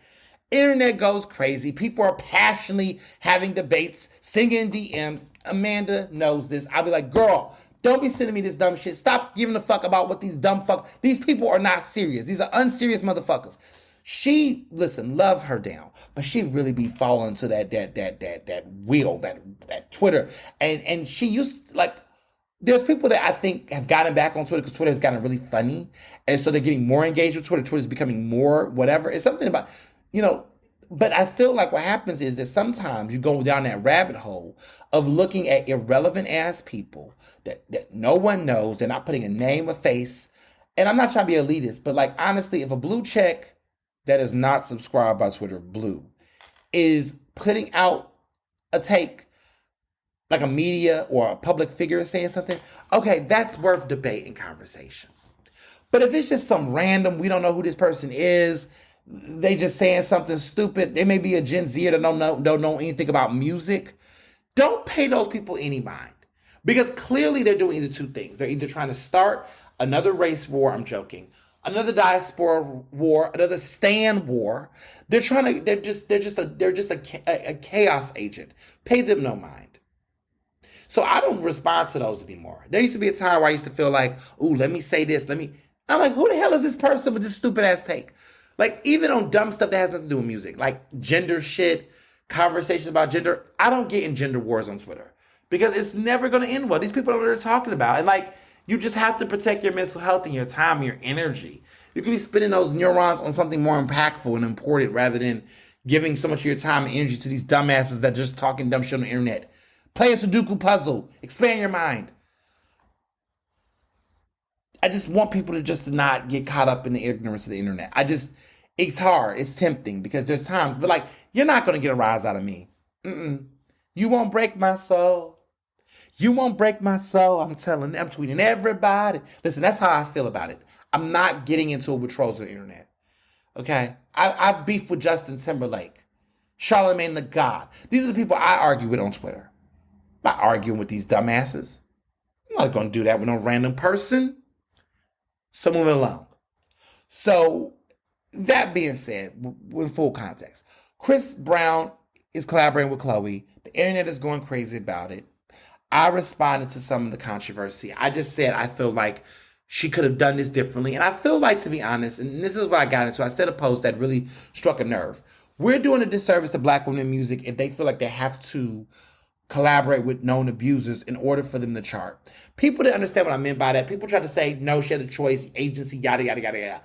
Internet goes crazy. People are passionately having debates, singing DMs. Amanda knows this. I'll be like, girl, don't be sending me this dumb shit. Stop giving a fuck about what these people are not serious. These are unserious motherfuckers. Love her down, but she really be falling to that wheel, that Twitter. And she used, like, there's people that I think have gotten back on Twitter because Twitter has gotten really funny. And so they're getting more engaged with Twitter. Twitter's becoming more whatever. It's something about, but I feel like what happens is that sometimes you go down that rabbit hole of looking at irrelevant ass people that no one knows. They're not putting a name, a face. And I'm not trying to be elitist, but like, honestly, if a blue check that is not subscribed by Twitter, blue, is putting out a take, like a media or a public figure saying something, okay, that's worth debate and conversation. But if it's just some random, we don't know who this person is, they just saying something stupid, they may be a Gen Zer that don't know anything about music, don't pay those people any mind. Because clearly they're doing either two things. They're either trying to start another race war, I'm joking, another diaspora war, another Stan war. They're just a chaos agent. Pay them no mind. So I don't respond to those anymore. There used to be a time where I used to feel like, ooh, let me say this, I'm like, who the hell is this person with this stupid ass take? Like, even on dumb stuff that has nothing to do with music, like gender shit, conversations about gender, I don't get in gender wars on Twitter because it's never going to end well. These people know what they're talking about. And like, you just have to protect your mental health and your time and your energy. You can be spending those neurons on something more impactful and important rather than giving so much of your time and energy to these dumbasses that just talking dumb shit on the internet. Play a Sudoku puzzle. Expand your mind. I just want people to just not get caught up in the ignorance of the internet. It's hard. It's tempting because there's times, but like, you're not going to get a rise out of me. You won't break my soul. You won't break my soul. I'm tweeting everybody. Listen, that's how I feel about it. I'm not getting into it with trolls on the internet. Okay? I've beefed with Justin Timberlake, Charlamagne the God. These are the people I argue with on Twitter. I'm not arguing with these dumbasses. I'm not going to do that with no random person. So moving along. So that being said, in full context, Chris Brown is collaborating with Chloe. The internet is going crazy about it. I responded to some of the controversy. I just said I feel like she could have done this differently. And I feel like, to be honest, and this is what I got into, I said a post that really struck a nerve. We're doing a disservice to Black women in music if they feel like they have to collaborate with known abusers in order for them to chart. People didn't understand what I meant by that. People tried to say, no, she had a choice, agency, yada, yada, yada,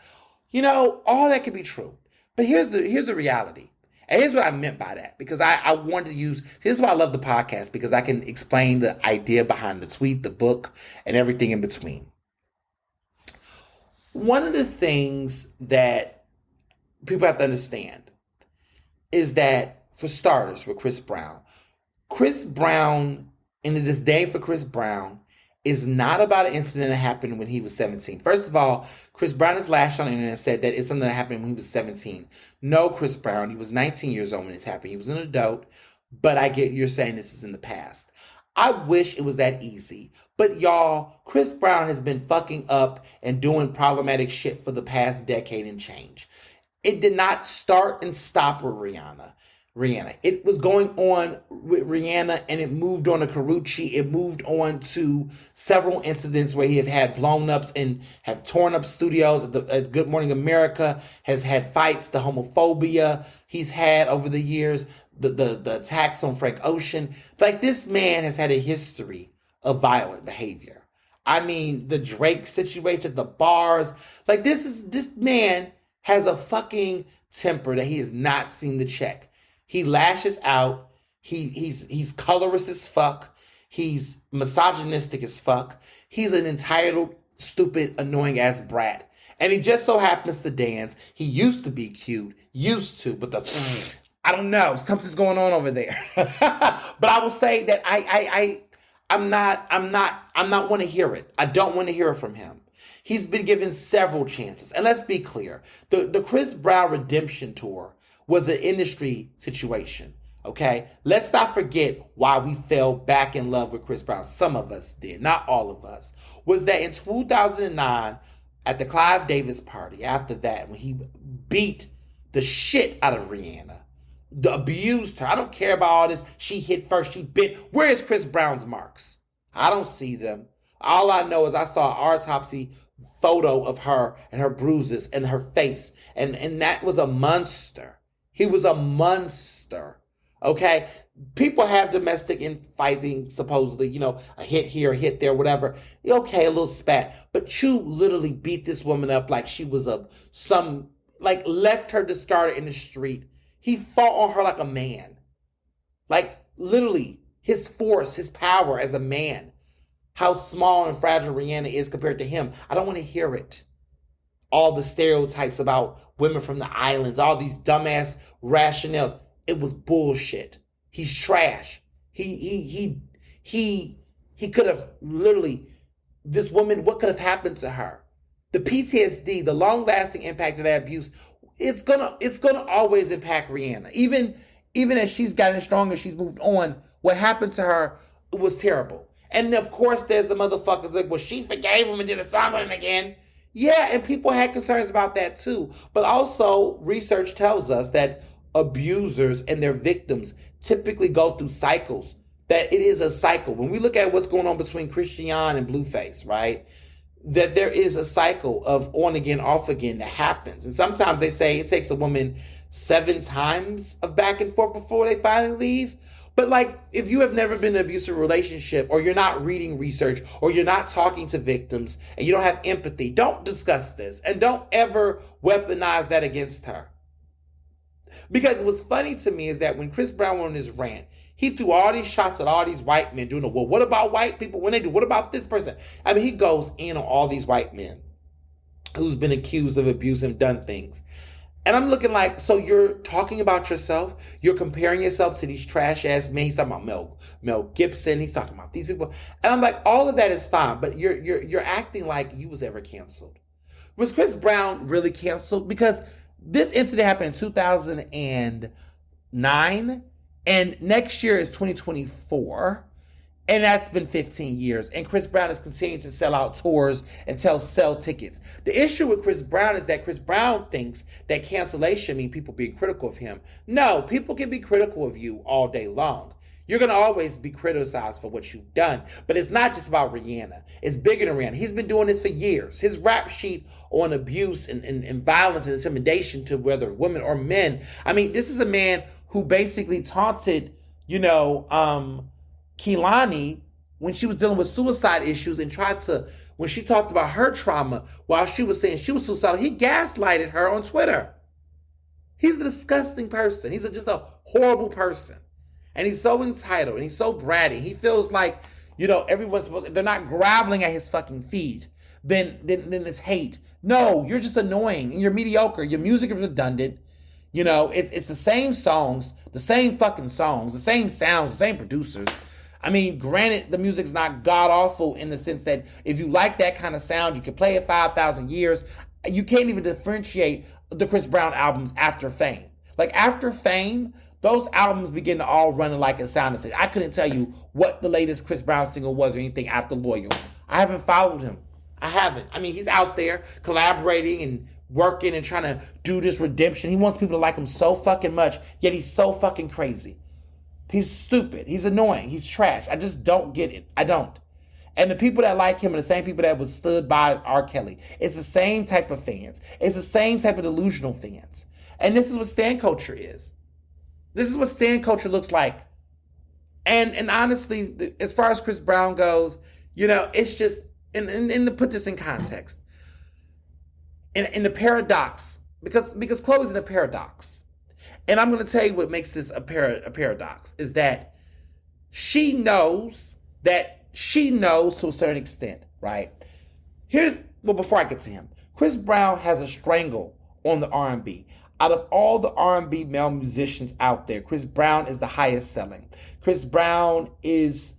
yada. All that could be true. But here's the reality. And here's what I meant by that. Because I wanted to use, this is why I love the podcast, because I can explain the idea behind the tweet, the book, and everything in between. One of the things that people have to understand is that, for starters, with Chris Brown, and the disdain for Chris Brown is not about an incident that happened when he was 17. First of all, Chris Brown has lashed on the internet and said that it's something that happened when he was 17. No, Chris Brown, he was 19 years old when this happened. He was an adult, but I get you're saying this is in the past. I wish it was that easy. But y'all, Chris Brown has been fucking up and doing problematic shit for the past decade and change. It did not start and stop with Rihanna. Rihanna. It was going on with Rihanna, and it moved on to Carucci. It moved on to several incidents where he has had blown ups and have torn up studios at Good Morning America, has had fights, the homophobia he's had over the years, the attacks on Frank Ocean. Like, this man has had a history of violent behavior. I mean, the Drake situation, the bars. Like, this man has a fucking temper that he has not seen to check. He lashes out. He's colorist as fuck. He's misogynistic as fuck. He's an entitled, stupid, annoying ass brat. And he just so happens to dance. He used to be cute. But I don't know. Something's going on over there. But I will say that I'm not want to hear it. I don't want to hear it from him. He's been given several chances. And let's be clear. The Chris Brown redemption tour was an industry situation, okay? Let's not forget why we fell back in love with Chris Brown. Some of us did, not all of us. Was that in 2009, at the Clive Davis party, after that, when he beat the shit out of Rihanna, abused her. I don't care about all this. She hit first, she bit. Where is Chris Brown's marks? I don't see them. All I know is I saw an autopsy photo of her and her bruises and her face. And that was a monster. He was a monster. Okay? People have domestic infighting, supposedly, a hit here, a hit there, whatever. Okay, a little spat. But you literally beat this woman up like she was left her discarded in the street. He fought on her like a man. Like, literally, his force, his power as a man. How small and fragile Rihanna is compared to him. I don't want to hear it. All the stereotypes about women from the islands, all these dumbass rationales. It was bullshit. He's trash. He could have literally, this woman, what could have happened to her? The PTSD, the long-lasting impact of that abuse, it's gonna always impact Rihanna. Even as she's gotten stronger, she's moved on. What happened to her was terrible. And of course, there's the motherfuckers like, well, she forgave him and did a song with him again. Yeah, and people had concerns about that too. But also, research tells us that abusers and their victims typically go through cycles. That it is a cycle. When we look at what's going on between Christian and Blueface, right? That there is a cycle of on again, off again that happens. And sometimes they say it takes a woman 7 times of back and forth before they finally leave. But like, if you have never been in an abusive relationship, or you're not reading research, or you're not talking to victims, and you don't have empathy, don't discuss this. And don't ever weaponize that against her. Because what's funny to me is that when Chris Brown went on his rant, he threw all these shots at all these white men doing, well, what about white people when they do? What about this person? I mean, he goes in on all these white men who's been accused of abuse and done things. And I'm looking like, so you're talking about yourself? You're comparing yourself to these trash-ass men? He's talking about Mel Gibson. He's talking about these people. And I'm like, all of that is fine, but you're acting like you was ever canceled. Was Chris Brown really canceled? Because this incident happened in 2009, and next year is 2024, and that's been 15 years. And Chris Brown is continuing to sell out tours and sell tickets. The issue with Chris Brown is that Chris Brown thinks that cancellation means people being critical of him. No, people can be critical of you all day long. You're going to always be criticized for what you've done. But it's not just about Rihanna. It's bigger than Rihanna. He's been doing this for years. His rap sheet on abuse and violence and intimidation to whether women or men. I mean, this is a man who basically taunted, Kehlani when she was dealing with suicide issues and tried to, when she talked about her trauma while she was saying she was suicidal, he gaslighted her on Twitter. He's a disgusting person. He's just a horrible person. And he's so entitled and he's so bratty. He feels like, everyone's supposed to, they're not groveling at his fucking feet. Then it's hate. No, you're just annoying and you're mediocre. Your music is redundant. It's the same songs, the same fucking songs, the same sounds, the same producers. I mean, granted, the music's not god-awful in the sense that if you like that kind of sound, you can play it 5,000 years. You can't even differentiate the Chris Brown albums after Fame. Like, after Fame, those albums begin to all run like a sound. I couldn't tell you what the latest Chris Brown single was or anything after Loyal. I haven't followed him. I haven't. I mean, he's out there collaborating and working and trying to do this redemption. He wants people to like him so fucking much, yet he's so fucking crazy. He's stupid. He's annoying. He's trash. I just don't get it. I don't. And the people that like him are the same people that was stood by R. Kelly. It's the same type of fans. It's the same type of delusional fans. And this is what stan culture is. This is what stan culture looks like. And honestly, as far as Chris Brown goes, it's just, and to put this in context, in the paradox, because Chloe's in a paradox. And I'm going to tell you what makes this a paradox, is that she knows to a certain extent, right? Before I get to him, Chris Brown has a strangle on the R&B. Out of all the R&B male musicians out there, Chris Brown is the highest selling. Chris Brown is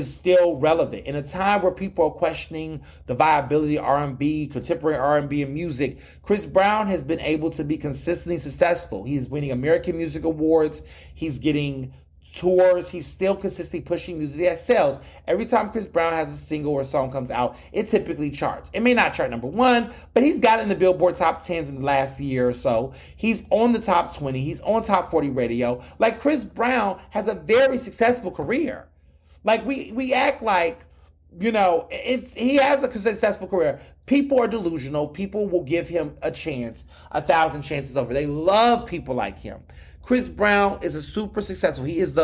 still relevant. In a time where people are questioning the viability of R&B, contemporary R&B and music, Chris Brown has been able to be consistently successful. He is winning American Music Awards. He's getting tours. He's still consistently pushing music that sells. Every time Chris Brown has a single or a song comes out, it typically charts. It may not chart number one, but he's got in the Billboard top 10s in the last year or so. He's on the top 20. He's on top 40 radio. Like, Chris Brown has a very successful career. Like, we act like, he has a successful career. People are delusional. People will give him a chance, 1,000 chances over. They love people like him. Chris Brown is a super successful. He is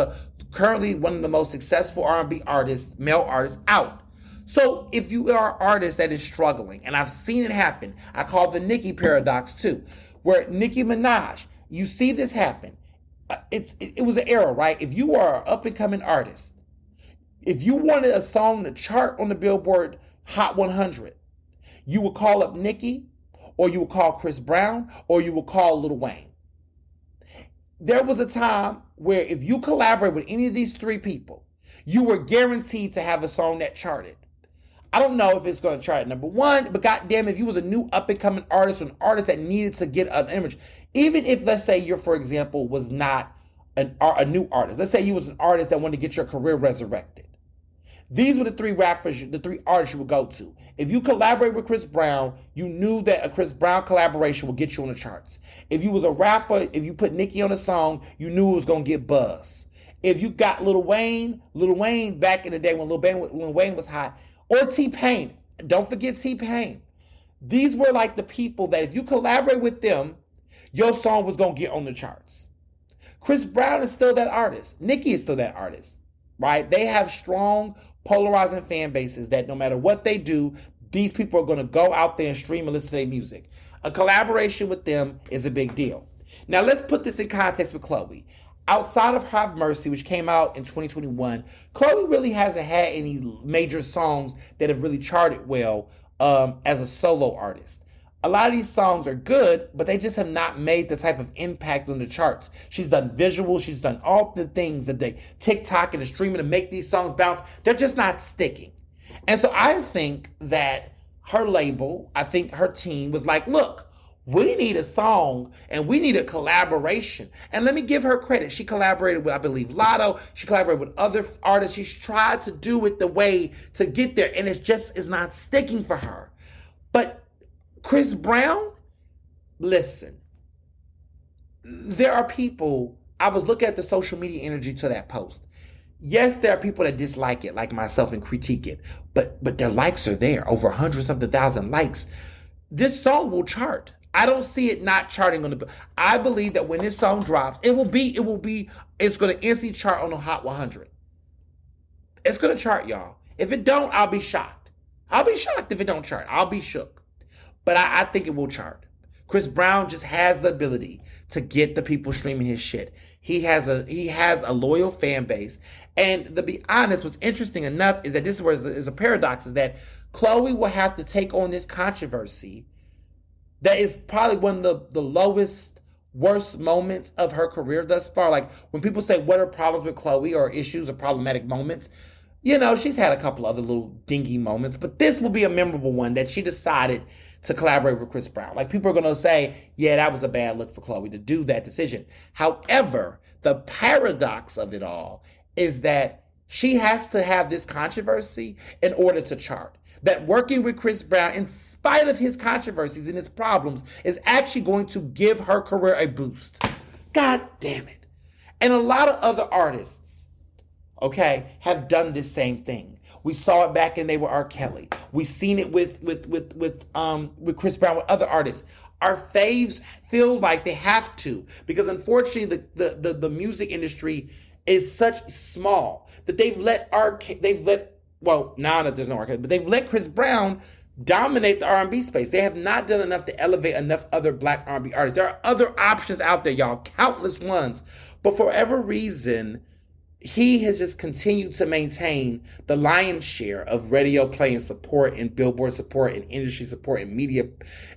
currently one of the most successful R&B artists, male artists out. So if you are an artist that is struggling, and I've seen it happen, I call it the Nikki paradox too, where Nicki Minaj, you see this happen. It was an era, right? If you are an up-and-coming artist, if you wanted a song to chart on the Billboard Hot 100, you would call up Nicki, or you would call Chris Brown, or you would call Lil Wayne. There was a time where if you collaborate with any of these three people, you were guaranteed to have a song that charted. I don't know if it's going to chart at number one, but goddamn, if you was a new up-and-coming artist or an artist that needed to get an image, even if, let's say, you, for example, was not a new artist. Let's say you was an artist that wanted to get your career resurrected. These were the three artists you would go to. If you collaborate with Chris Brown, you knew that a Chris Brown collaboration would get you on the charts. If you was a rapper, if you put Nicki on a song, you knew it was going to get buzz. If you got Lil Wayne back in the day when Lil Wayne was hot, or T-Pain, don't forget T-Pain. These were like the people that if you collaborate with them, your song was going to get on the charts. Chris Brown is still that artist. Nicki is still that artist. Right? They have strong, polarizing fan bases that no matter what they do, these people are going to go out there and stream and listen to their music. A collaboration with them is a big deal. Now, let's put this in context with Chloe. Outside of Have Mercy, which came out in 2021, Chloe really hasn't had any major songs that have really charted well as a solo artist. A lot of these songs are good, but they just have not made the type of impact on the charts. She's done visuals. She's done all the things that they TikTok and the streaming to make these songs bounce. They're just not sticking. And so I think that her label, I think her team was like, look, we need a song and we need a collaboration. And let me give her credit. She collaborated with, I believe, Lotto. She collaborated with other artists. She's tried to do it the way to get there, and it just is not sticking for her. But Chris Brown, listen, there are people, I was looking at the social media energy to that post. Yes, there are people that dislike it, like myself, and critique it, but their likes are there, over 100-something thousand likes. This song will chart. I don't see it not charting on the, I believe that when this song drops, it's going to instantly chart on the Hot 100. It's going to chart, y'all. If it don't, I'll be shocked. I'll be shocked if it don't chart. I'll be shook. But I think it will chart. Chris Brown just has the ability to get the people streaming his shit. He has a loyal fan base. And to be honest, what's interesting enough is that this is where is a paradox, is that Chloe will have to take on this controversy that is probably one of the lowest, worst moments of her career thus far. Like, when people say, what are problems with Chloe or issues or problematic moments? She's had a couple other little dingy moments, but this will be a memorable one that she decided to collaborate with Chris Brown. Like, people are going to say, yeah, that was a bad look for Chloe to do that decision. However, the paradox of it all is that She has to have this controversy in order to chart. That working with Chris Brown, in spite of his controversies and his problems, is actually going to give her career a boost. God damn it. And a lot of other artists, okay, have done this same thing. We saw it back in They Were R. Kelly. We've seen it with Chris Brown, with other artists. Our faves feel like they have to, because unfortunately the music industry is such small that they've let now that there's no R. Kelly, but they've let Chris Brown dominate the R&B space. They have not done enough to elevate enough other black R&B artists. There are other options out there, y'all, countless ones. But for whatever reason, he has just continued to maintain the lion's share of radio play and support and Billboard support and industry support and media.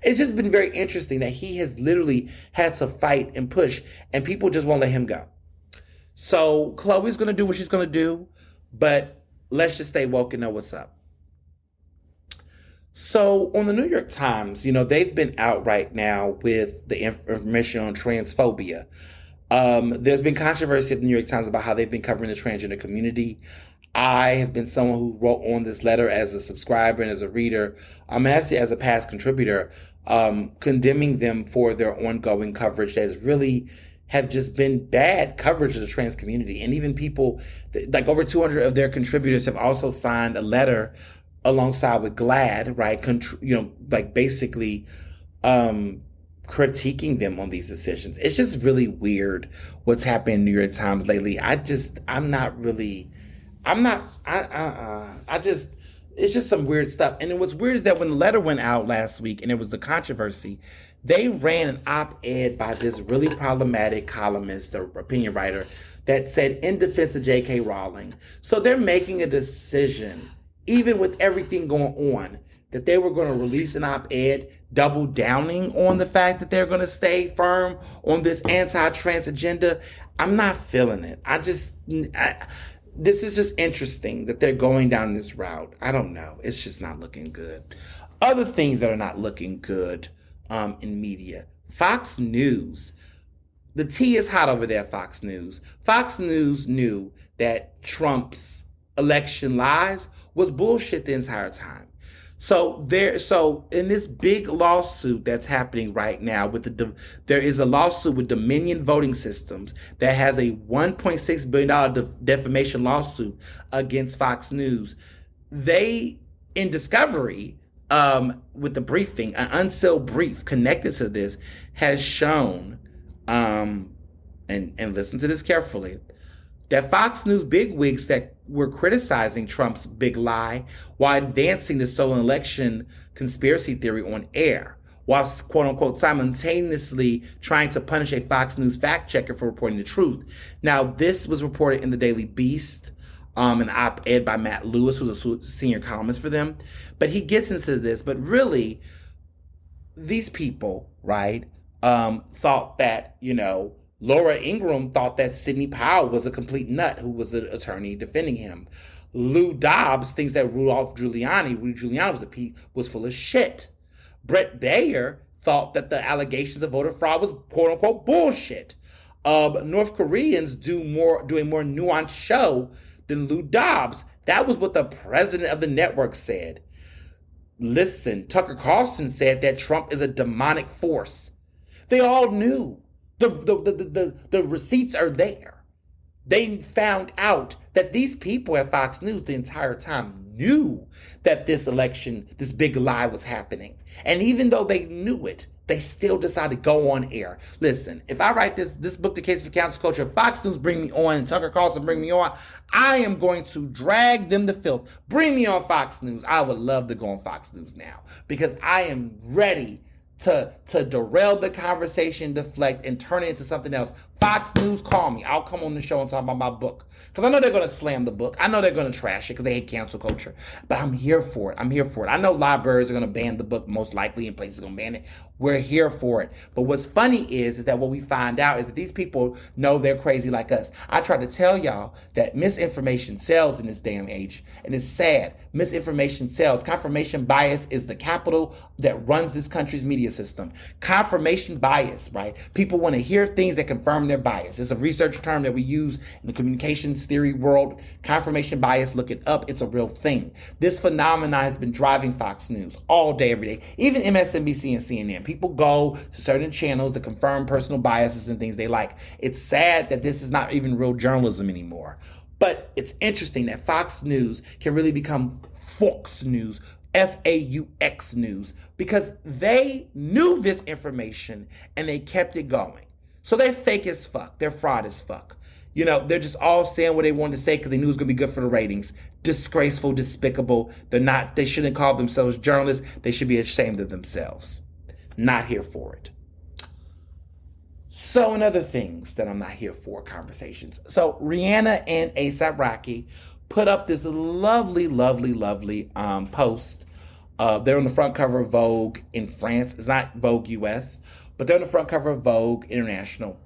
It's just been very interesting that he has literally had to fight and push, and people just won't let him go. So Chloe's going to do what she's going to do, but let's just stay woke and know what's up. So on the New York Times, they've been out right now with the information on transphobia. There's been controversy at the New York Times about how they've been covering the transgender community. I have been someone who wrote on this letter as a subscriber and as a reader, actually as a past contributor, condemning them for their ongoing coverage that has really have just been bad coverage of the trans community. And even people, like over 200 of their contributors have also signed a letter alongside with GLAAD, right? Basically critiquing them on these decisions. It's just really weird what's happened in New York Times lately. It's just some weird stuff. And then what's weird is that when the letter went out last week and it was the controversy, they ran an op-ed by this really problematic columnist or opinion writer that said in defense of J.K. Rowling. So they're making a decision, even with everything going on, that they were going to release an op-ed double downing on the fact that they're going to stay firm on this anti-trans agenda. I'm not feeling it. This is just interesting that they're going down this route. I don't know. It's just not looking good. Other things that are not looking good in media. Fox News. The tea is hot over there, Fox News. Fox News knew that Trump's election lies was bullshit the entire time. So in this big lawsuit that's happening right now there is a lawsuit with Dominion Voting Systems that has a $1.6 billion defamation lawsuit against Fox News. They, in discovery, with the briefing, an unsealed brief connected to this has shown, and listen to this carefully, that Fox News bigwigs that were criticizing Trump's big lie while advancing the stolen election conspiracy theory on air, while quote unquote simultaneously trying to punish a Fox News fact checker for reporting the truth. Now, this was reported in the Daily Beast, an op-ed by Matt Lewis, who's a senior columnist for them. But he gets into this, but really, these people, right, thought that, Laura Ingraham thought that Sidney Powell was a complete nut who was the attorney defending him. Lou Dobbs thinks that Rudy Giuliani was full of shit. Brett Baer thought that the allegations of voter fraud was quote unquote bullshit. North Koreans do a more nuanced show than Lou Dobbs. That was what the president of the network said. Listen, Tucker Carlson said that Trump is a demonic force. They all knew. The receipts are there. They found out that these people at Fox News the entire time knew that this election, this big lie was happening. And even though they knew it, they still decided to go on air. Listen, if I write this book, The Case for Cancel Culture, Fox News bring me on and Tucker Carlson bring me on, I am going to drag them to filth. Bring me on Fox News. I would love to go on Fox News now because I am ready to derail the conversation, deflect, and turn it into something else. Fox News, call me. I'll come on the show and talk about my book. Because I know they're going to slam the book. I know they're going to trash it because they hate cancel culture. But I'm here for it. I know libraries are going to ban the book most likely and places are going to ban it. We're here for it. But what's funny is that what we find out is that these people know they're crazy like us. I tried to tell y'all that misinformation sells in this damn age. And it's sad. Misinformation sells. Confirmation bias is the capital that runs this country's media media system. Confirmation bias, right? People want to hear things that confirm their bias. It's a research term that we use in the communications theory world. Confirmation bias, look it up. It's a real thing. This phenomenon has been driving Fox News all day, every day. Even MSNBC and CNN. People go to certain channels to confirm personal biases and things they like. It's sad that this is not even real journalism anymore. But it's interesting that Fox News can really become Fox News, F-A-U-X News, because they knew this information and they kept it going. So they're fake as fuck. They're fraud as fuck. You know, they're just all saying what they wanted to say because they knew it was going to be good for the ratings. Disgraceful, despicable. They shouldn't call themselves journalists. They should be ashamed of themselves. Not here for it. So, and other things that I'm not here for, conversations. So, Rihanna and A$AP Rocky put up this lovely post. They're on the front cover of Vogue in France. It's not Vogue US, but they're on the front cover of Vogue International.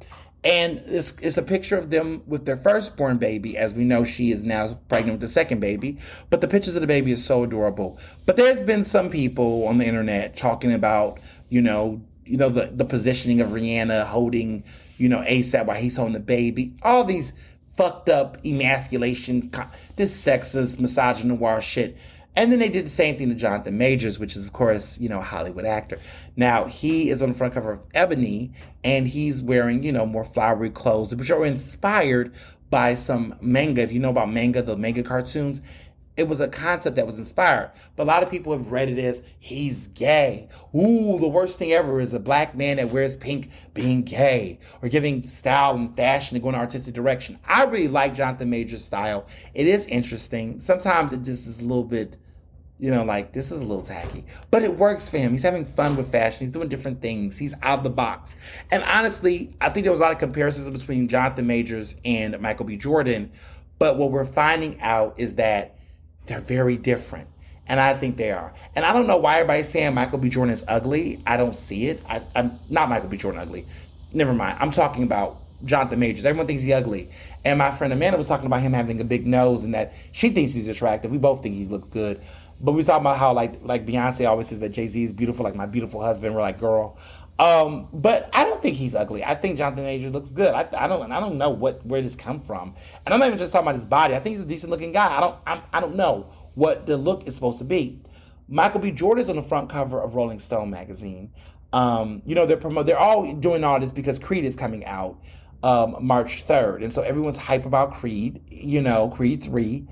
And it's a picture of them with their firstborn baby. As we know, she is now pregnant with the second baby. But the pictures of the baby is so adorable. But there's been some people on the internet talking about, the positioning of Rihanna holding, A$AP while he's holding the baby. All these fucked up emasculation, this sexist, misogynoir shit. And then they did the same thing to Jonathan Majors, which is, of course, a Hollywood actor. Now, he is on the front cover of Ebony, and he's wearing, more flowery clothes, which are inspired by some manga. If you know about manga, the manga cartoons, it was a concept that was inspired. But a lot of people have read it as, he's gay. Ooh, the worst thing ever is a black man that wears pink being gay, or giving style and fashion and going in an artistic direction. I really like Jonathan Majors' style. It is interesting. Sometimes it just is a little bit, this is a little tacky. But it works for him. He's having fun with fashion. He's doing different things. He's out of the box. And honestly, I think there was a lot of comparisons between Jonathan Majors and Michael B. Jordan. But what we're finding out is that they're very different. And I think they are. And I don't know why everybody's saying Michael B. Jordan is ugly. I don't see it. I'm not Michael B. Jordan ugly. Never mind. I'm talking about Jonathan Majors. Everyone thinks he's ugly. And my friend Amanda was talking about him having a big nose and that she thinks he's attractive. We both think he looks good. But we talking about how like Beyonce always says that Jay-Z is beautiful, like my beautiful husband. We're like, girl. But I don't think he's ugly. I think Jonathan Majors looks good. I don't know where this come from. And I'm not even just talking about his body. I think he's a decent looking guy. I don't know what the look is supposed to be. Michael B. Jordan's on the front cover of Rolling Stone magazine. They're all doing all this because Creed is coming out March 3rd. And so everyone's hype about Creed, Creed 3.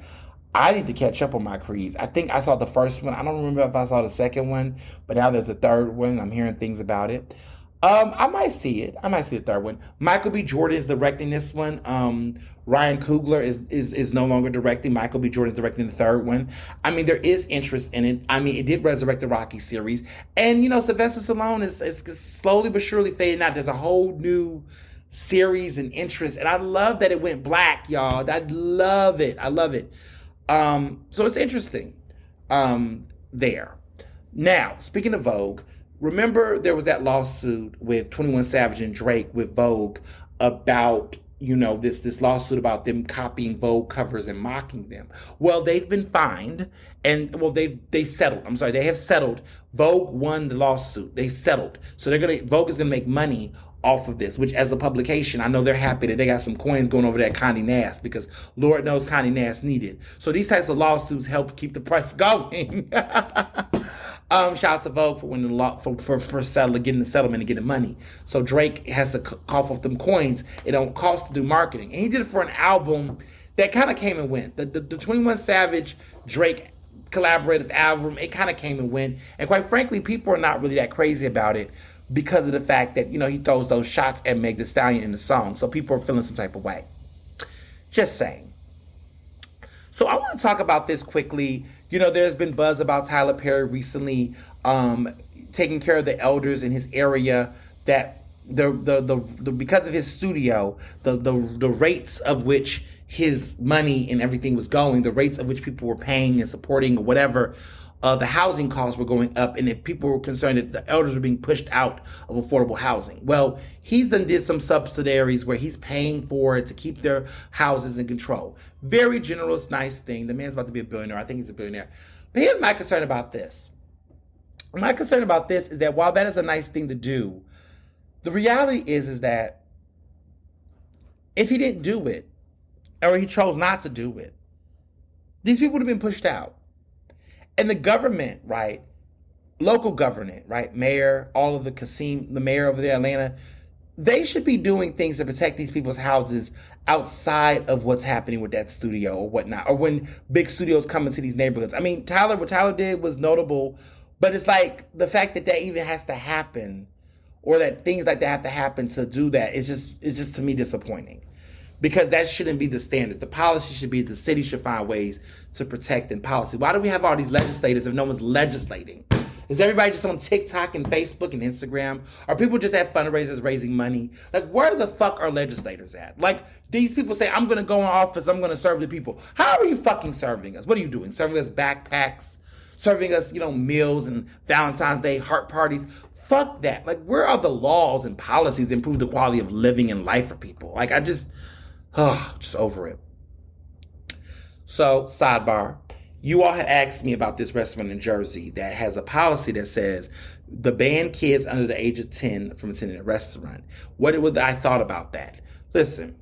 I need to catch up on my Creeds. I think I saw the first one. I don't remember if I saw the second one, but now there's a third one. I'm hearing things about it. I might see it. I might see the third one. Michael B. Jordan is directing this one. Ryan Coogler is no longer directing. Michael B. Jordan is directing the third one. I mean, there is interest in it. I mean, it did resurrect the Rocky series. And, Sylvester Stallone is slowly but surely fading out. There's a whole new series and interest. And I love that it went black, y'all. I love it. So it's interesting there. Now, speaking of Vogue, remember there was that lawsuit with 21 Savage and Drake with Vogue about, this lawsuit about them copying Vogue covers and mocking them. Well, they've been fined and, they settled. I'm sorry, they have settled. Vogue won the lawsuit. They settled. So Vogue is going to make money off of this, which as a publication, I know they're happy that they got some coins going over there at Condé Nast because Lord knows Condé Nast need it. So these types of lawsuits help keep the price going. Shout out to Vogue for winning the law for getting the settlement and getting money. So Drake has to cough up them coins. It don't cost to do marketing, and he did it for an album that kind of came and went. The 21 Savage Drake collaborative album, it kind of came and went, and quite frankly, people are not really that crazy about it because of the fact that, he throws those shots at Meg Thee Stallion in the song. So people are feeling some type of way. Just saying. So I want to talk about this quickly. There's been buzz about Tyler Perry recently taking care of the elders in his area, that the because of his studio, the rates of which his money and everything was going, the rates of which people were paying and supporting or whatever, the housing costs were going up, and that people were concerned that the elders were being pushed out of affordable housing. Well, he's done did some subsidiaries where he's paying for it to keep their houses in control. Very generous, nice thing. The man's about to be a billionaire. I think he's a billionaire. But here's my concern about this. My concern about this is that while that is a nice thing to do, the reality is that if he didn't do it, or he chose not to do it, these people would have been pushed out. And the government, right, local government, right, mayor, all of the mayor over there, Atlanta, they should be doing things to protect these people's houses outside of what's happening with that studio or whatnot, or when big studios come into these neighborhoods. I mean, what Tyler did was notable, but it's like the fact that even has to happen, or that things like that have to happen to do that, it's just to me disappointing. Because that shouldn't be the standard. The policy should be the city should find ways to protect and policy. Why do we have all these legislators if no one's legislating? Is everybody just on TikTok and Facebook and Instagram? Are people just at fundraisers raising money? Like, where the fuck are legislators at? Like, these people say, I'm going to go in office, I'm going to serve the people. How are you fucking serving us? What are you doing? Serving us backpacks? Serving us, meals and Valentine's Day heart parties? Fuck that. Like, where are the laws and policies to improve the quality of living and life for people? Like, just over it. So, sidebar. You all have asked me about this restaurant in Jersey that has a policy that says the ban kids under the age of 10 from attending a restaurant. What would I thought about that? Listen,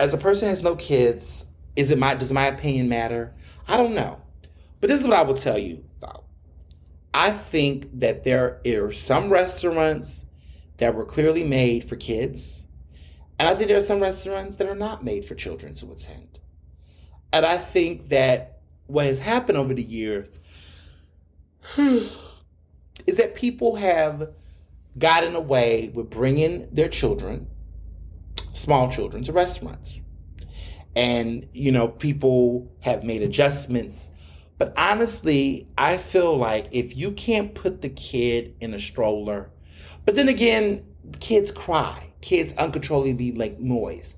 as a person who has no kids, does my opinion matter? I don't know. But this is what I will tell you, though. I think that there are some restaurants that were clearly made for kids. And I think there are some restaurants that are not made for children to attend. And I think that what has happened over the years is that people have gotten away with bringing their children, small children, to restaurants. And, people have made adjustments. But honestly, I feel like if you can't put the kid in a stroller, but then again, kids cry. Kids uncontrollably make noise.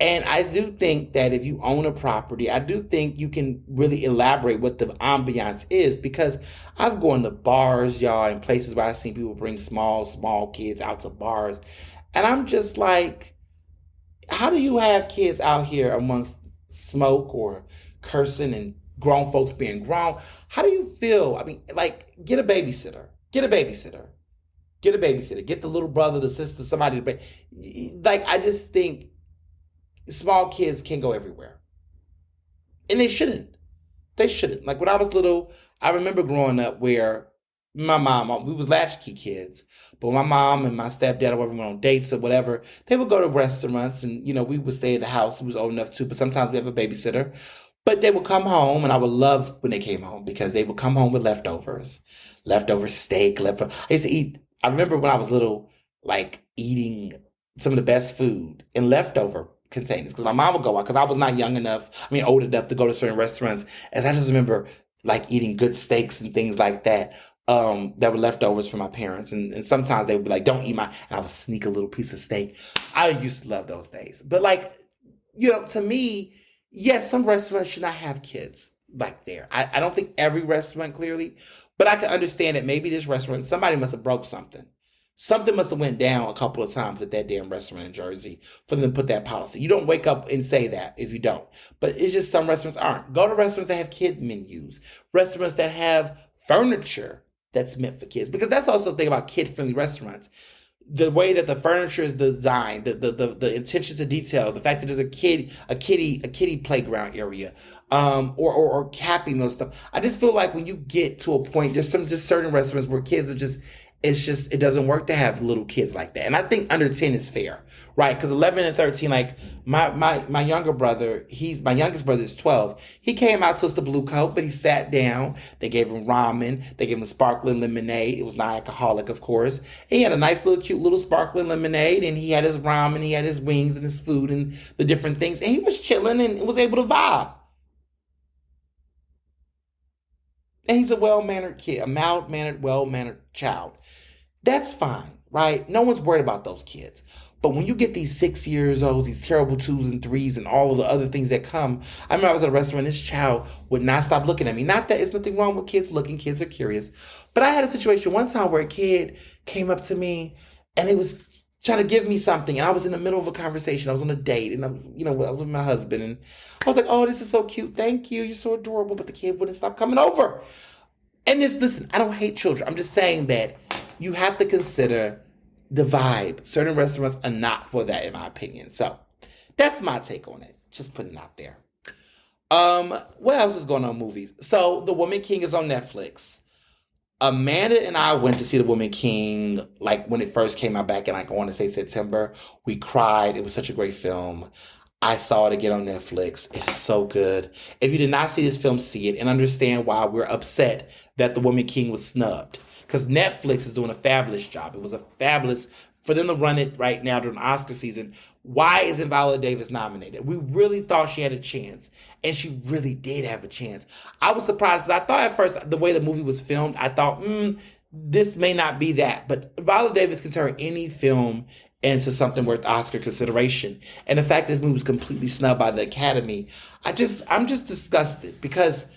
And I do think that if you own a property, I do think you can really elaborate what the ambiance is, because I've gone to bars, y'all, and places where I've seen people bring small kids out to bars. And I'm just like, how do you have kids out here amongst smoke or cursing and grown folks being grown? How do you feel? I mean, like, get a babysitter. Get the little brother, the sister, somebody. Like, I just think small kids can go everywhere. And they shouldn't. Like, when I was little, I remember growing up where my mom, we was latchkey kids, but my mom and my stepdad, or whatever, went on dates or whatever, they would go to restaurants and, we would stay at the house. We was old enough to, but sometimes we have a babysitter. But they would come home, and I would love when they came home, because they would come home with leftovers steak, I used to eat. I remember when I was little, like, eating some of the best food in leftover containers, because my mom would go out, because I was not old enough to go to certain restaurants. And I just remember, like, eating good steaks and things like that, that were leftovers from my parents. And sometimes they would be like, don't eat and I would sneak a little piece of steak. I used to love those days. But, like, to me, yes, some restaurants should not have kids like there. I don't think every restaurant, clearly, but I can understand that maybe this restaurant, somebody must have broke something. Something must have went down a couple of times at that damn restaurant in Jersey for them to put that policy. You don't wake up and say that if you don't. But it's just some restaurants aren't. Go to restaurants that have kid menus. Restaurants that have furniture that's meant for kids. Because that's also the thing about kid-friendly restaurants. The way that the furniture is designed, the attention to detail, the fact that there's a kiddie playground area, or capping those stuff. I just feel like when you get to a point, there's just certain restaurants where kids are just, it doesn't work to have little kids like that. And I think under 10 is fair, right? Because 11 and 13, like my younger brother, my youngest brother is 12. He came out to us the Blue Coat, but he sat down. They gave him ramen. They gave him sparkling lemonade. It was non-alcoholic, of course. He had a nice little cute little sparkling lemonade, and he had his ramen, he had his wings and his food and the different things. And he was chilling and was able to vibe. And he's a well-mannered kid, a mild-mannered, well-mannered child. That's fine, right? No one's worried about those kids. But when you get these 6 years olds, these terrible 2s and 3s, and all of the other things that come, I remember I was at a restaurant, this child would not stop looking at me. Not that there's nothing wrong with kids looking, kids are curious. But I had a situation one time where a kid came up to me, and it was trying to give me something, and I was in the middle of a conversation. I was on a date, and I was with my husband, and I was like, oh, this is so cute. Thank you. You're so adorable. But the kid wouldn't stop coming over. And listen, I don't hate children. I'm just saying that you have to consider the vibe. Certain restaurants are not for that, in my opinion. So that's my take on it. Just putting it out there. What else is going on in movies? So The Woman King is on Netflix. Amanda and I went to see The Woman King, like when it first came out back in, like, I want to say September. We cried. It was such a great film. I saw it again on Netflix. It's so good. If you did not see this film, see it and understand why we're upset that The Woman King was snubbed. Because Netflix is doing a fabulous job. It was a fabulous, for them to run it right now during Oscar season. Why isn't Viola Davis nominated? We really thought she had a chance, and she really did have a chance. I was surprised because I thought at first the way the movie was filmed, I thought, this may not be that. But Viola Davis can turn any film into something worth Oscar consideration. And the fact this movie was completely snubbed by the Academy, I'm just disgusted because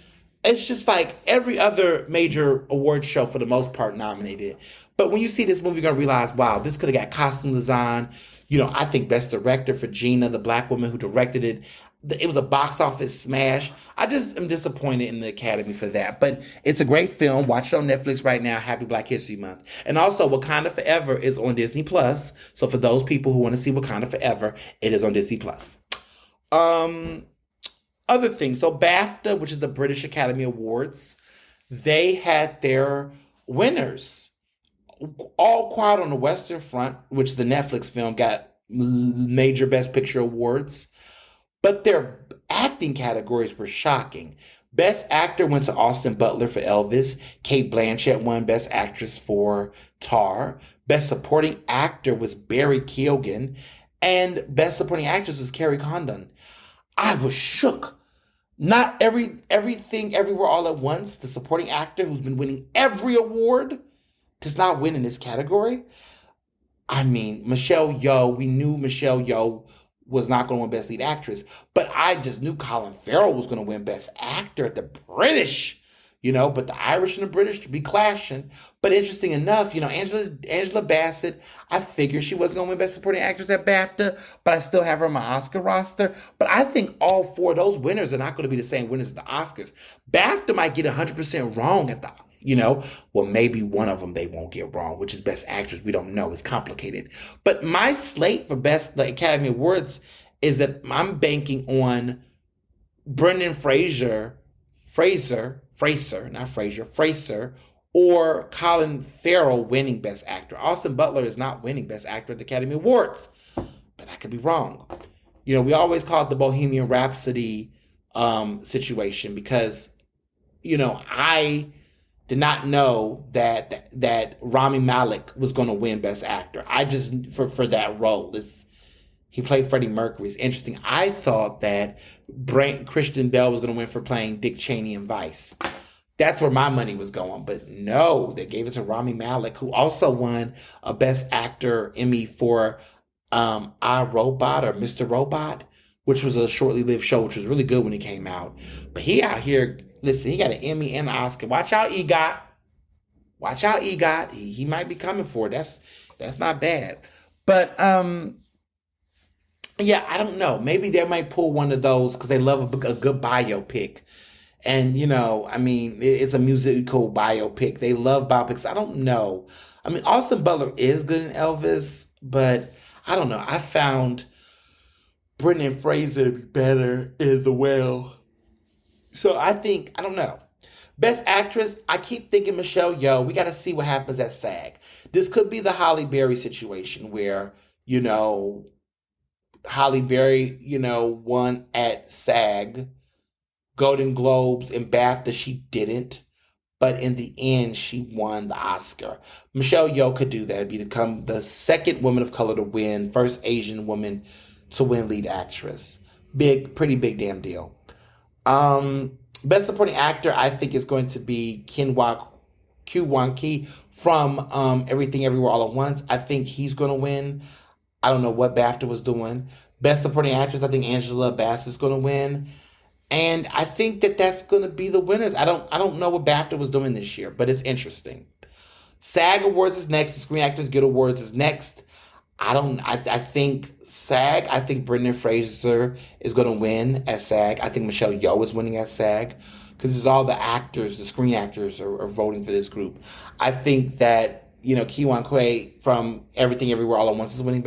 it's just like every other major award show for the most part nominated. But when you see this movie, you're going to realize, wow, this could have got costume design. I think Best Director for Gina, the black woman who directed it. It was a box office smash. I just am disappointed in the Academy for that. But it's a great film. Watch it on Netflix right now. Happy Black History Month. And also, Wakanda Forever is on Disney+. So for those people who want to see Wakanda Forever, it is on Disney+. Other things. So BAFTA, which is the British Academy Awards, they had their winners. All Quiet on the Western Front, which is the Netflix film, got major Best Picture awards. But their acting categories were shocking. Best Actor went to Austin Butler for Elvis. Cate Blanchett won Best Actress for Tar. Best Supporting Actor was Barry Keoghan. And Best Supporting Actress was Carrie Condon. I was shook. Not everything, everywhere, all at once. The supporting actor who's been winning every award does not win in this category. I mean, Michelle Yeoh, we knew Michelle Yeoh was not going to win Best Lead Actress, but I just knew Colin Farrell was going to win Best Actor at the British, but the Irish and the British be clashing. But interesting enough, Angela Bassett, I figured she wasn't going to win Best Supporting Actress at BAFTA, but I still have her on my Oscar roster. But I think all four of those winners are not going to be the same winners at the Oscars. BAFTA might get 100% wrong at the well, maybe one of them they won't get wrong, which is Best Actress. We don't know. It's complicated. But my slate for the Academy Awards is that I'm banking on Brendan Fraser, or Colin Farrell winning Best Actor. Austin Butler is not winning Best Actor at the Academy Awards, but I could be wrong. We always call it the Bohemian Rhapsody situation because, I did not know that Rami Malek was going to win Best Actor. I just, for that role, he played Freddie Mercury. It's interesting. I thought that Christian Bale was going to win for playing Dick Cheney in Vice. That's where my money was going. But no, they gave it to Rami Malek, who also won a Best Actor Emmy for I, Robot or Mr. Robot, which was a shortly lived show, which was really good when it came out. But he out here, listen, he got an Emmy and an Oscar. Watch out, EGOT. Watch out, EGOT. He might be coming for it. That's not bad. But yeah, I don't know. Maybe they might pull one of those because they love a good biopic. And, it's a musical biopic. They love biopics. I don't know. Austin Butler is good in Elvis, but I don't know. I found Brendan Fraser to be better in The Whale. So I don't know. Best Actress, I keep thinking Michelle Yeoh. We got to see what happens at SAG. This could be the Halle Berry situation where, Halle Berry, won at SAG, Golden Globes, and BAFTA. She didn't. But in the end, she won the Oscar. Michelle Yeoh could do that. Become the second woman of color to win, first Asian woman to win lead actress. Pretty big damn deal. Best Supporting Actor, I think, is going to be Wan Ki from Everything Everywhere All at Once. I think he's going to win. I don't know what BAFTA was doing. Best Supporting Actress, I think Angela Bassett's going to win. And I think that's going to be the winners. I don't know what BAFTA was doing this year, but it's interesting. SAG Awards is next. The Screen Actors Guild Awards is next. I think SAG, I think Brendan Fraser is going to win at SAG. I think Michelle Yeoh is winning at SAG. because it's all the actors, the screen actors are voting for this group. I think that, Kiwan Quay from Everything Everywhere All at Once is winning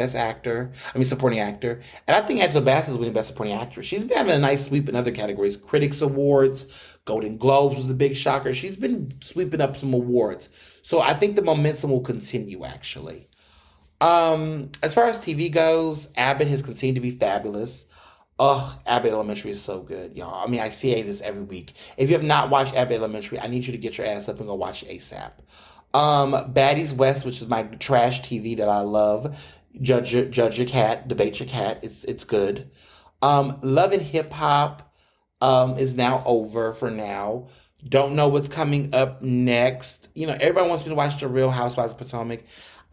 supporting actor. And I think Angela Bassett is winning Best Supporting Actress. She's been having a nice sweep in other categories. Critics Awards, Golden Globes was the big shocker. She's been sweeping up some awards. So I think the momentum will continue, actually. As far as TV goes, Abbott has continued to be fabulous. Ugh, Abbott Elementary is so good, y'all. I mean, I say this every week. If you have not watched Abbott Elementary, I need you to get your ass up and go watch it ASAP. Baddies West, which is my trash TV that I love. Judge Your Cat, Debate Your Cat. It's good. Love and Hip Hop is now over for now. Don't know what's coming up next. Everybody wants me to watch The Real Housewives of Potomac.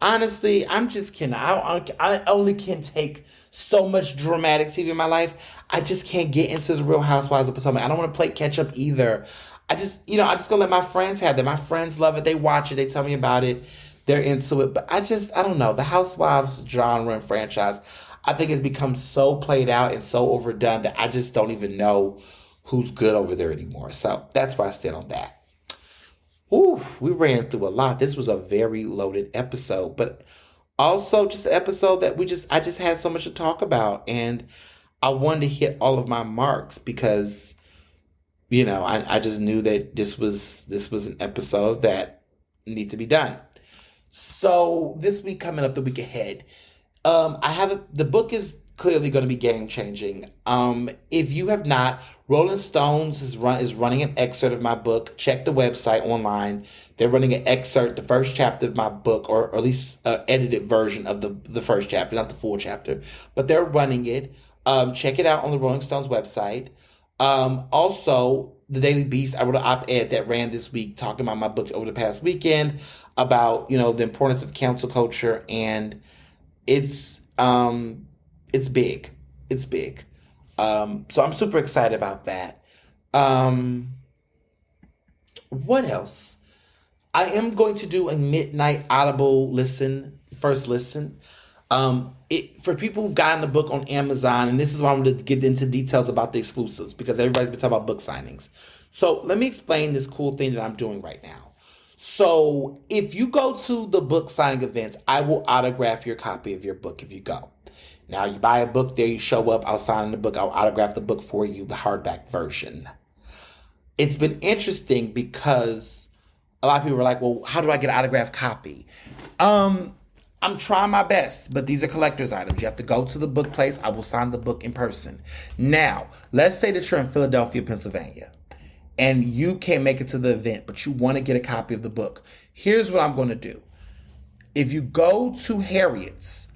Honestly, I'm just kidding. I only can take so much dramatic TV in my life. I just can't get into The Real Housewives of Potomac. I don't want to play catch up either. I just gonna let my friends have that. My friends love it. They watch it. They tell me about it. They're into it. But I don't know. The Housewives genre and franchise, I think has become so played out and so overdone that I just don't even know who's good over there anymore. So that's why I stand on that. Ooh, we ran through a lot. This was a very loaded episode, but also just an episode that I just had so much to talk about, and I wanted to hit all of my marks because, I just knew that this was an episode that needed to be done. So this week coming up, the week ahead, the book is clearly going to be game changing. If you have not, Rolling Stones is running an excerpt of my book. Check the website online. They're running an excerpt, the first chapter of my book, or at least an edited version of the first chapter, not the full chapter, but they're running it. Check it out on the Rolling Stones website. Also, the Daily Beast, I wrote an op-ed that ran this week talking about my book over the past weekend about, the importance of cancel culture, and it's big. It's big. So I'm super excited about that. What else? I am going to do a midnight Audible first listen. For people who've gotten the book on Amazon, and this is why I'm going to get into details about the exclusives, because everybody's been talking about book signings. So let me explain this cool thing that I'm doing right now. So if you go to the book signing events, I will autograph your copy of your book if you go. Now, you buy a book there, you show up, I'll sign the book, I'll autograph the book for you, the hardback version. It's been interesting because a lot of people are like, well, how do I get an autographed copy? I'm trying my best, but these are collector's items. You have to go to the book place. I will sign the book in person. Now, let's say that you're in Philadelphia, Pennsylvania, and you can't make it to the event, but you want to get a copy of the book. Here's what I'm going to do. If you go to Harriet's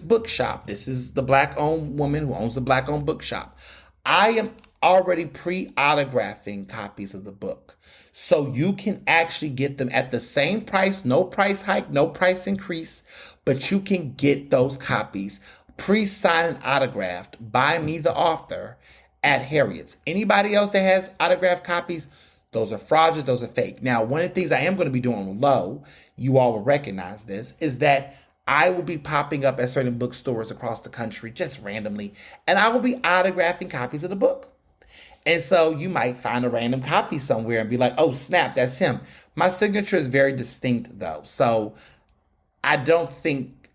bookshop, this is the black-owned woman who owns the black-owned bookshop. I am already pre-autographing copies of the book. So you can actually get them at the same price, no price hike, no price increase, but you can get those copies pre-signed and autographed by me, the author, at Harriet's. Anybody else that has autographed copies, those are fraudulent, those are fake. Now, one of the things I am going to be doing low, you all will recognize this, is that I will be popping up at certain bookstores across the country just randomly, and I will be autographing copies of the book. And so you might find a random copy somewhere and be like, oh, snap, that's him. My signature is very distinct, though. So I don't think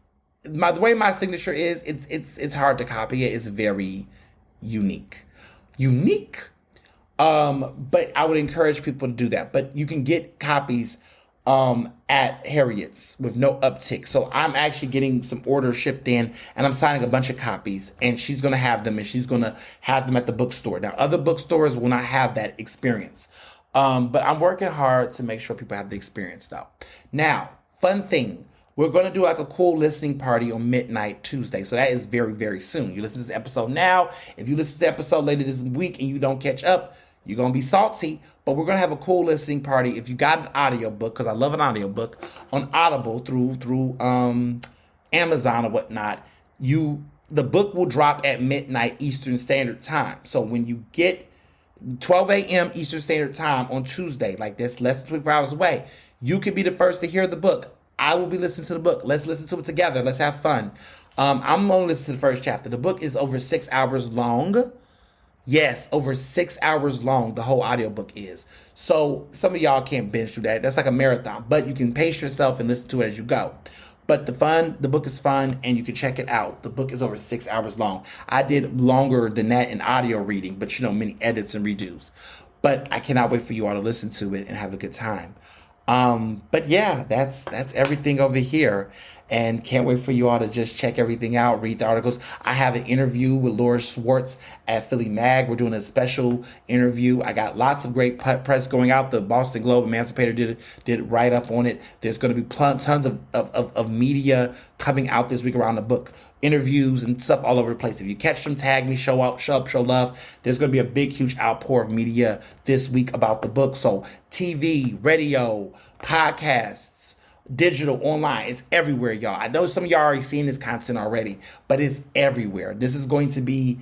the way my signature is, it's hard to copy it. It's very unique. But I would encourage people to do that. But you can get copies at Harriet's with no uptick. So I'm actually getting some orders shipped in, and I'm signing a bunch of copies, and she's going to have them, and she's going to have them at the bookstore. Now, other bookstores will not have that experience. But I'm working hard to make sure people have the experience, though. Now, fun thing. We're going to do like a cool listening party on midnight Tuesday. So that is very, very soon. You listen to this episode now. If you listen to the episode later this week and you don't catch up, you're going to be salty, but we're going to have a cool listening party. If you got an audiobook, because I love an audiobook, on Audible through Amazon or whatnot, the book will drop at midnight Eastern Standard Time. So when you get 12 a.m. Eastern Standard Time on Tuesday, like that's less than 24 hours away, you could be the first to hear the book. I will be listening to the book. Let's listen to it together. Let's have fun. I'm going to listen to the first chapter. The book is over 6 hours long. Yes, over 6 hours long, the whole audiobook is. So some of y'all can't binge through that. That's like a marathon, but you can pace yourself and listen to it as you go. But the book is fun and you can check it out. The book is over 6 hours long. I did longer than that in audio reading, but many edits and redos. But I cannot wait for you all to listen to it and have a good time. But yeah, that's everything over here, and can't wait for you all to just check everything out, read the articles. I have an interview with Laura Schwartz at Philly Mag. We're doing a special interview. I got lots of great press going out. The Boston Globe Emancipator did write up on it. There's going to be tons of media coming out this week around the book, interviews and stuff all over the place. If you catch them, tag me, show up, show love. There's going to be a big, huge outpour of media this week about the book. So TV, radio, podcasts, digital, online, it's everywhere, y'all. I know some of y'all already seen this content already, but it's everywhere. This is going to be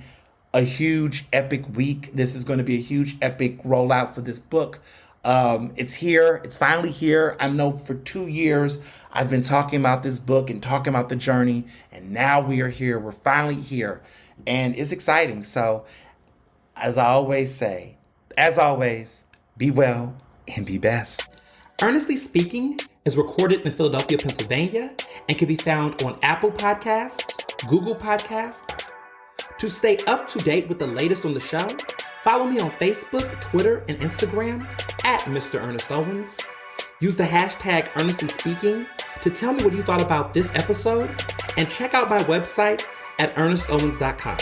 a huge, epic week. This is going to be a huge, epic rollout for this book. It's here. It's finally here. I know for 2 years I've been talking about this book and talking about the journey, and now we are here. We're finally here, and it's exciting. So, as I always say, as always, be well and be best. Ernestly Speaking is recorded in Philadelphia, Pennsylvania, and can be found on Apple Podcasts, Google Podcasts. To stay up to date with the latest on the show, follow me on Facebook, Twitter, and Instagram at Mr. Ernest Owens. Use the hashtag Ernestly Speaking to tell me what you thought about this episode, and check out my website at ernestowens.com.